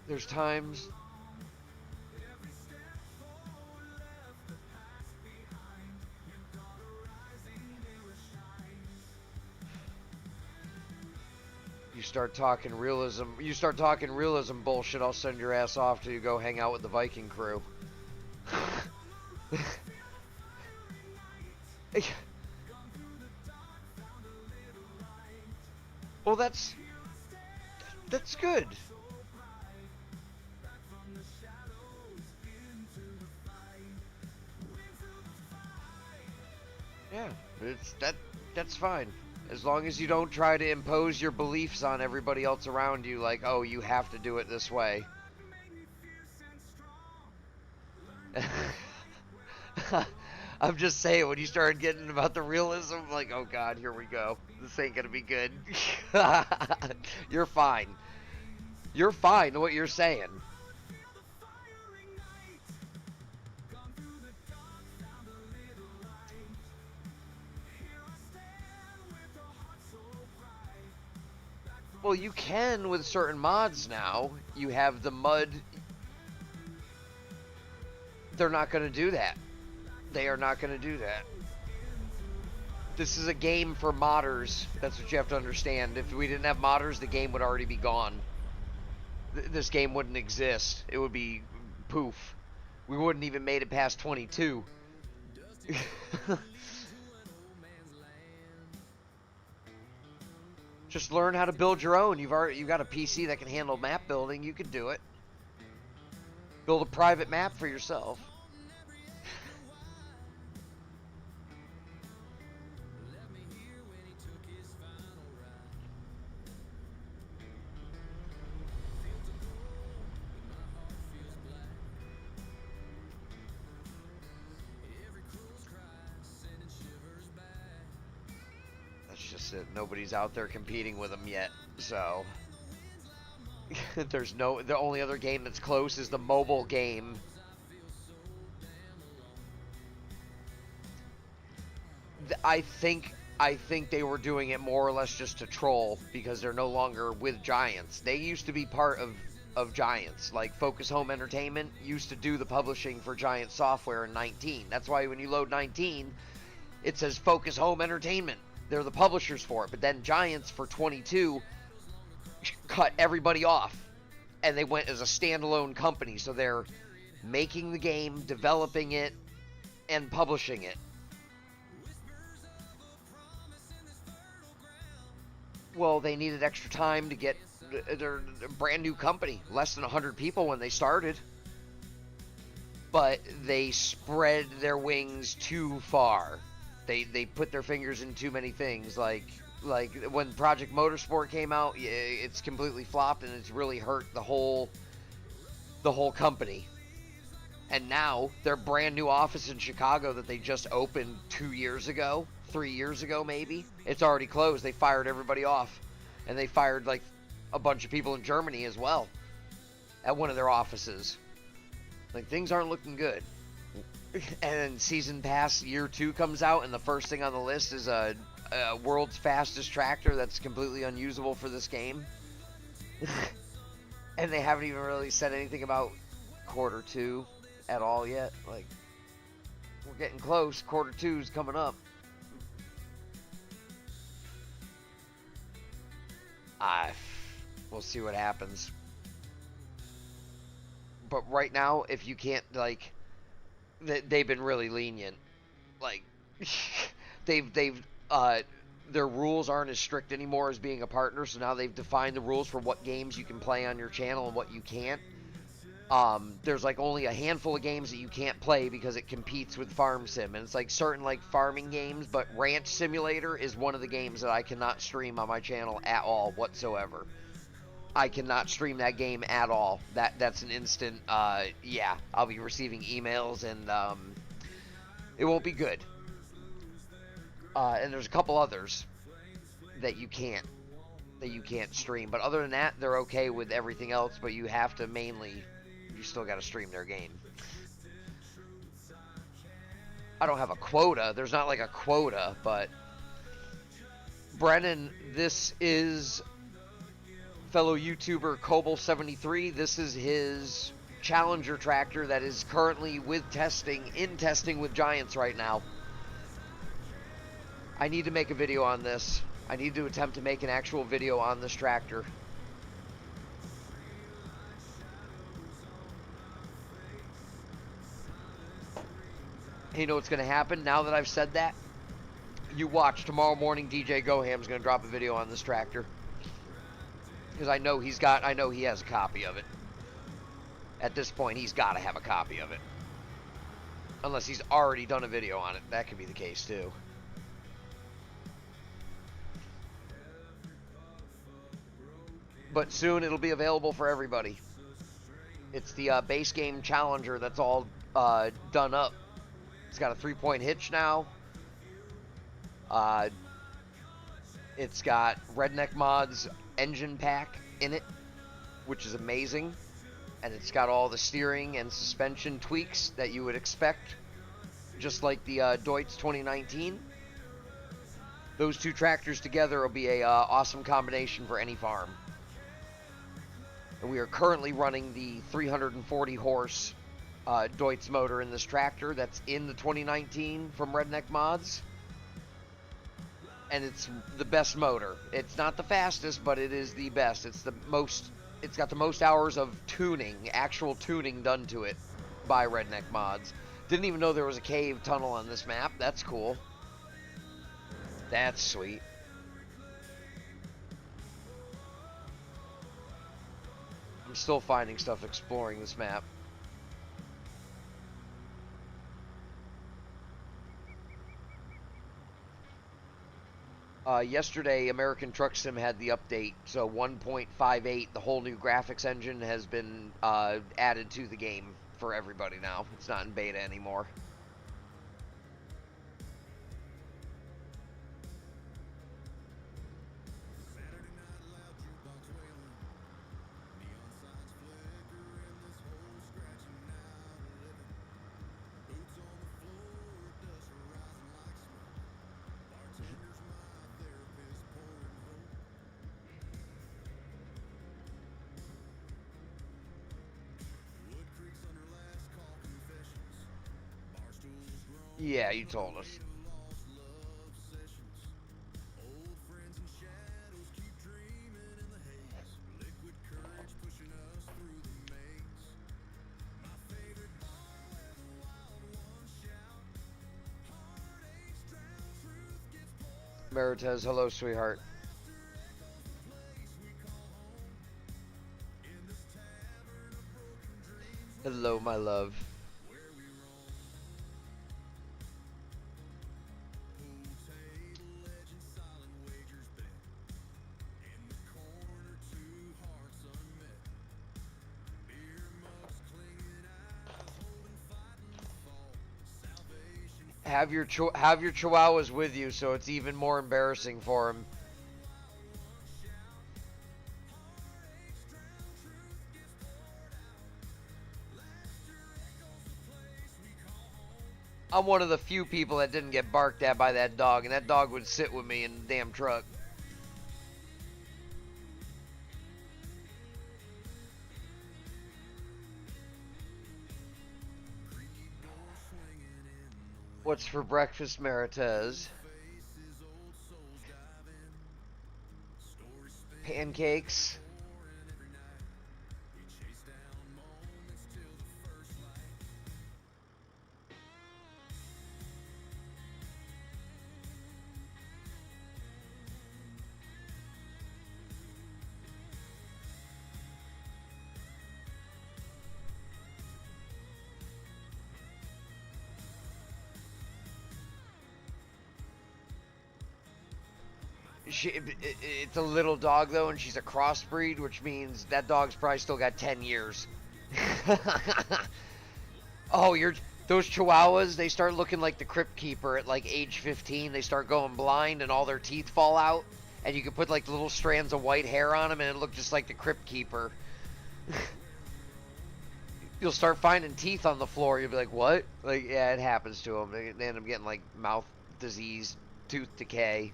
there's times you start talking realism bullshit, I'll send your ass off to go hang out with the Viking crew. Well, that's good. Yeah, that's fine. As long as you don't try to impose your beliefs on everybody else around you, like, oh, you have to do it this way. I'm just saying, when you started getting about the realism, like, oh god, here we go. This ain't gonna be good. You're fine. You're fine, what you're saying. Well, you can with certain mods now. You have the mud. They're not going to do that. They are not going to do that. This is a game for modders. That's what you have to understand. If we didn't have modders, the game would already be gone. This game wouldn't exist. It would be poof. We wouldn't even made it past 22. Just learn how to build your own. You've got a PC that can handle map building. You could do it. Build a private map for yourself. That's just it. Nobody's out there competing with them yet, so the only other game that's close is the mobile game. I think they were doing it more or less just to troll, because they're no longer with Giants. They used to be part of Giants. Like Focus Home Entertainment used to do the publishing for Giant Software in 19. That's why when you load 19, it says Focus Home Entertainment. They're the publishers for it. But then Giants for 22 cut everybody off, and they went as a standalone company. So they're making the game, developing it, and publishing it. Well, they needed extra time to get. They're a brand new company, less than 100 people when they started, but they spread their wings too far. They put their fingers in too many things. Like when Project Motorsport came out, it's completely flopped, and it's really hurt the whole company. And now their brand new office in Chicago that they just opened 3 years ago, maybe, it's already closed. They fired everybody off, and they fired like a bunch of people in Germany as well at one of their offices. Like, things aren't looking good. And then Season Pass Year 2 comes out, and the first thing on the list is a world's fastest tractor that's completely unusable for this game. And they haven't even really said anything about Quarter 2 at all yet. Like, we're getting close. Quarter 2's coming up. We'll see what happens. But right now, if you can't, like, they've been really lenient. Like, their rules aren't as strict anymore as being a partner, so now they've defined the rules for what games you can play on your channel and what you can't. There's like only a handful of games that you can't play because it competes with Farm Sim, and it's like certain like farming games, but Ranch Simulator is one of the games that I cannot stream on my channel at all whatsoever. I cannot stream that game at all. That's an instant, yeah, I'll be receiving emails, and it won't be good. And there's a couple others that you can't stream. But other than that, they're okay with everything else. But you have to you still got to stream their game. I don't have a quota. There's not like a quota, but Brennan, this is fellow YouTuber Cobble73. This is his Challenger tractor that is currently in testing with Giants right now. I need to make a video on this. I need to attempt to make an actual video on this tractor. You know what's going to happen now that I've said that? You watch. Tomorrow morning, DJ Goham's going to drop a video on this tractor. Because I know he has a copy of it. At this point, he's got to have a copy of it. Unless he's already done a video on it. That could be the case, too. But soon it'll be available for everybody. It's the base game Challenger that's all done up. It's got a 3-point hitch now. It's got Redneck Mods engine pack in it, which is amazing. And it's got all the steering and suspension tweaks that you would expect, just like the Deutz 2019. Those two tractors together will be a awesome combination for any farm. And we are currently running the 340 horse Deutz motor in this tractor that's in the 2019 from Redneck Mods. And it's the best motor. It's not the fastest, but it is the best. It's got the most hours of tuning, actual tuning done to it by Redneck Mods. Didn't even know there was a cave tunnel on this map. That's cool. That's sweet. I'm still finding stuff exploring this map. Yesterday, American Truck Sim had the update, so 1.58, the whole new graphics engine has been added to the game for everybody now. It's not in beta anymore. Yeah, you told us. Meritez, hello, sweetheart. Hello, my love. Have your chihuahuas with you, so it's even more embarrassing for him. I'm one of the few people that didn't get barked at by that dog, and that dog would sit with me in the damn truck. What's for breakfast, Meritez? Pancakes. It's a little dog though, and she's a crossbreed, which means that dog's probably still got 10 years. Oh, Those Chihuahuas, they start looking like the Crypt Keeper at like age 15. They start going blind and all their teeth fall out. And you can put like little strands of white hair on them and it look just like the Crypt Keeper. You'll start finding teeth on the floor. You'll be like, what? Like, yeah, it happens to them. They end up getting like mouth disease, tooth decay.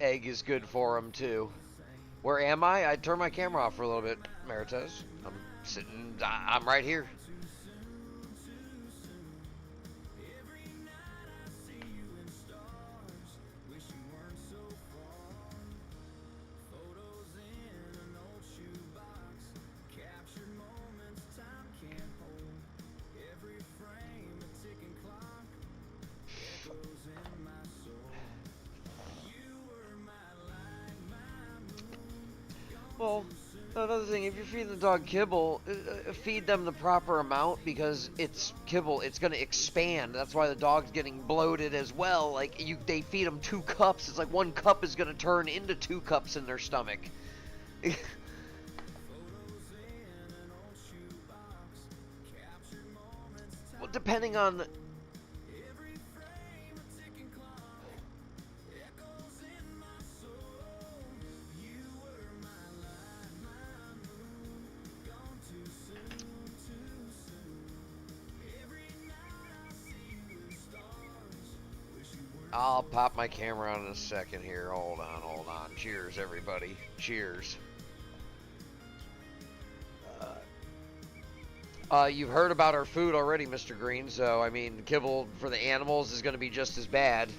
Egg is good for them too. Where am I? I'd turn my camera off for a little bit, Marites. I'm sitting, I'm right here. Well, another thing, if you're feeding the dog kibble, feed them the proper amount because it's kibble. It's going to expand. That's why the dog's getting bloated as well. Like, they feed them 2 cups. It's like 1 cup is going to turn into 2 cups in their stomach. Well, depending on the... I'll pop my camera on in a second here. Hold on, hold on. Cheers, everybody. Cheers. You've heard about our food already, Mr. Green, so, I mean, kibble for the animals is going to be just as bad.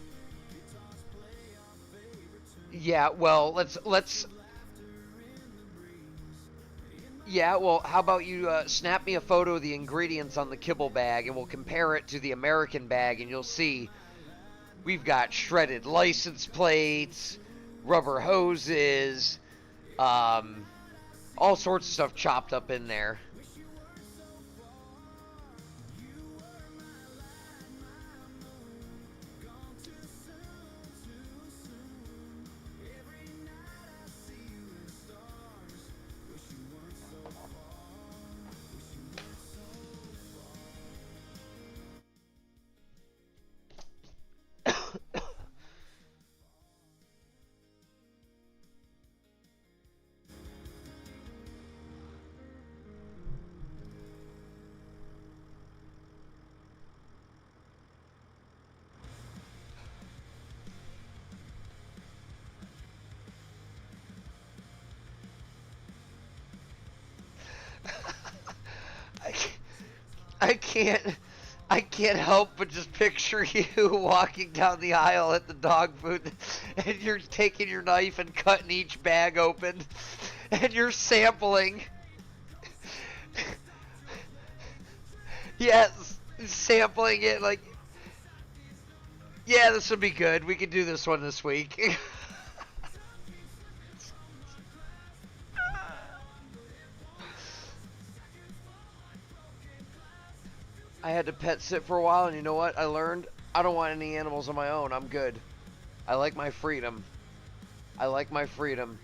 Yeah, well, let's... Yeah, well, how about you snap me a photo of the ingredients on the kibble bag, and we'll compare it to the American bag, and you'll see... We've got shredded license plates, rubber hoses, all sorts of stuff chopped up in there. I can't help but just picture you walking down the aisle at the dog food and you're taking your knife and cutting each bag open and you're sampling. Yes, sampling it like, yeah, this would be good. We could do this one this week. I had to pet sit for a while, and you know what? I learned I don't want any animals of my own. I'm good. I like my freedom. I like my freedom.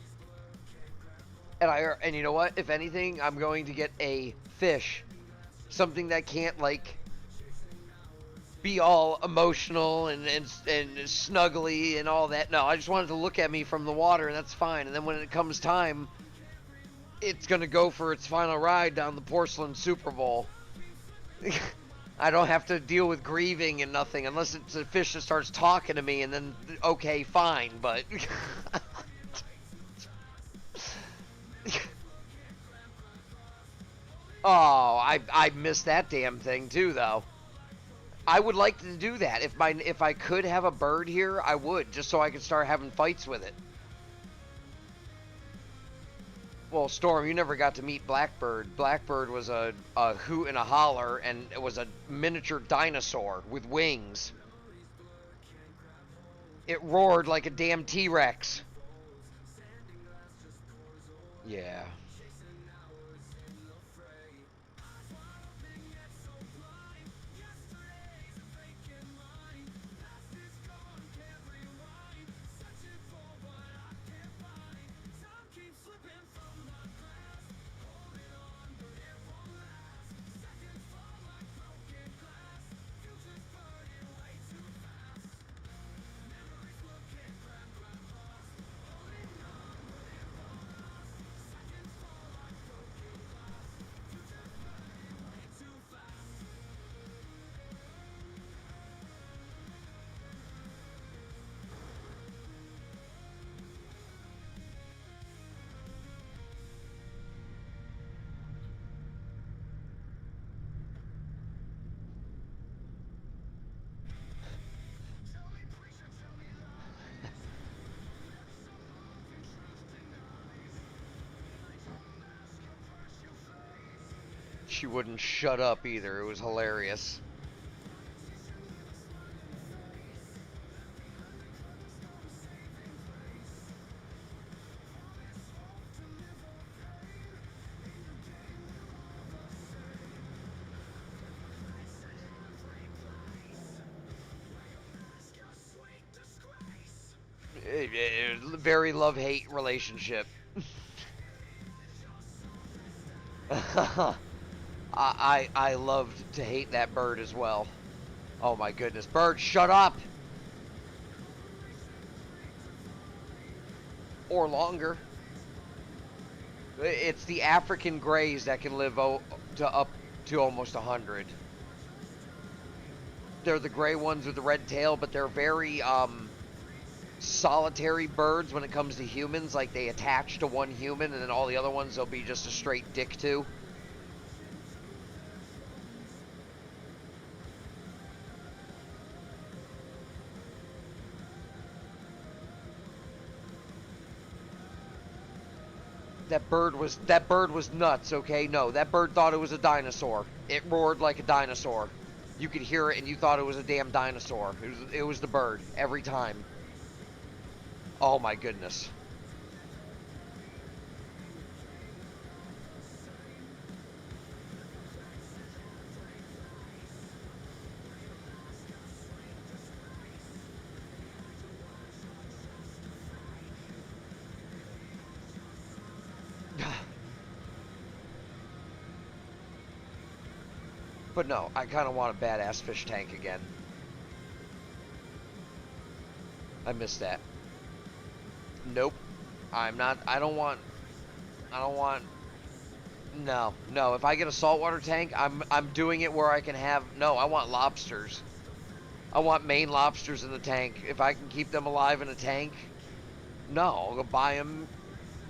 And you know what? If anything, I'm going to get a fish. Something that can't, like, be all emotional and snuggly and all that. No, I just wanted to look at me from the water, and that's fine. And then when it comes time, it's going to go for its final ride down the Porcelain Super Bowl. I don't have to deal with grieving and nothing unless it's a fish that starts talking to me and then, okay, fine, but... Oh, I missed that damn thing too, though. I would like to do that. If I could have a bird here, I would, just so I could start having fights with it. Well, Storm, you never got to meet Blackbird. Blackbird was a hoot and a holler, and it was a miniature dinosaur with wings. It roared like a damn T-Rex. Yeah. She wouldn't shut up either. It was hilarious. Very love-hate relationship. I loved to hate that bird as well. Oh my goodness. Bird, shut up! Or longer. It's the African greys that can live up to almost 100. They're the gray ones with the red tail, but they're very solitary birds when it comes to humans. Like, they attach to one human, and then all the other ones they'll be just a straight dick to. That bird was nuts, okay? No, that bird thought it was a dinosaur. It roared like a dinosaur. You could hear it and you thought it was a damn dinosaur. It was the bird every time. Oh my goodness. But no, I kind of want a badass fish tank again. I miss that. Nope. I don't want, no. If I get a saltwater tank, I'm doing it where I can have, no, I want lobsters. I want Maine lobsters in the tank. If I can keep them alive in a tank, no, I'll go buy them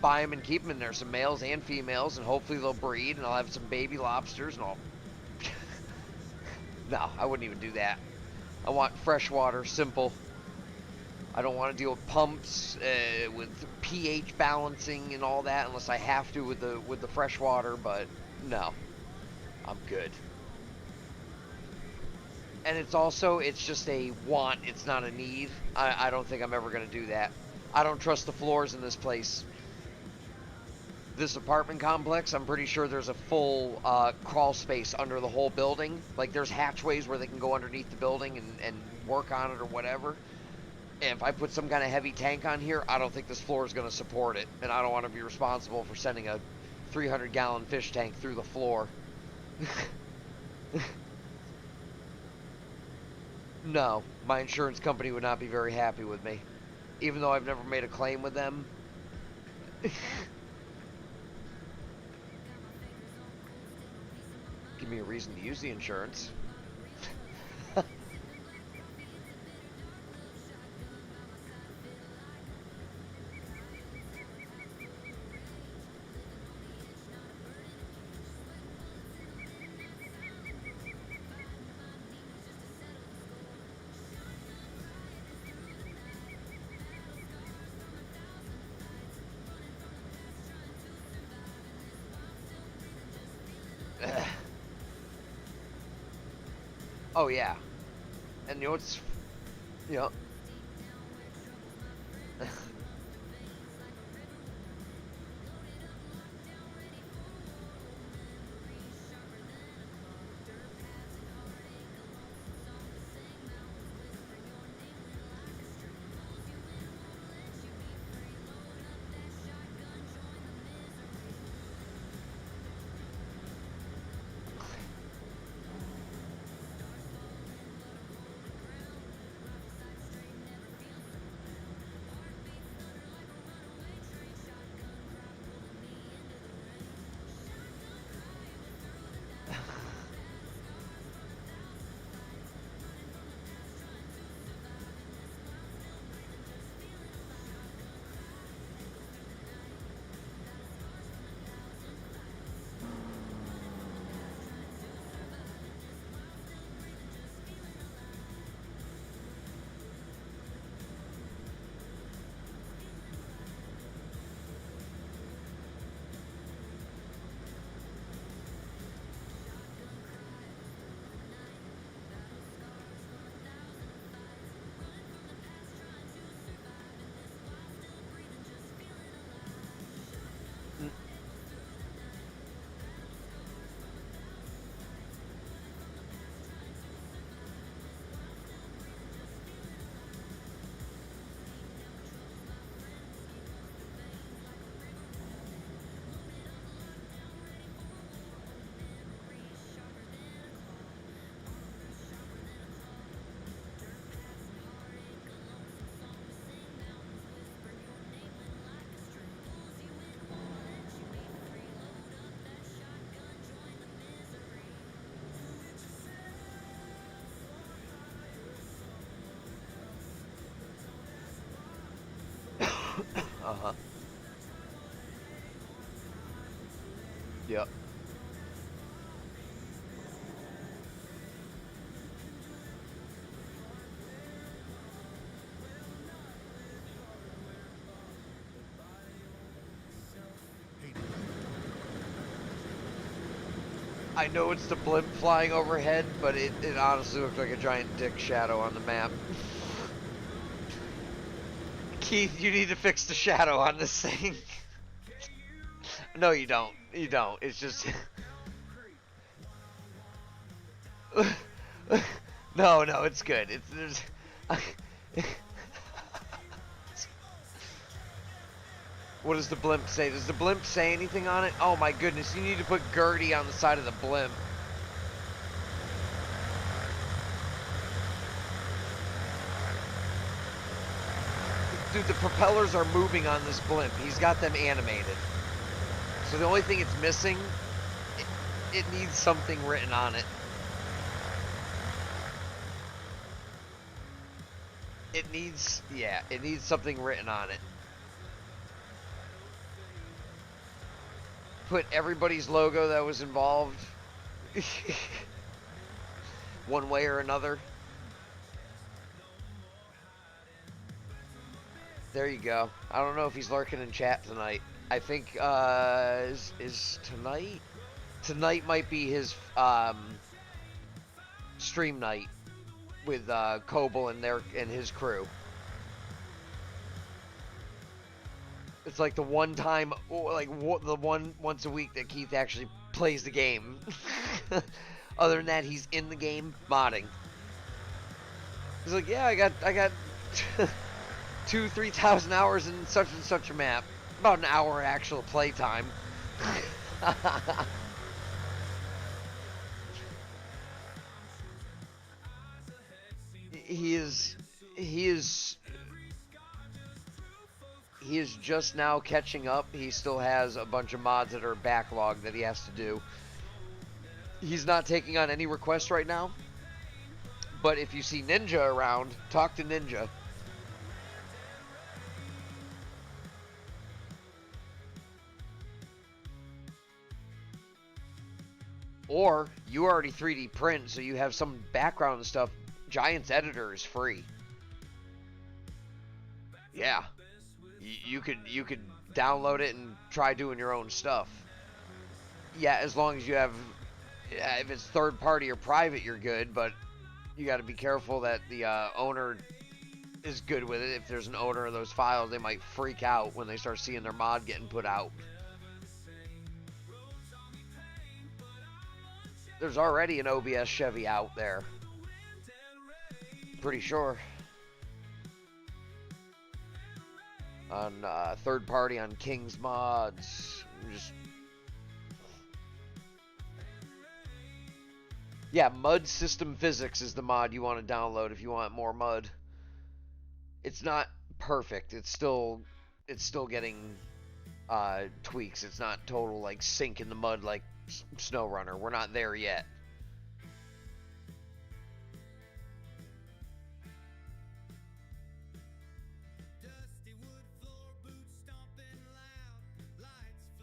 and keep them in there, some males and females, and hopefully they'll breed, and I'll have some baby lobsters, and I'll... No, I wouldn't even do that. I want fresh water, simple. I don't want to deal with pumps, with pH balancing and all that, unless I have to with the fresh water. But no, I'm good. And it's just a want. It's not a need. I don't think I'm ever gonna do that. I don't trust the floors in this place. This apartment complex, I'm pretty sure there's a full crawl space under the whole building. Like, there's hatchways where they can go underneath the building and work on it or whatever. And if I put some kind of heavy tank on here, I don't think this floor is going to support it. And I don't want to be responsible for sending a 300-gallon fish tank through the floor. No, my insurance company would not be very happy with me. Even though I've never made a claim with them. Give me a reason to use the insurance. Oh yeah, and you know what's, Uh-huh. Yep. I know it's the blimp flying overhead, but it honestly looked like a giant dick shadow on the map. Keith, you need to fix the shadow on this thing. No, you don't. You don't. It's just... No, it's good. There's... What does the blimp say? Does the blimp say anything on it? Oh my goodness, you need to put Gertie on the side of the blimp. Dude, the propellers are moving on this blimp. He's got them animated. So the only thing it's missing, it needs something written on it. It needs something written on it. Put everybody's logo that was involved one way or another. There you go. I don't know if he's lurking in chat tonight. I think is tonight? Tonight might be his stream night with Coble and his crew. It's like the one time, like the once a week that Keith actually plays the game. Other than that, he's in the game modding. He's like, yeah, I got 2,000-3,000 hours in such and such a map. About an hour actual play time. He is just now catching up. He still has a bunch of mods that are backlogged that he has to do. He's not taking on any requests right now. But if you see Ninja around, talk to Ninja. Or you already 3D print, so you have some background and stuff. Giants Editor is free. Yeah. You could download it and try doing your own stuff. Yeah, as long as you have, if it's third party or private, you're good, but you got to be careful that the owner is good with it. If there's an owner of those files, they might freak out when they start seeing their mod getting put out. There's already an OBS Chevy out there. Pretty sure. On third party on King's Mods. Yeah, Mud System Physics is the mod you want to download if you want more mud. It's not perfect. It's still getting tweaks. It's not total like sink in the mud like SnowRunner. We're not there yet.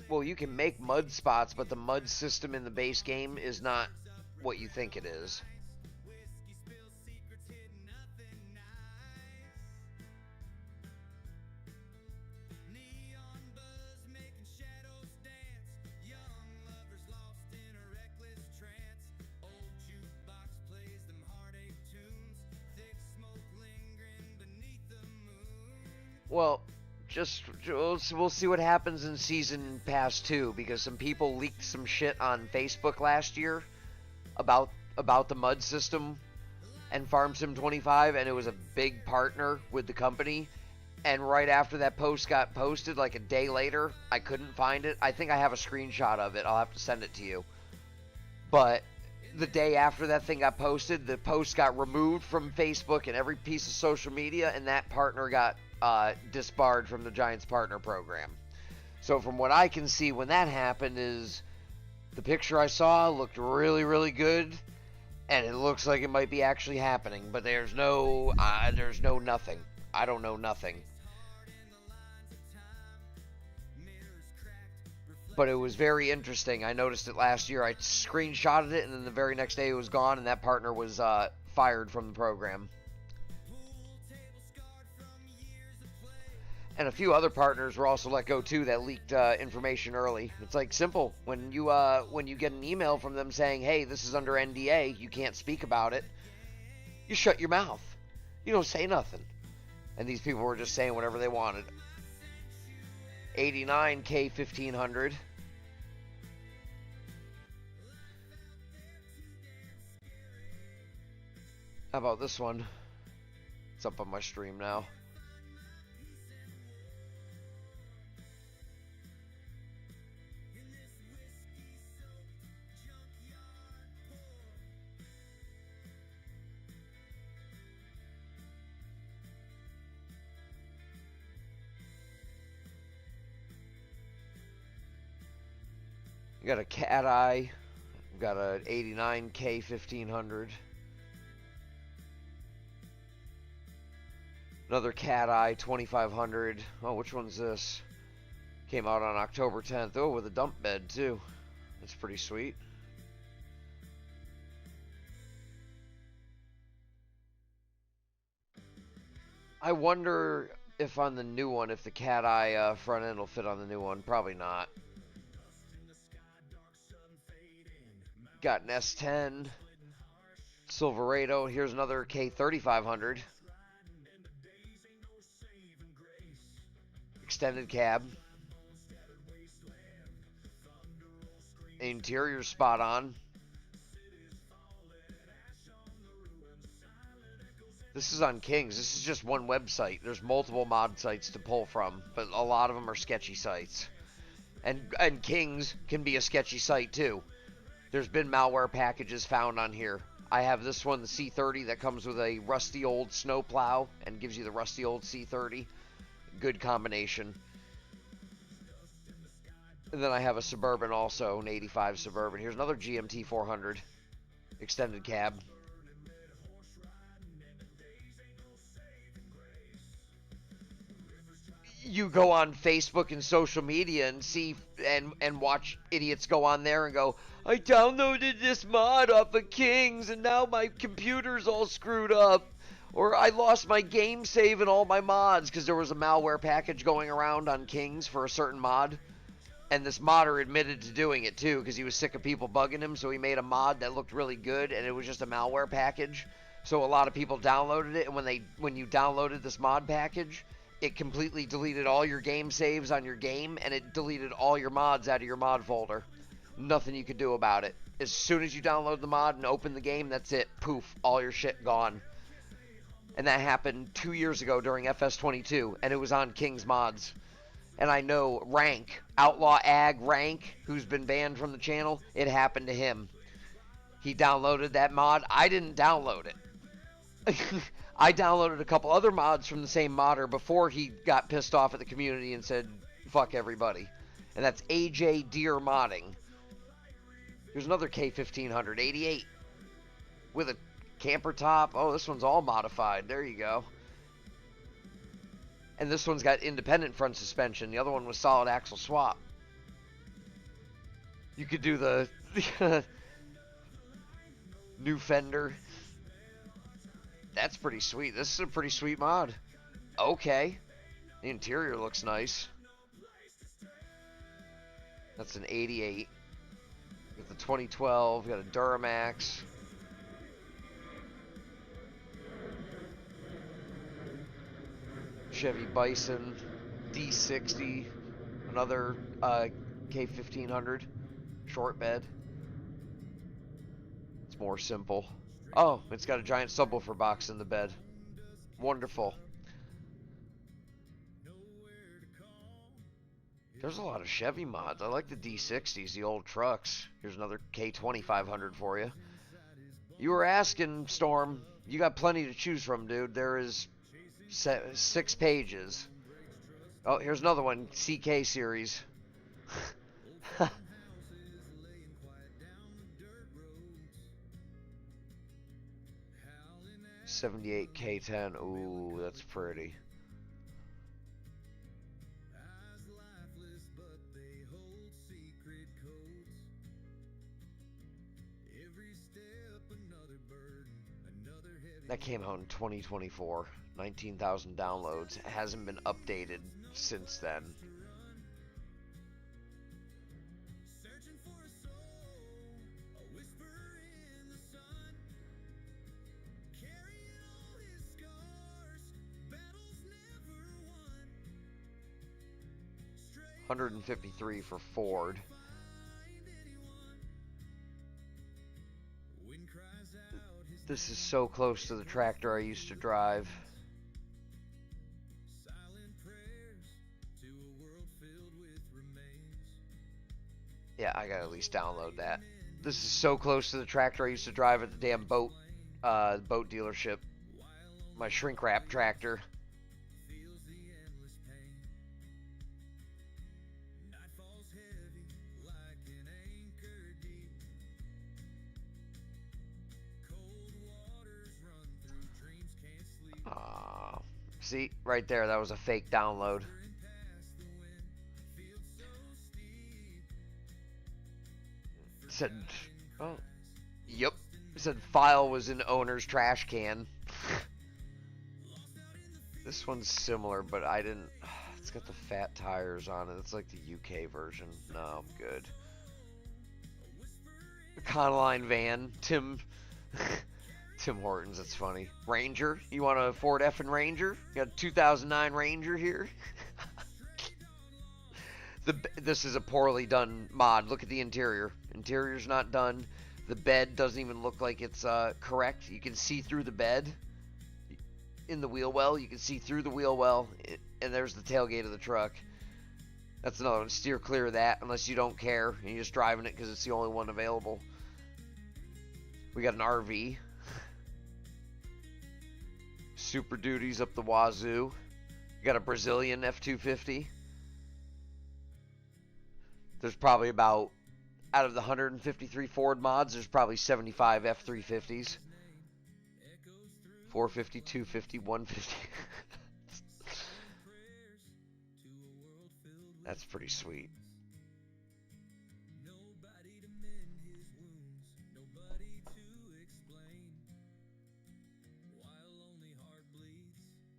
Well, you can make mud spots, but the mud system in the base game is not what you think it is. Well, we'll see what happens in Season Pass 2, because some people leaked some shit on Facebook last year about the mud system and Farm Sim 25, and it was a big partner with the company. And right after that post got posted, like a day later, I couldn't find it. I think I have a screenshot of it. I'll have to send it to you. But the day after that thing got posted, the post got removed from Facebook and every piece of social media, and that partner got disbarred from the Giants Partner Program. So from what I can see when that happened is the picture I saw looked really, really good, and it looks like it might be actually happening, but there's no nothing. I don't know nothing. but it was very interesting. I noticed it last year. I screenshotted it, and then the very next day it was gone, and that partner was fired from the program. And a few other partners were also let go too that leaked information early. It's like simple. When you get an email from them saying, "Hey, this is under NDA, you can't speak about it," you shut your mouth. You don't say nothing. And these people were just saying whatever they wanted. 89K 1500. How about this one? It's up on my stream now. We got a Cat Eye. We've got a 89K 1500. Another Cat Eye 2500. Oh, which one's this? Came out on October 10th. Oh, with a dump bed too. That's pretty sweet. I wonder if on the new one, if the Cat Eye front end will fit on the new one. Probably not. Got an S10, Silverado. Here's another K3500. Extended cab. Interior spot on. This is on Kings. This is just one website. There's multiple mod sites to pull from, but a lot of them are sketchy sites. And Kings can be a sketchy site too. There's been malware packages found on here. I have this one, the C30, that comes with a rusty old snowplow and gives you the rusty old C30. Good combination. And then I have a Suburban also, an 85 Suburban. Here's another GMT 400. Extended cab. You go on Facebook and social media and see and watch idiots go on there and go, "I downloaded this mod off of Kings and now my computer's all screwed up." Or, "I lost my game save and all my mods," because there was a malware package going around on Kings for a certain mod. And this modder admitted to doing it too, because he was sick of people bugging him, so he made a mod that looked really good, and it was just a malware package. So a lot of people downloaded it, and when you downloaded this mod package, it completely deleted all your game saves on your game, and it deleted all your mods out of your mod folder. Nothing you could do about it. As soon as you download the mod and open the game, that's it. Poof, all your shit gone. And that happened 2 years ago during FS22, and it was on King's Mods. And I know Rank, Outlaw Ag Rank, who's been banned from the channel, it happened to him. He downloaded that mod. I didn't download it. I downloaded a couple other mods from the same modder before he got pissed off at the community and said, "Fuck everybody." And that's AJ Deer Modding. Here's another K1500, 88. With a camper top. Oh, this one's all modified. There you go. And this one's got independent front suspension. The other one was solid axle swap. You could do the new fender. That's pretty sweet. This is a pretty sweet mod. Okay. The interior looks nice. That's an 88. Got the 2012. Got a Duramax. Chevy Bison. D60. Another K1500. Short bed. It's more simple. Oh, it's got a giant subwoofer box in the bed. Wonderful. There's a lot of Chevy mods. I like the D60s, the old trucks. Here's another K2500 for you. You were asking, Storm. You got plenty to choose from, dude. There is 6 pages. Oh, here's another one. CK series. 78 K10. Ooh, that's pretty. That came out in 2024. 19,000 downloads. It hasn't been updated since then. $153 for Ford. This is so close to the tractor I used to drive. Yeah, I gotta at least download that. This is so close to the tractor I used to drive at the damn boat dealership. My shrink wrap tractor. See, right there, that was a fake download. It said, oh, yep. It said file was in owner's trash can. This one's similar, but I didn't. It's got the fat tires on it. It's like the UK version. No, I'm good. Econoline van, Tim Hortons, that's funny. Ranger, you want a Ford effing Ranger? You got a 2009 Ranger here? This is a poorly done mod. Look at the interior. Interior's not done. The bed doesn't even look like it's correct. You can see through the bed in the wheel well. You can see through the wheel well, and there's the tailgate of the truck. That's another one. Steer clear of that unless you don't care and you're just driving it because it's the only one available. We got an RV. Super Duties up the wazoo. You got a Brazilian F-250. There's probably about, out of the 153 Ford mods, there's probably 75 F-350s. 450, 250, 150. That's pretty sweet.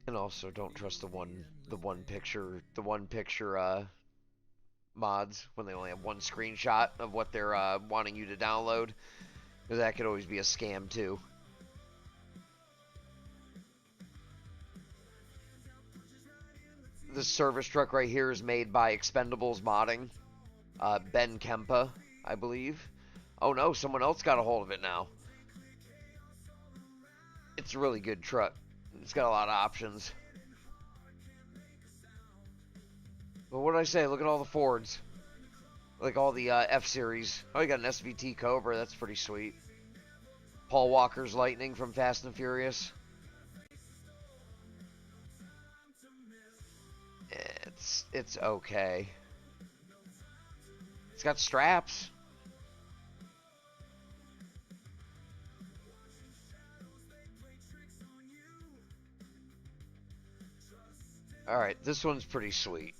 And also, don't trust the one picture mods when they only have one screenshot of what they're wanting you to download, because that could always be a scam too. This service truck right here is made by Expendables Modding, Ben Kempa, I believe. Oh no, someone else got a hold of it now. It's a really good truck. It's got a lot of options. But what did I say? Look at all the Fords. Like all the F-Series. Oh, you got an SVT Cobra. That's pretty sweet. Paul Walker's Lightning from Fast and Furious. It's okay. It's got straps. Alright, this one's pretty sweet.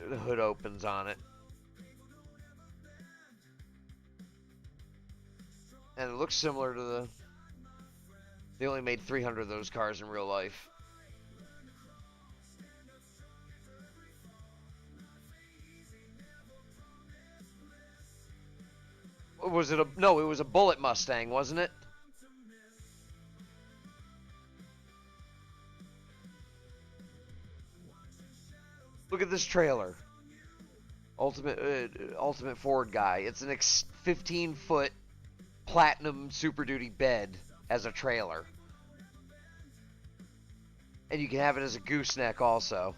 The hood opens on it. And it looks similar to the... They only made 300 of those cars in real life. Was it a... No, it was a Bullet Mustang, wasn't it? Look at this trailer. Ultimate Ford guy. It's an 15-foot platinum Super Duty bed as a trailer. And you can have it as a gooseneck also.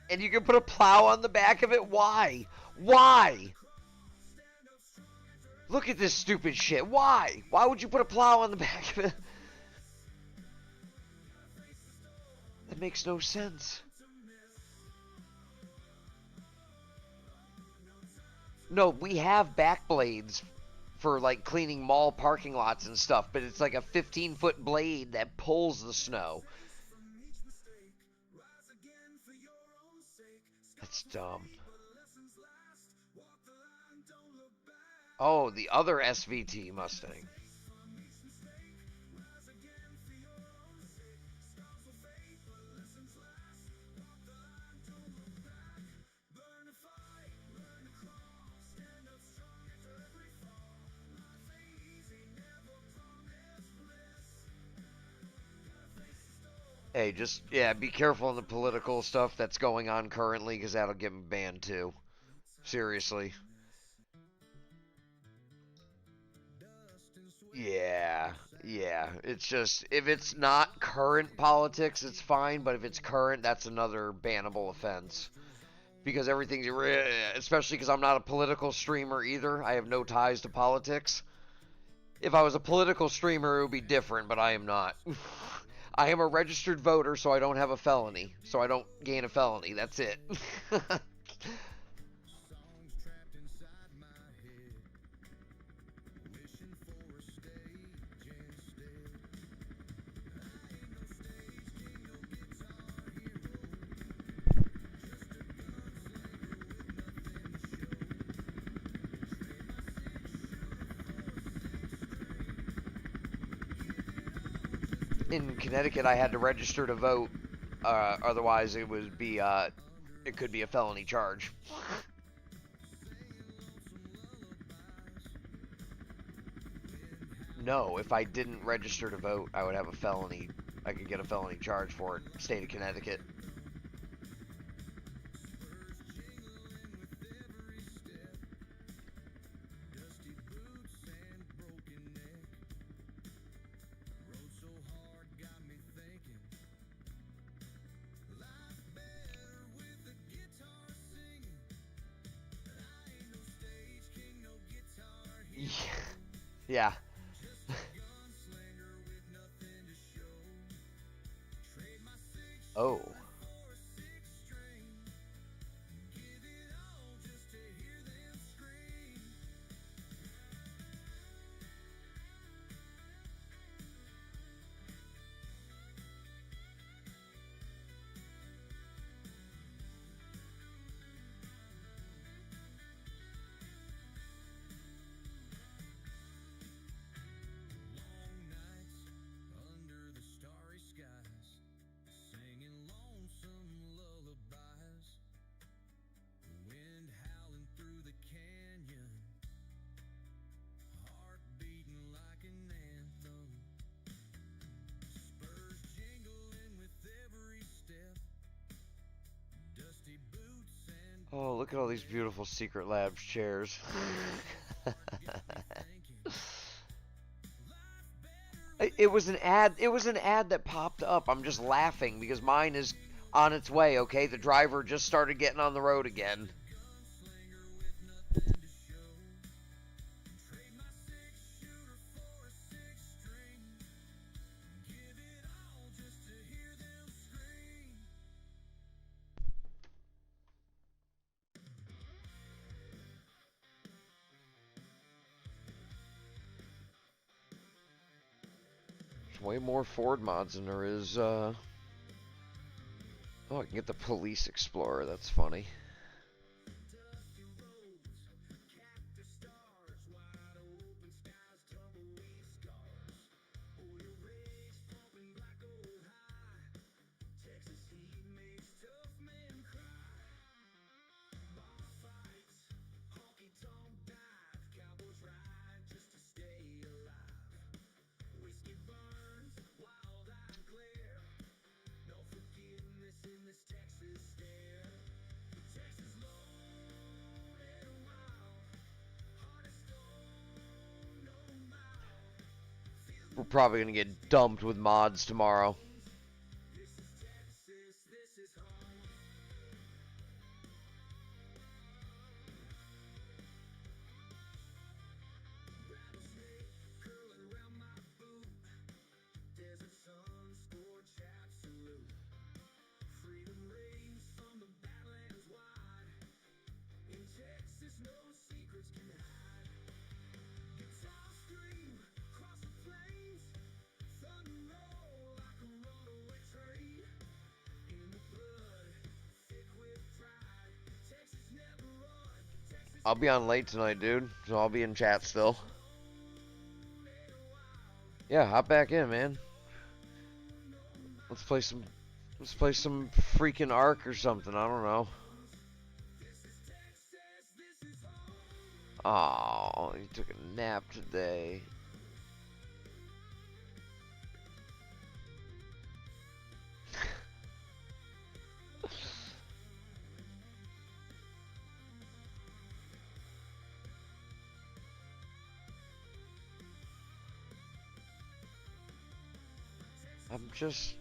And you can put a plow on the back of it. Why? Why? Look at this stupid shit. Why? Why would you put a plow on the back of it? That makes no sense. No, we have back blades for like cleaning mall parking lots and stuff, but it's like a 15-foot blade that pulls the snow. That's dumb. Oh, the other SVT Mustang. Hey, just, yeah, be careful on the political stuff that's going on currently, because that'll get me banned too. Seriously. Yeah, yeah. It's just, if it's not current politics, it's fine, but if it's current, that's another bannable offense. Because everything's, especially because I'm not a political streamer either. I have no ties to politics. If I was a political streamer, it would be different, but I am not. I am a registered voter, so I don't have a felony. So I don't gain a felony. That's it. In Connecticut, I had to register to vote. Otherwise, it would be it could be a felony charge. No, if I didn't register to vote, I would have a felony. I could get a felony charge for it. State of Connecticut. Yeah. Oh. Oh, look at all these beautiful Secret Labs chairs. It was an ad. It was an ad that popped up. I'm just laughing because mine is on its way, okay? The driver just started getting on the road again. There's way more Ford mods than there is, Oh, I can get the Police Explorer. That's funny. We're probably gonna get dumped with mods tomorrow. I'll be on late tonight, dude, so I'll be in chat still. Yeah, hop back in, man. Let's play some freaking Ark or something, I don't know. Oh, he took a nap today. I'm just.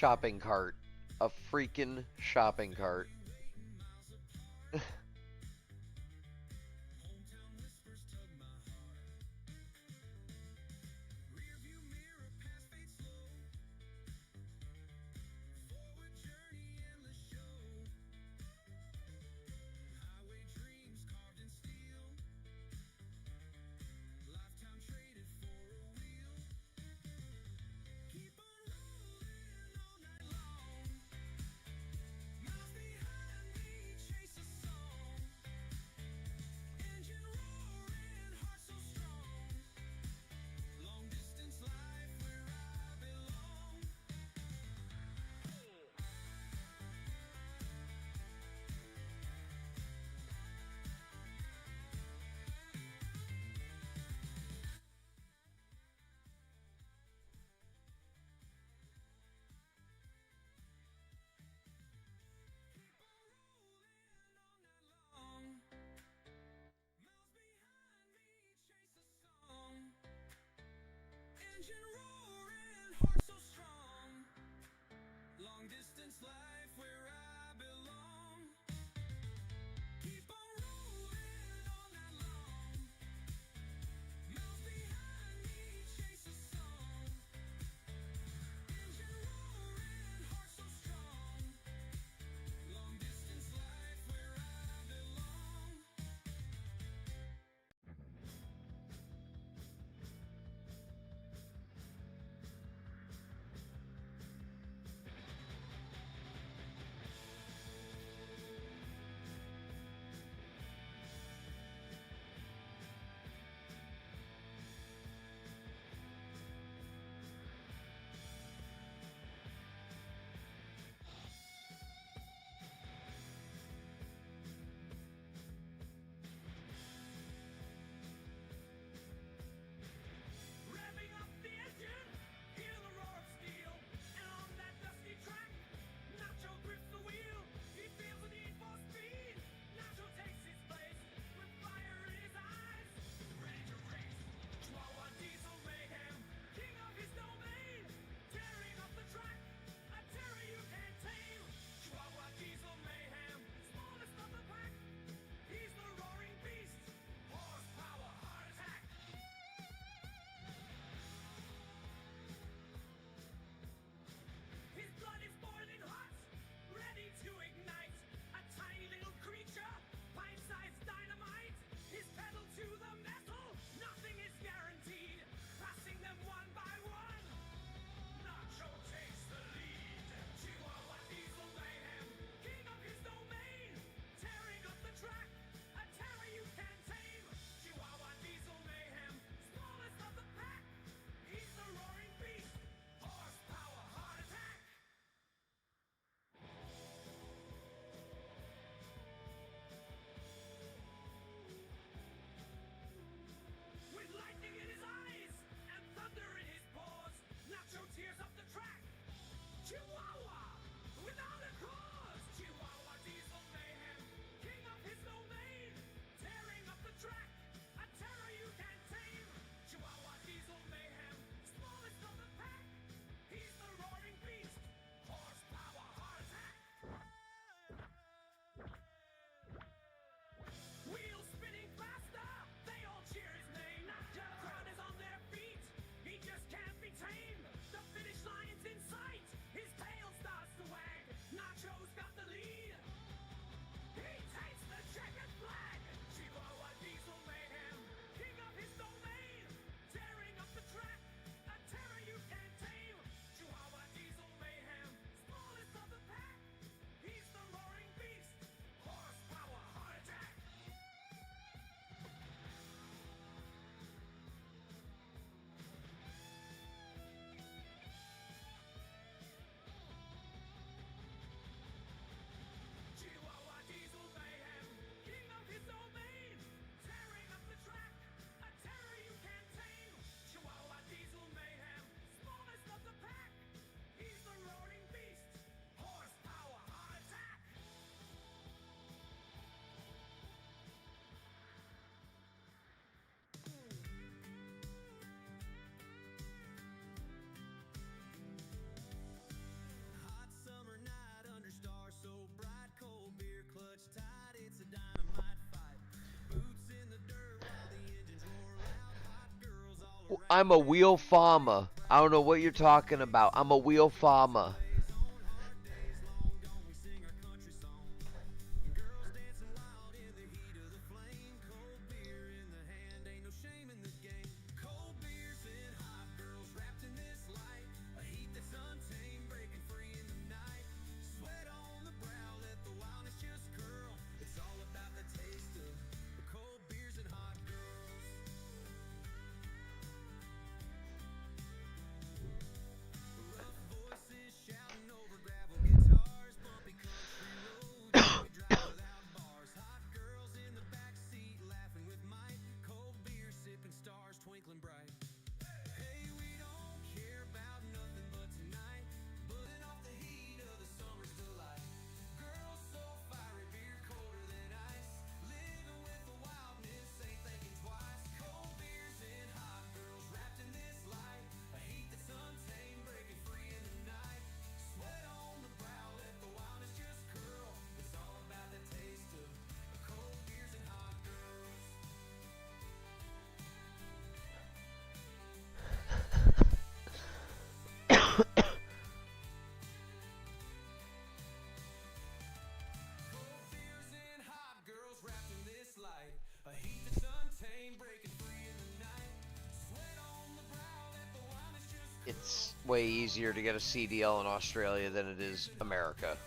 Shopping cart. A freaking shopping cart. I'm a wheel farmer. I don't know what you're talking about. I'm a wheel farmer. It's way easier to get a CDL in Australia than it is America.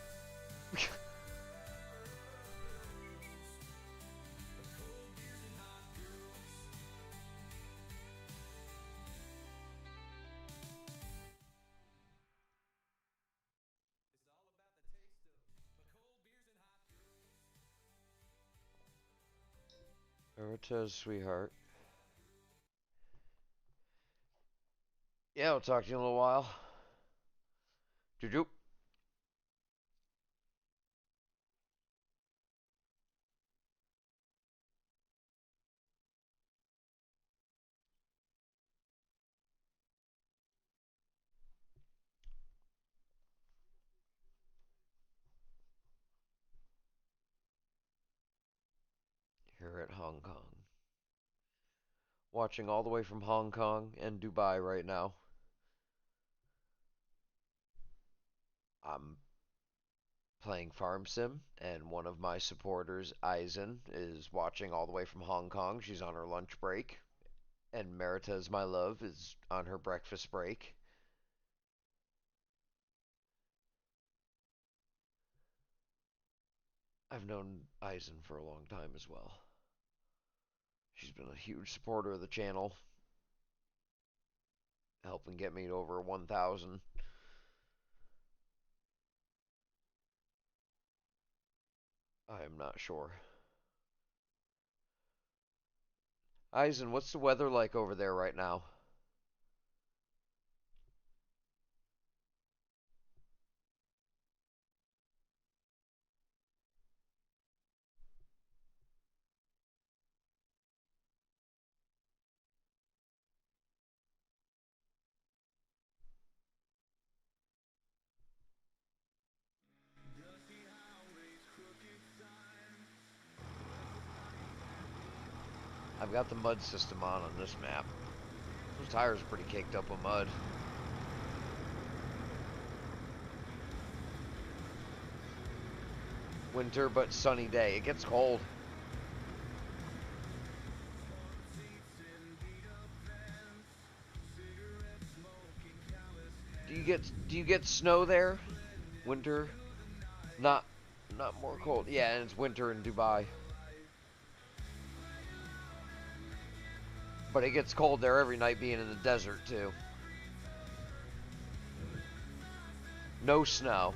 Marita's sweetheart. Yeah, I'll talk to you in a little while. Joop. Here at Hong Kong. Watching all the way from Hong Kong and Dubai right now. I'm playing Farm Sim, and one of my supporters, Aizen, is watching all the way from Hong Kong. She's on her lunch break. And Merita's my love is on her breakfast break. I've known Aizen for a long time as well. She's been a huge supporter of the channel, helping get me to over 1,000. I am not sure. Aizen, what's the weather like over there right now? I've got the mud system on this map. Those tires are pretty caked up with mud. Winter but sunny day. It gets cold. Do you get snow there? Winter? Not more cold. Yeah, and it's winter in Dubai. But it gets cold there every night being in the desert too. No snow.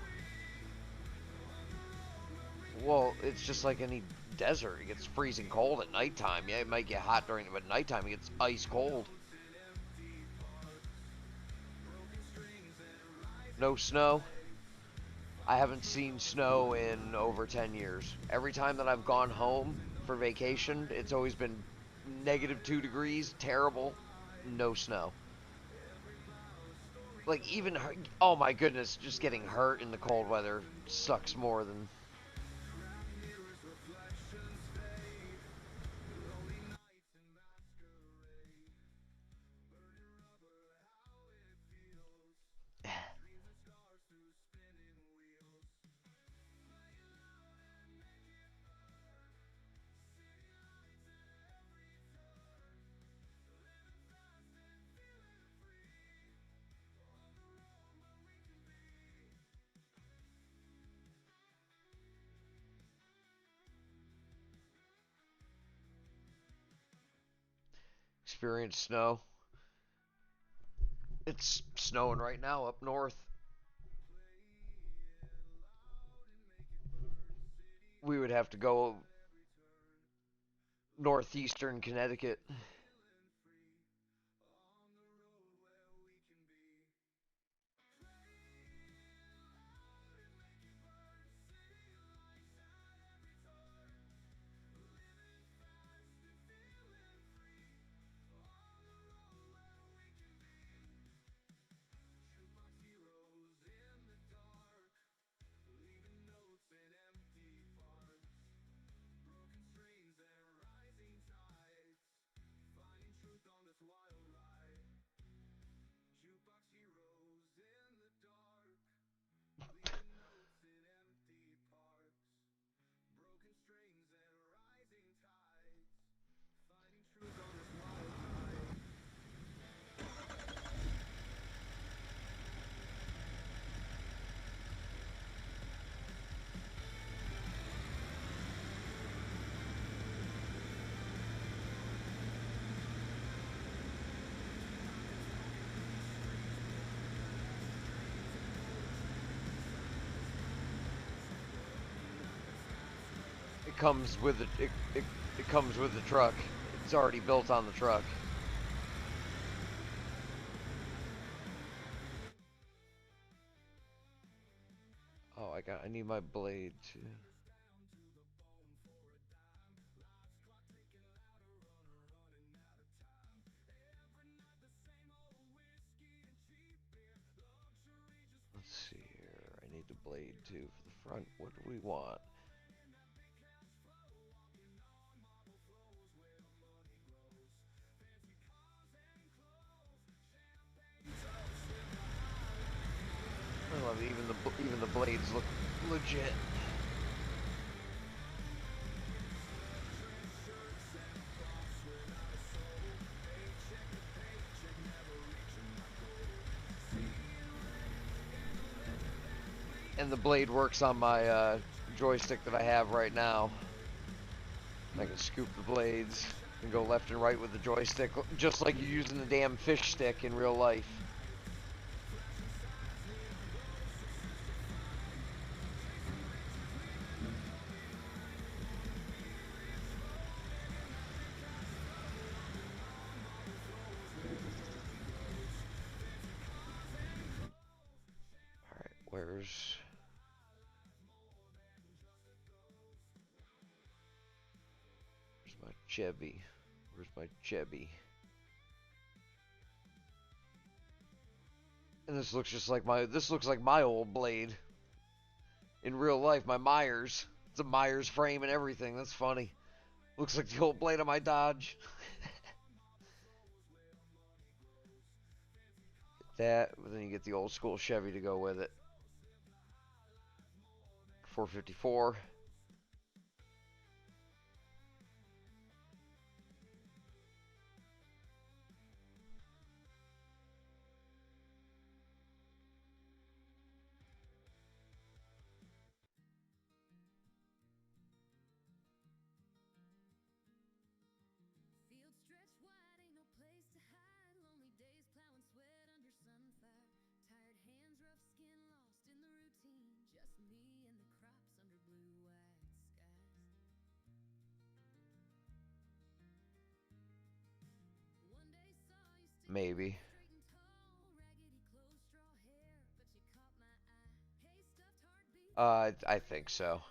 Well, it's just like any desert. It gets freezing cold at nighttime. Yeah, it might get hot during it, but at nighttime it gets ice cold. No snow. I haven't seen snow in over 10 years. Every time that I've gone home for vacation, it's always been -2 degrees, terrible, no snow. Like even, oh my goodness, just getting hurt in the cold weather sucks more than... experience snow. It's snowing right now up north. We would have to go northeastern Connecticut. It comes with it comes with the truck. It's already built on the truck. Oh, I need my blade too. Let's see here. I need the blade too for the front. What do we want? I love it. Even the blades look legit. And the blade works on my joystick that I have right now. I can scoop the blades and go left and right with the joystick, just like you're using the damn fish stick in real life. Alright, where's my Chevy? Where's my Chevy? And this looks just like my old blade. In real life, my Myers. It's a Myers frame and everything. That's funny. Looks like the old blade of my Dodge. That, but then you get the old school Chevy to go with it. 454. Field stretch wide, ain't no place to hide. Lonely days plowing sweat under sunfire. Tired hands, rough skin, lost in the routine. Just me and the crops under blue-white skies. One day saw you standing Maybe. straight and tall, raggedy clothes, straw hair, but you caught my eye. Hey, stuffed heartbeat. I think so.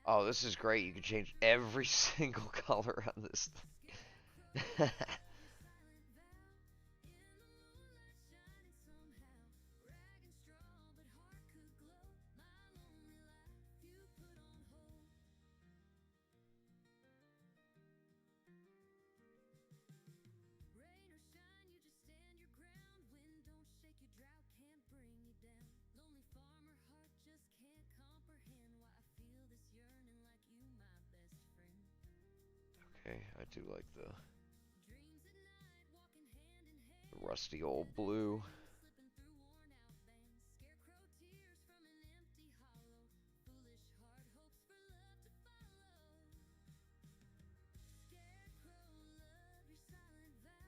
Oh, this is great. You can change every single color on this thing. Rain or shine, you just stand your ground. Wind don't shake you, drought can't bring you down. Lonely farmer heart just can't comprehend why I feel this yearning like you, my best friend. Okay, I do like the Dreams at night, walking hand in hand. rusty old blue. Slipping through worn out bands. Scarecrow tears from an empty hollow. Foolish heart hopes for love to follow. Scarecrow, love your silent vow.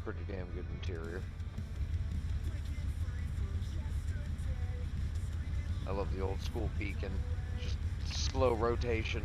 Pretty damn good interior. I love the old school beacon. Just slow rotation.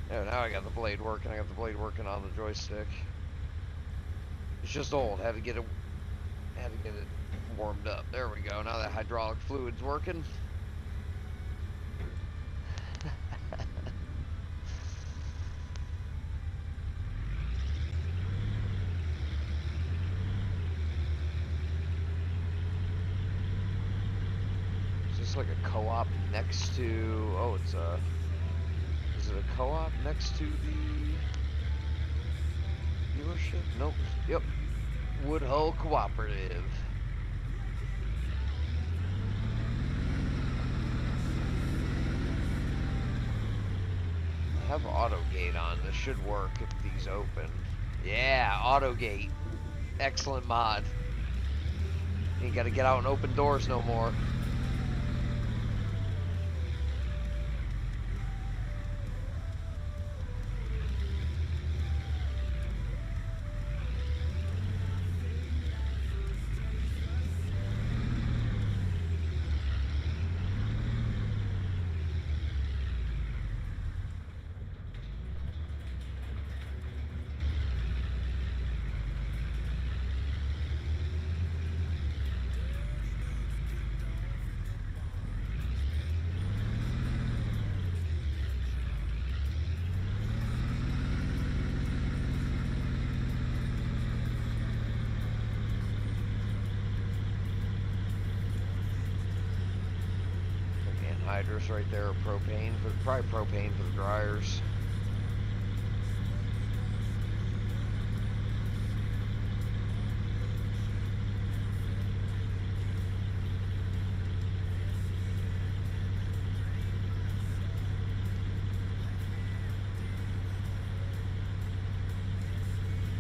Oh, now I got the blade working. I got the blade working on the joystick. It's just old. Had to get it warmed up. There we go. Now that hydraulic fluid's working. Is this like a co-op next to? Oh, it's a. Is it a co-op next to the dealership? Nope. Yep. Woodhull Cooperative. I have AutoGate on. This should work if these open. Yeah, AutoGate. Excellent mod. You ain't gotta get out and open doors no more. Hydrous right there, propane for probably propane for the dryers.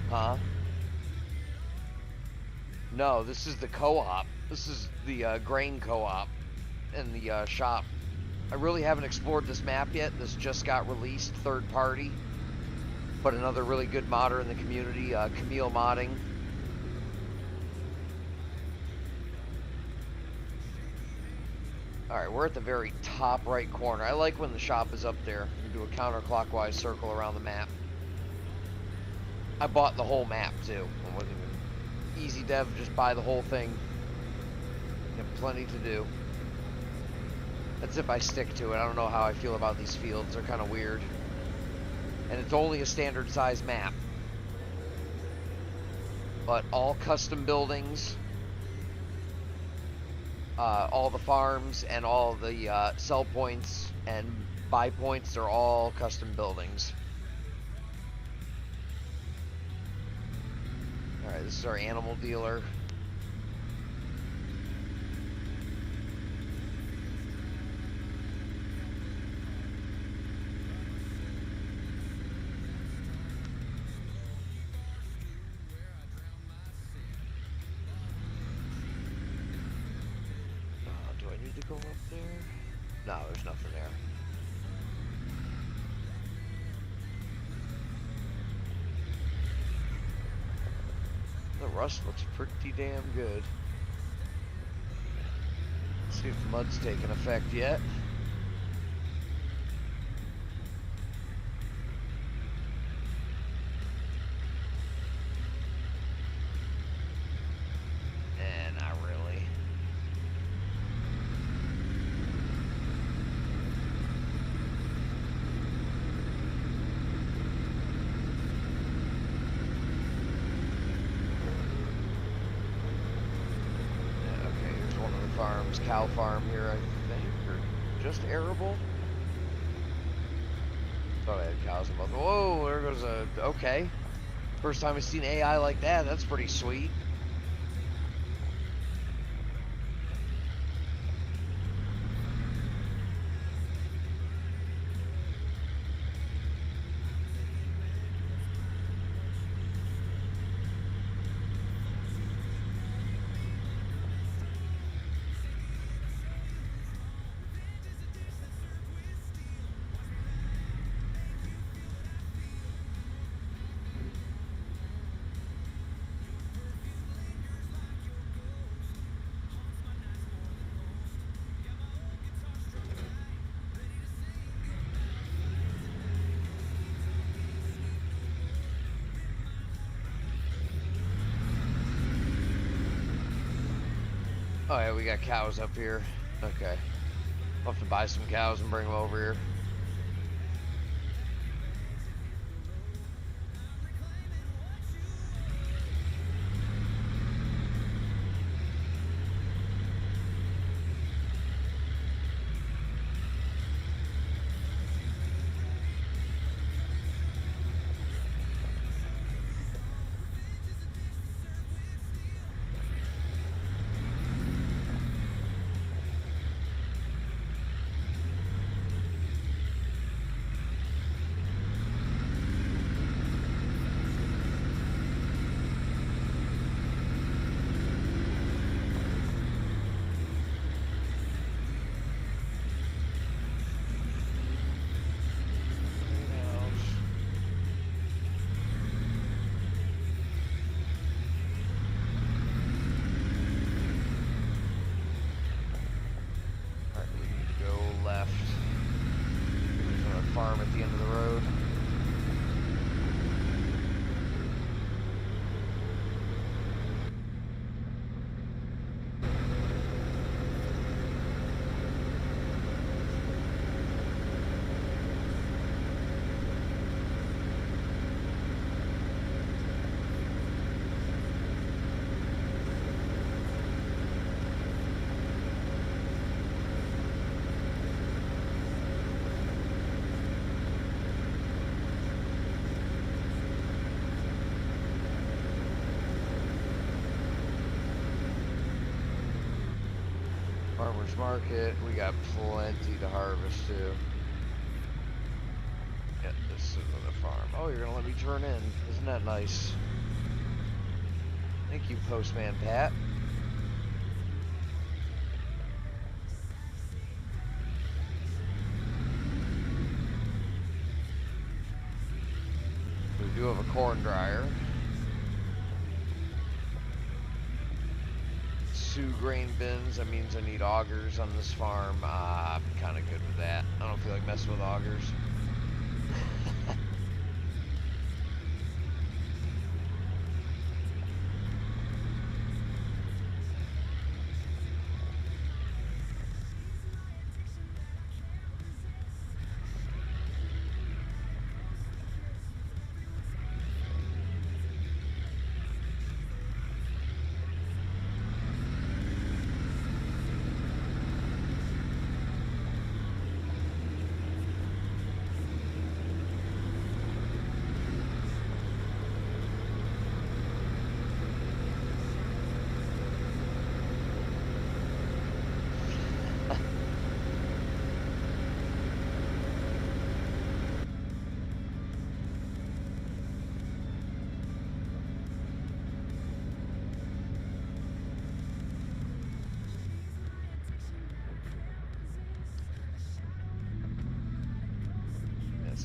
Huh? No, this is the co-op. This is the grain co-op in the shop. I really haven't explored this map yet. This just got released, third party. But another really good modder in the community, Camille Modding. Alright, we're at the very top right corner. I like when the shop is up there. You do a counterclockwise circle around the map. I bought the whole map too. It wasn't even easy dev, just buy the whole thing. You have plenty to do. That's if I stick to it. I don't know how I feel about these fields. They're kind of weird. And it's only a standard size map. But all custom buildings, all the farms and all the sell points and buy points are all custom buildings. Alright, this is our animal dealer. to go up there? No, there's nothing there. The rust looks pretty damn good. Let's see if the mud's taken effect yet. Not really. Yeah, okay, here's one of the farms, cow farm here, I think, or just arable. Thought I had cows in both. Whoa, there goes a, okay. First time I've seen AI like that, that's pretty sweet. Oh yeah, we got cows up here. Okay. I'll have to buy some cows and bring them over here. Farm at the end of the road. Farmer's market, we got plenty to harvest too. Yeah, this is another farm. Oh, you're gonna let me turn in. Isn't that nice? Thank you, Postman Pat. We do have a corn dryer. 2 grain bins, that means I need augers on this farm. I'm kind of good with that. I don't feel like messing with augers.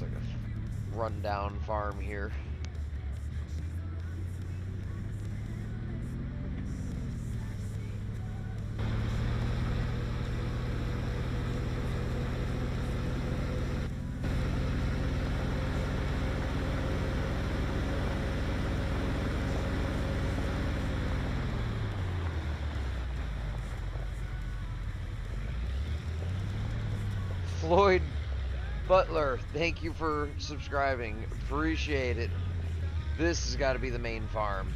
Looks like a rundown farm here. Floyd Butler, thank you for subscribing. Appreciate it. This has got to be the main farm.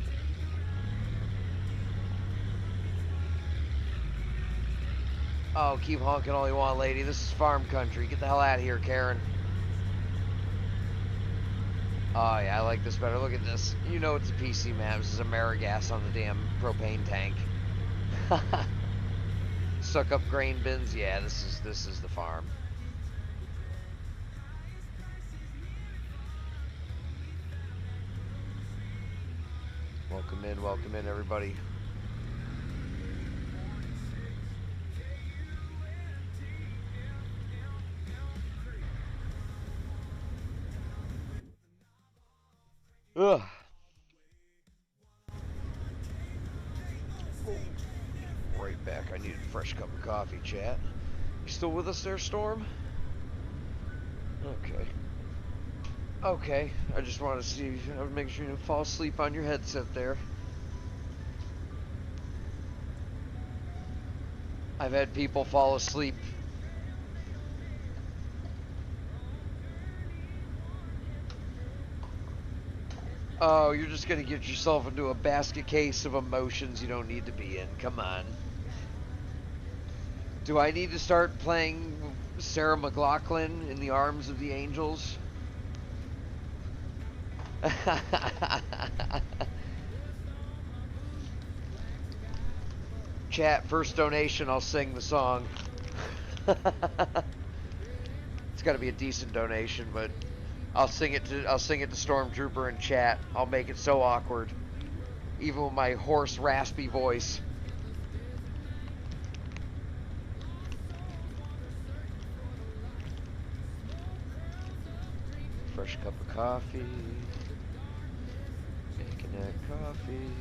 Oh, keep honking all you want, lady. This is farm country. Get the hell out of here, Karen. Oh, yeah, I like this better. Look at this. You know it's a PC map. This is Amerigas on the damn propane tank. Suck up grain bins. Yeah, this is the farm. Welcome in, everybody. Ugh. Right back. I need a fresh cup of coffee, chat. You still with us there, Storm? Okay. Okay. I just wanted to see. I would make sure you didn't fall asleep on your headset there. I've had people fall asleep. Oh, you're just gonna get yourself into a basket case of emotions you don't need to be in. Come on. Do I need to start playing Sarah McLachlan in the Arms of the Angels? Chat, first donation, I'll sing the song. It's got to be a decent donation, but I'll sing it to Stormtrooper in chat. I'll make it so awkward, even with my hoarse, raspy voice. Fresh cup of coffee. Making that coffee.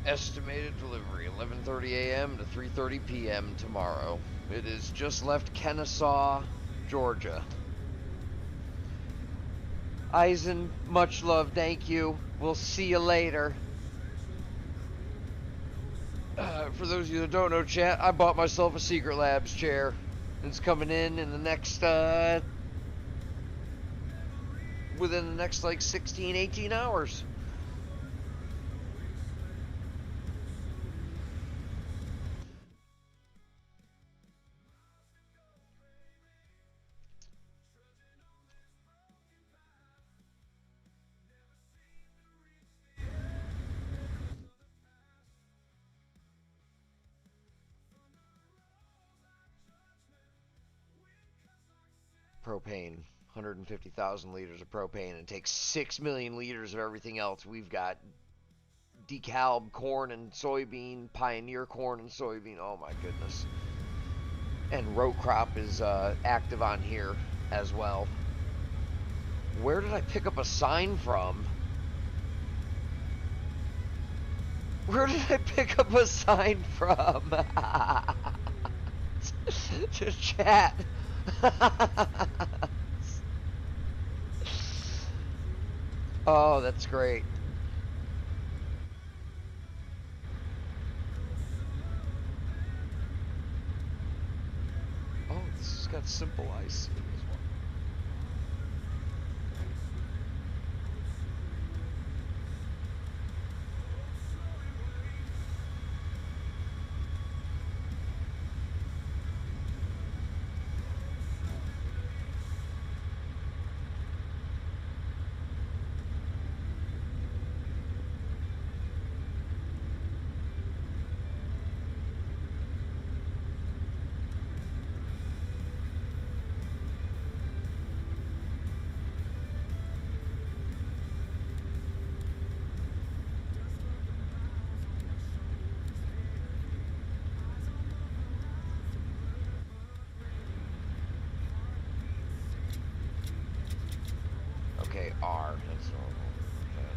estimated delivery 11:30 a.m. to 3:30 p.m. tomorrow. It is just left Kennesaw, Georgia. Eisen, much love, thank you. We'll see you later. For those of you that don't know, chat, I bought myself a Secret Labs chair. It's coming in the next, within the next like 16, 18 hours. Propane, 150,000 liters of propane, and takes 6 million liters of everything else. We've got DeKalb corn and soybean, Pioneer corn and soybean. Oh my goodness. And row crop is active on here as well. Where did I pick up a sign from? Where did I pick up a sign from? To chat. Oh, that's great. Oh, this has got simple ice as well. Okay, R. That's normal. Okay.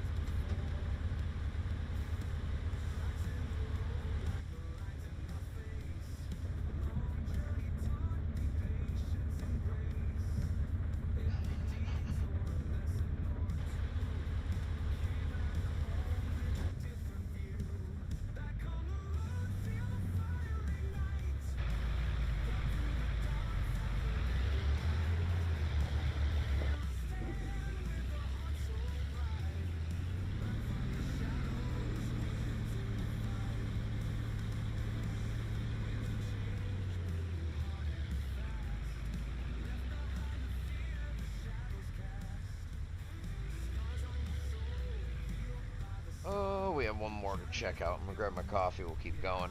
Oh, we have one more to check out. I'm gonna grab my coffee. We'll keep going.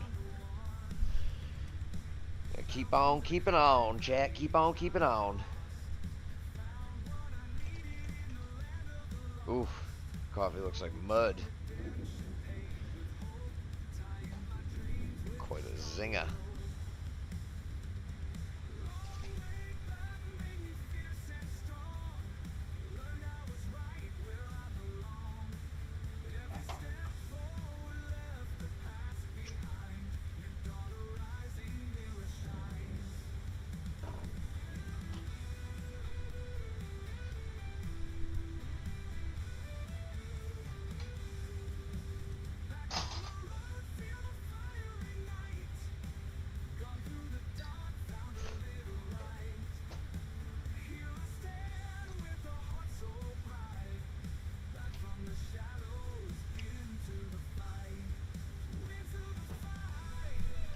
Yeah, keep on keeping on, chat. Keep on keeping on. Oof, coffee looks like mud. Quite a zinger.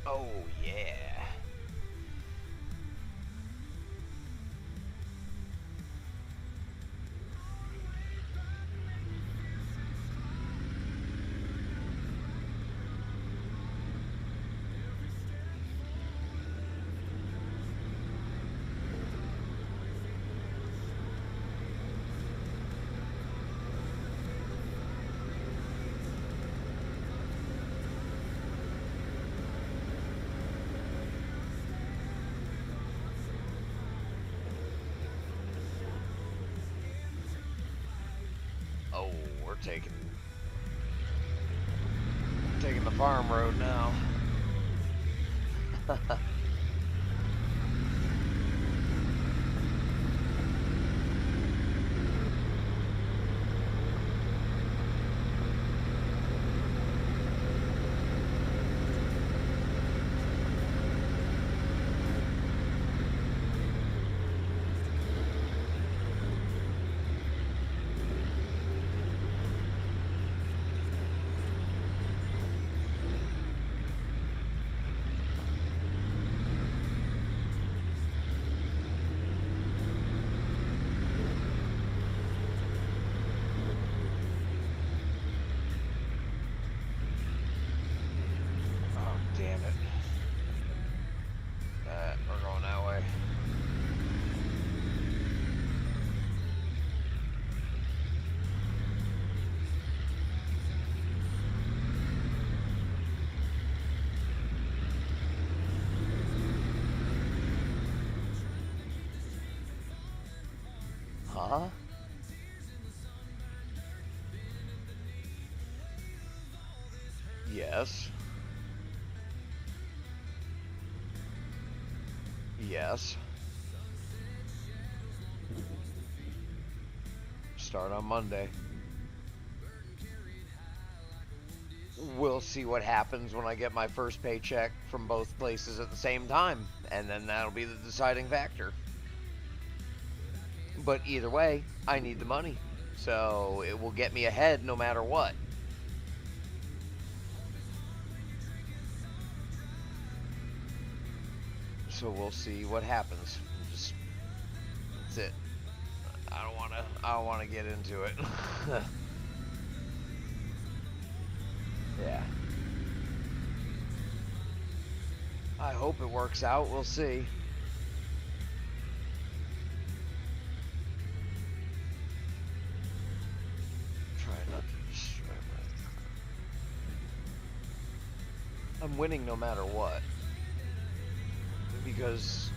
Oh, yeah. taking the farm road now. Oh, damn it. We're going that way. Huh? Yes. Yes. Start on Monday. We'll see what happens when I get my first paycheck from both places at the same time, and then that'll be the deciding factor. But either way, I need the money, so it will get me ahead no matter what. So we'll see what happens. That's it. I don't wanna get into it. Yeah. I hope it works out. We'll see. Try not to destroy my... I'm winning no matter what. Because...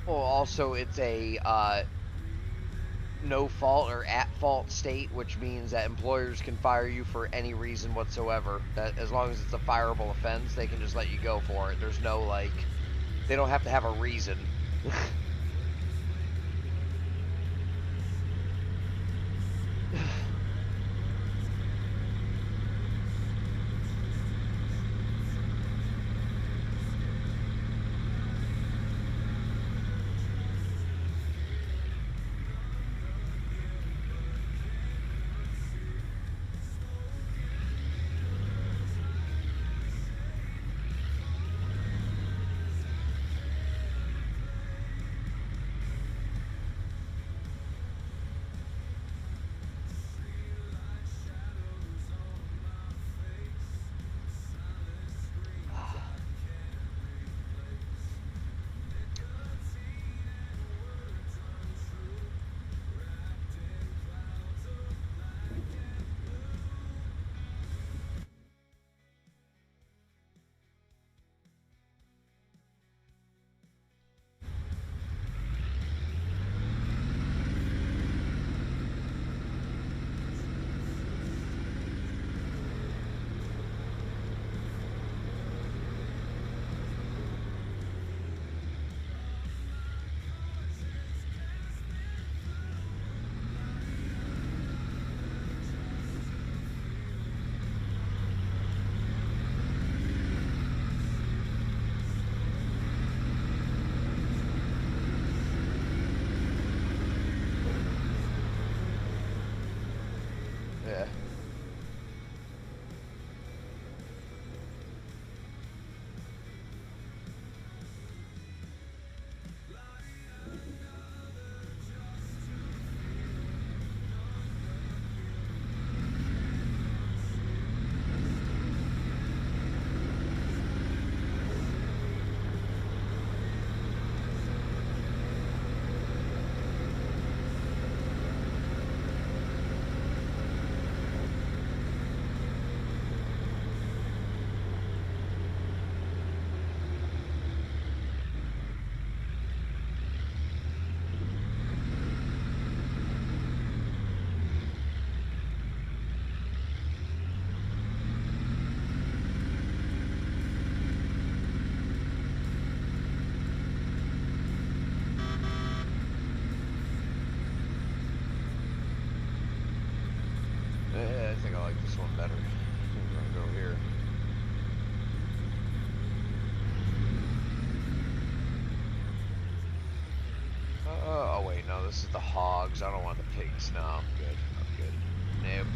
Well, also it's a no fault or at fault state, which means that employers can fire you for any reason whatsoever. That as long as it's a fireable offense, they can just let you go for it. There's no like, they don't have to have a reason. this one better. We're gonna go here. Oh wait, no, this is the hogs. I don't want the pigs. No, I'm good. I'm good. Nope.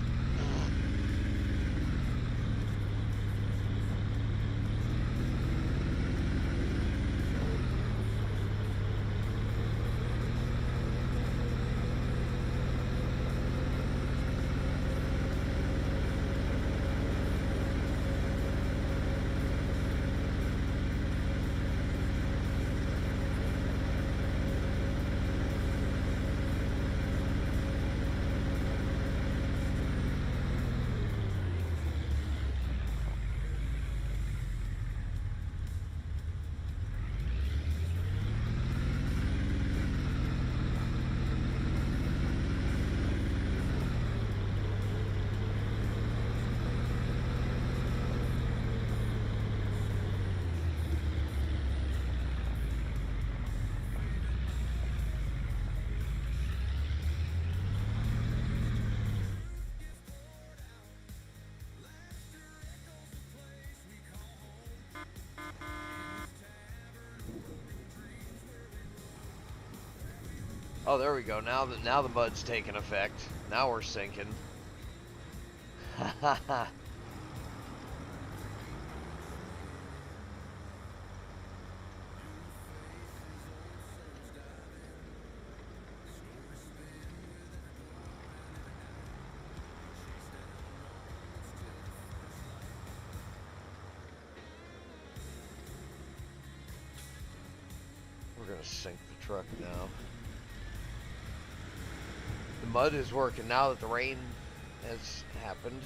Oh, there we go. Now the mud's taking effect. Now we're sinking. Ha ha ha. We're gonna sink the truck now. The mud is working now that the rain has happened.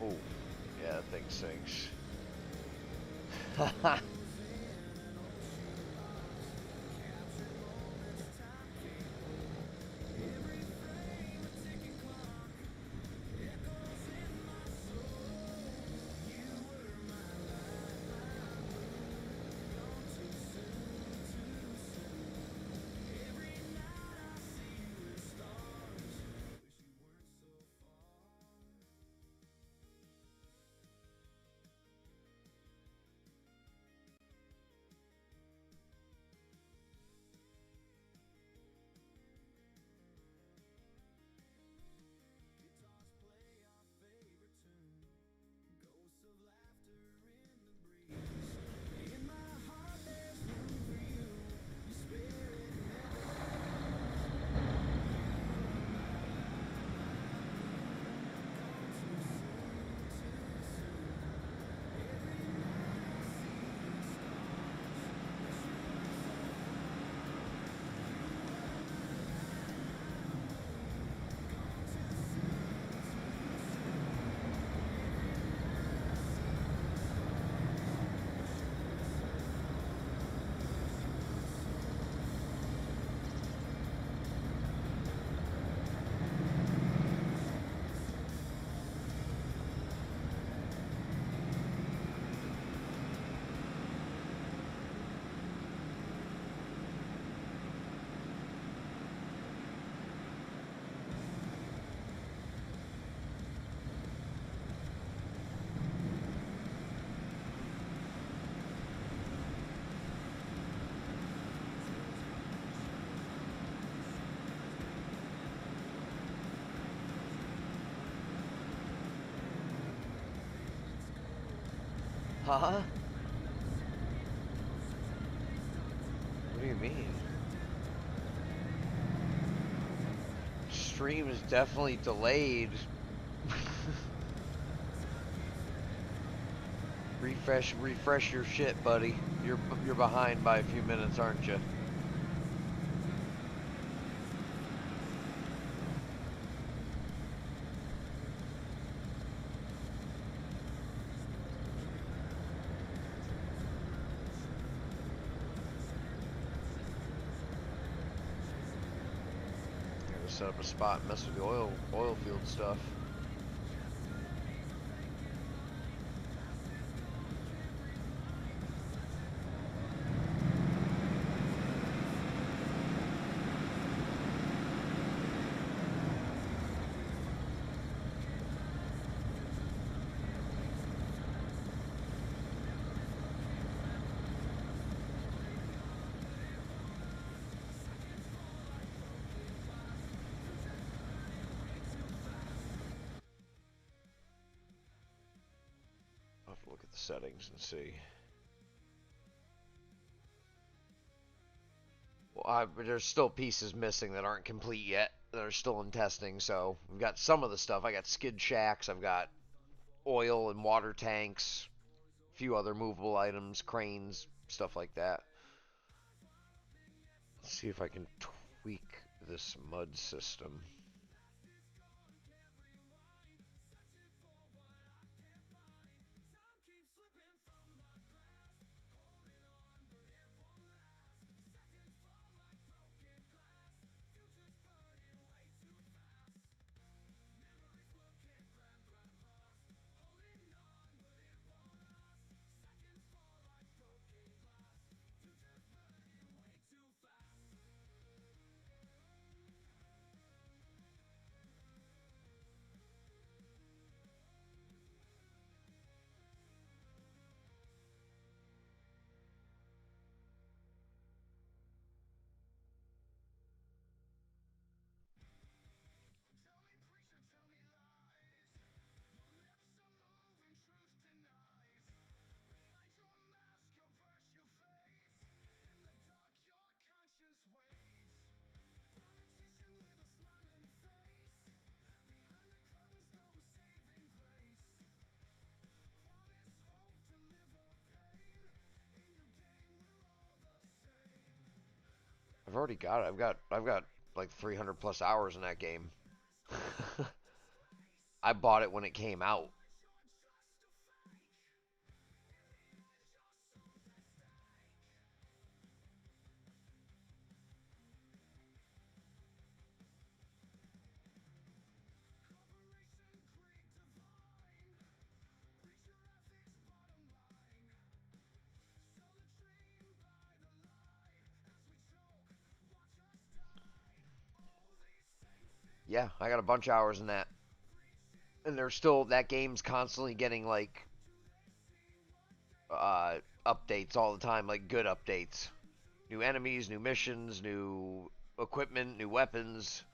Oh, yeah, that thing sinks. Huh? What do you mean? Stream is definitely delayed. refresh your shit, buddy. You're behind by a few minutes, aren't you? Gotta set up a spot and mess with the oil field stuff. I'll have to look at the settings and see. Well, there's still pieces missing that aren't complete yet, that are still in testing, so we've got some of the stuff. I got skid shacks, I've got oil and water tanks, a few other movable items, cranes, stuff like that. Let's see if I can tweak this mud system. I've already got it. I've got like 300 plus hours in that game. I bought it when it came out. Yeah, I got a bunch of hours in that. And there's still, that game's constantly getting like updates all the time, like good updates. New enemies, new missions, new equipment, new weapons.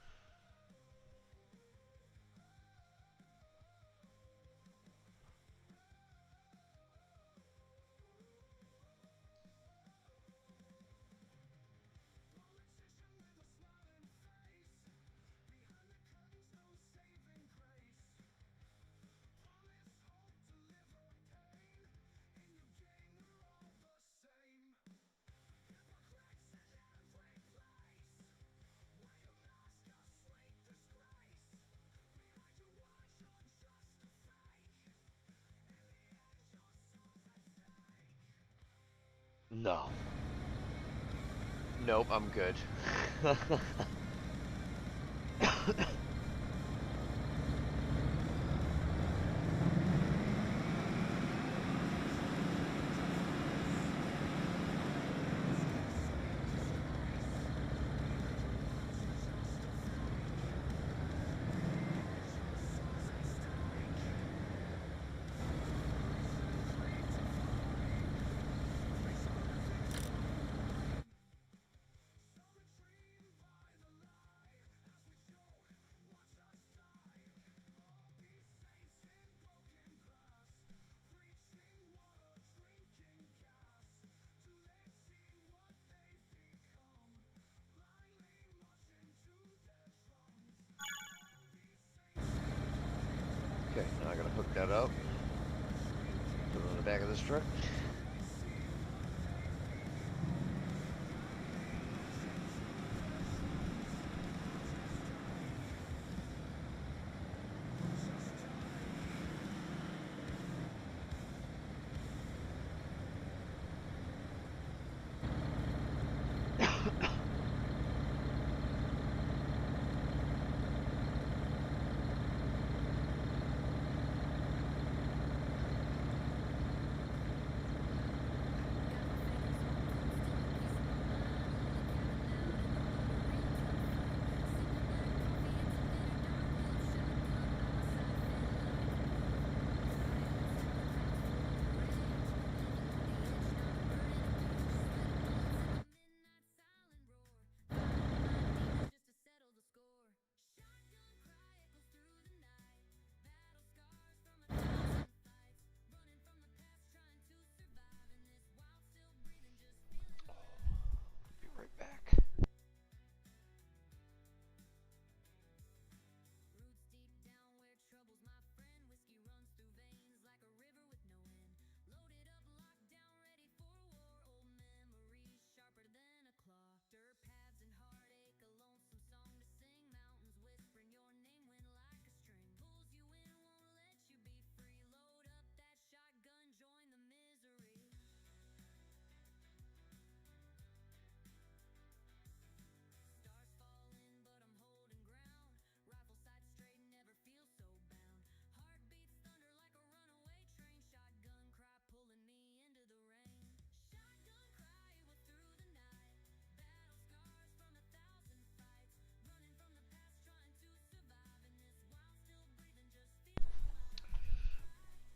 No. Nope, I'm good. that up. Put it on the back of this truck. Be right back.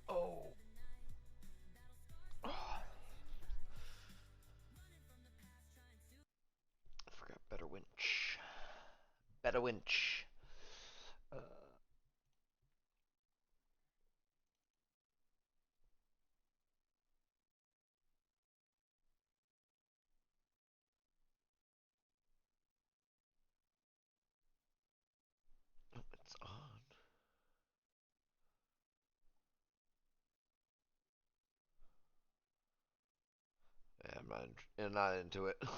Oh. I forgot better winch. Better winch. Oh, it's on. Yeah, I'm not into it. It's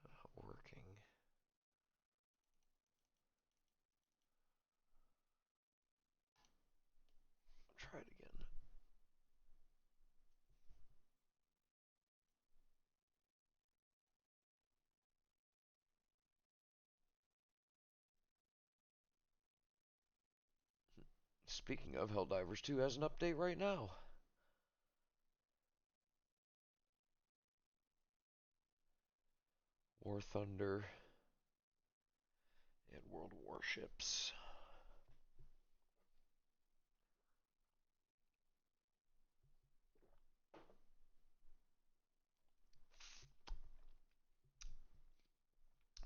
not working. Try it again. Speaking of, Helldivers 2 has an update right now. War Thunder and World Warships.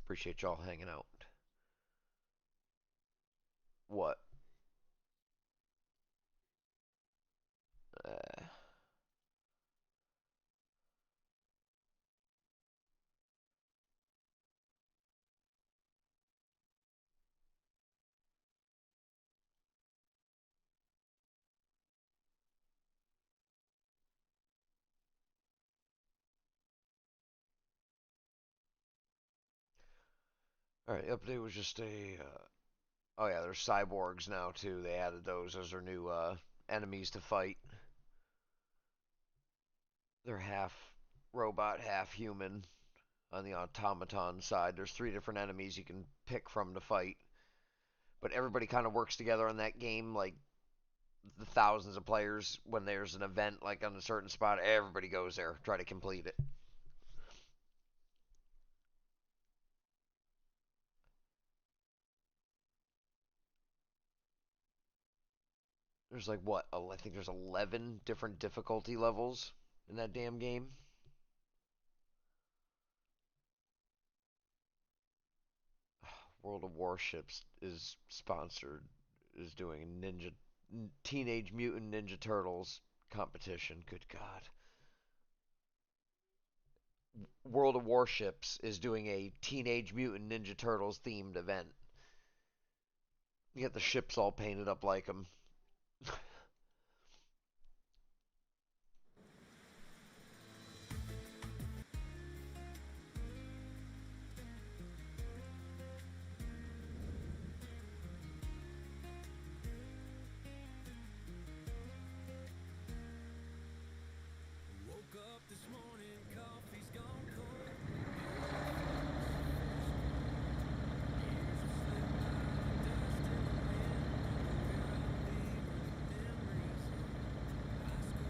Appreciate y'all hanging out. What? Alright, update was just a. Oh, yeah, there's cyborgs now, too. They added those as their new enemies to fight. They're half robot, half human. On the automaton side, there's 3 different enemies you can pick from to fight. But everybody kind of works together on that game, like the thousands of players. When there's an event, like on a certain spot, everybody goes there, try to complete it. There's like what? I think there's 11 different difficulty levels in that damn game. World of Warships is doing a Teenage Mutant Ninja Turtles competition. Good God. World of Warships is doing a Teenage Mutant Ninja Turtles themed event. You get the ships all painted up like them. Woke up this morning, coffee's gone cold.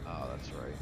Oh, that's right.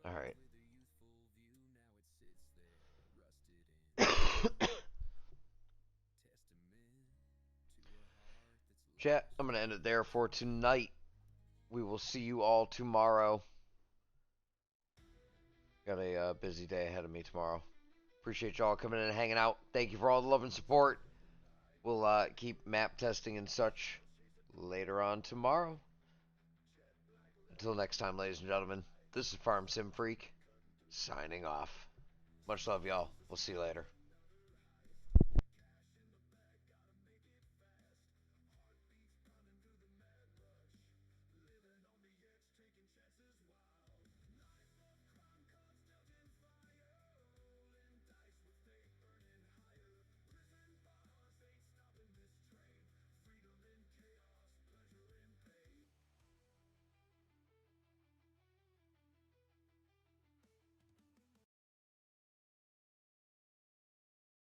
All right. Chat, I'm going to end it there for tonight. We will see you all tomorrow. Got a busy day ahead of me tomorrow. Appreciate y'all coming in and hanging out. Thank you for all the love and support. We'll keep map testing and such later on tomorrow. Until next time, ladies and gentlemen, this is Farm Sim Freak, signing off. Much love, y'all. We'll see you later.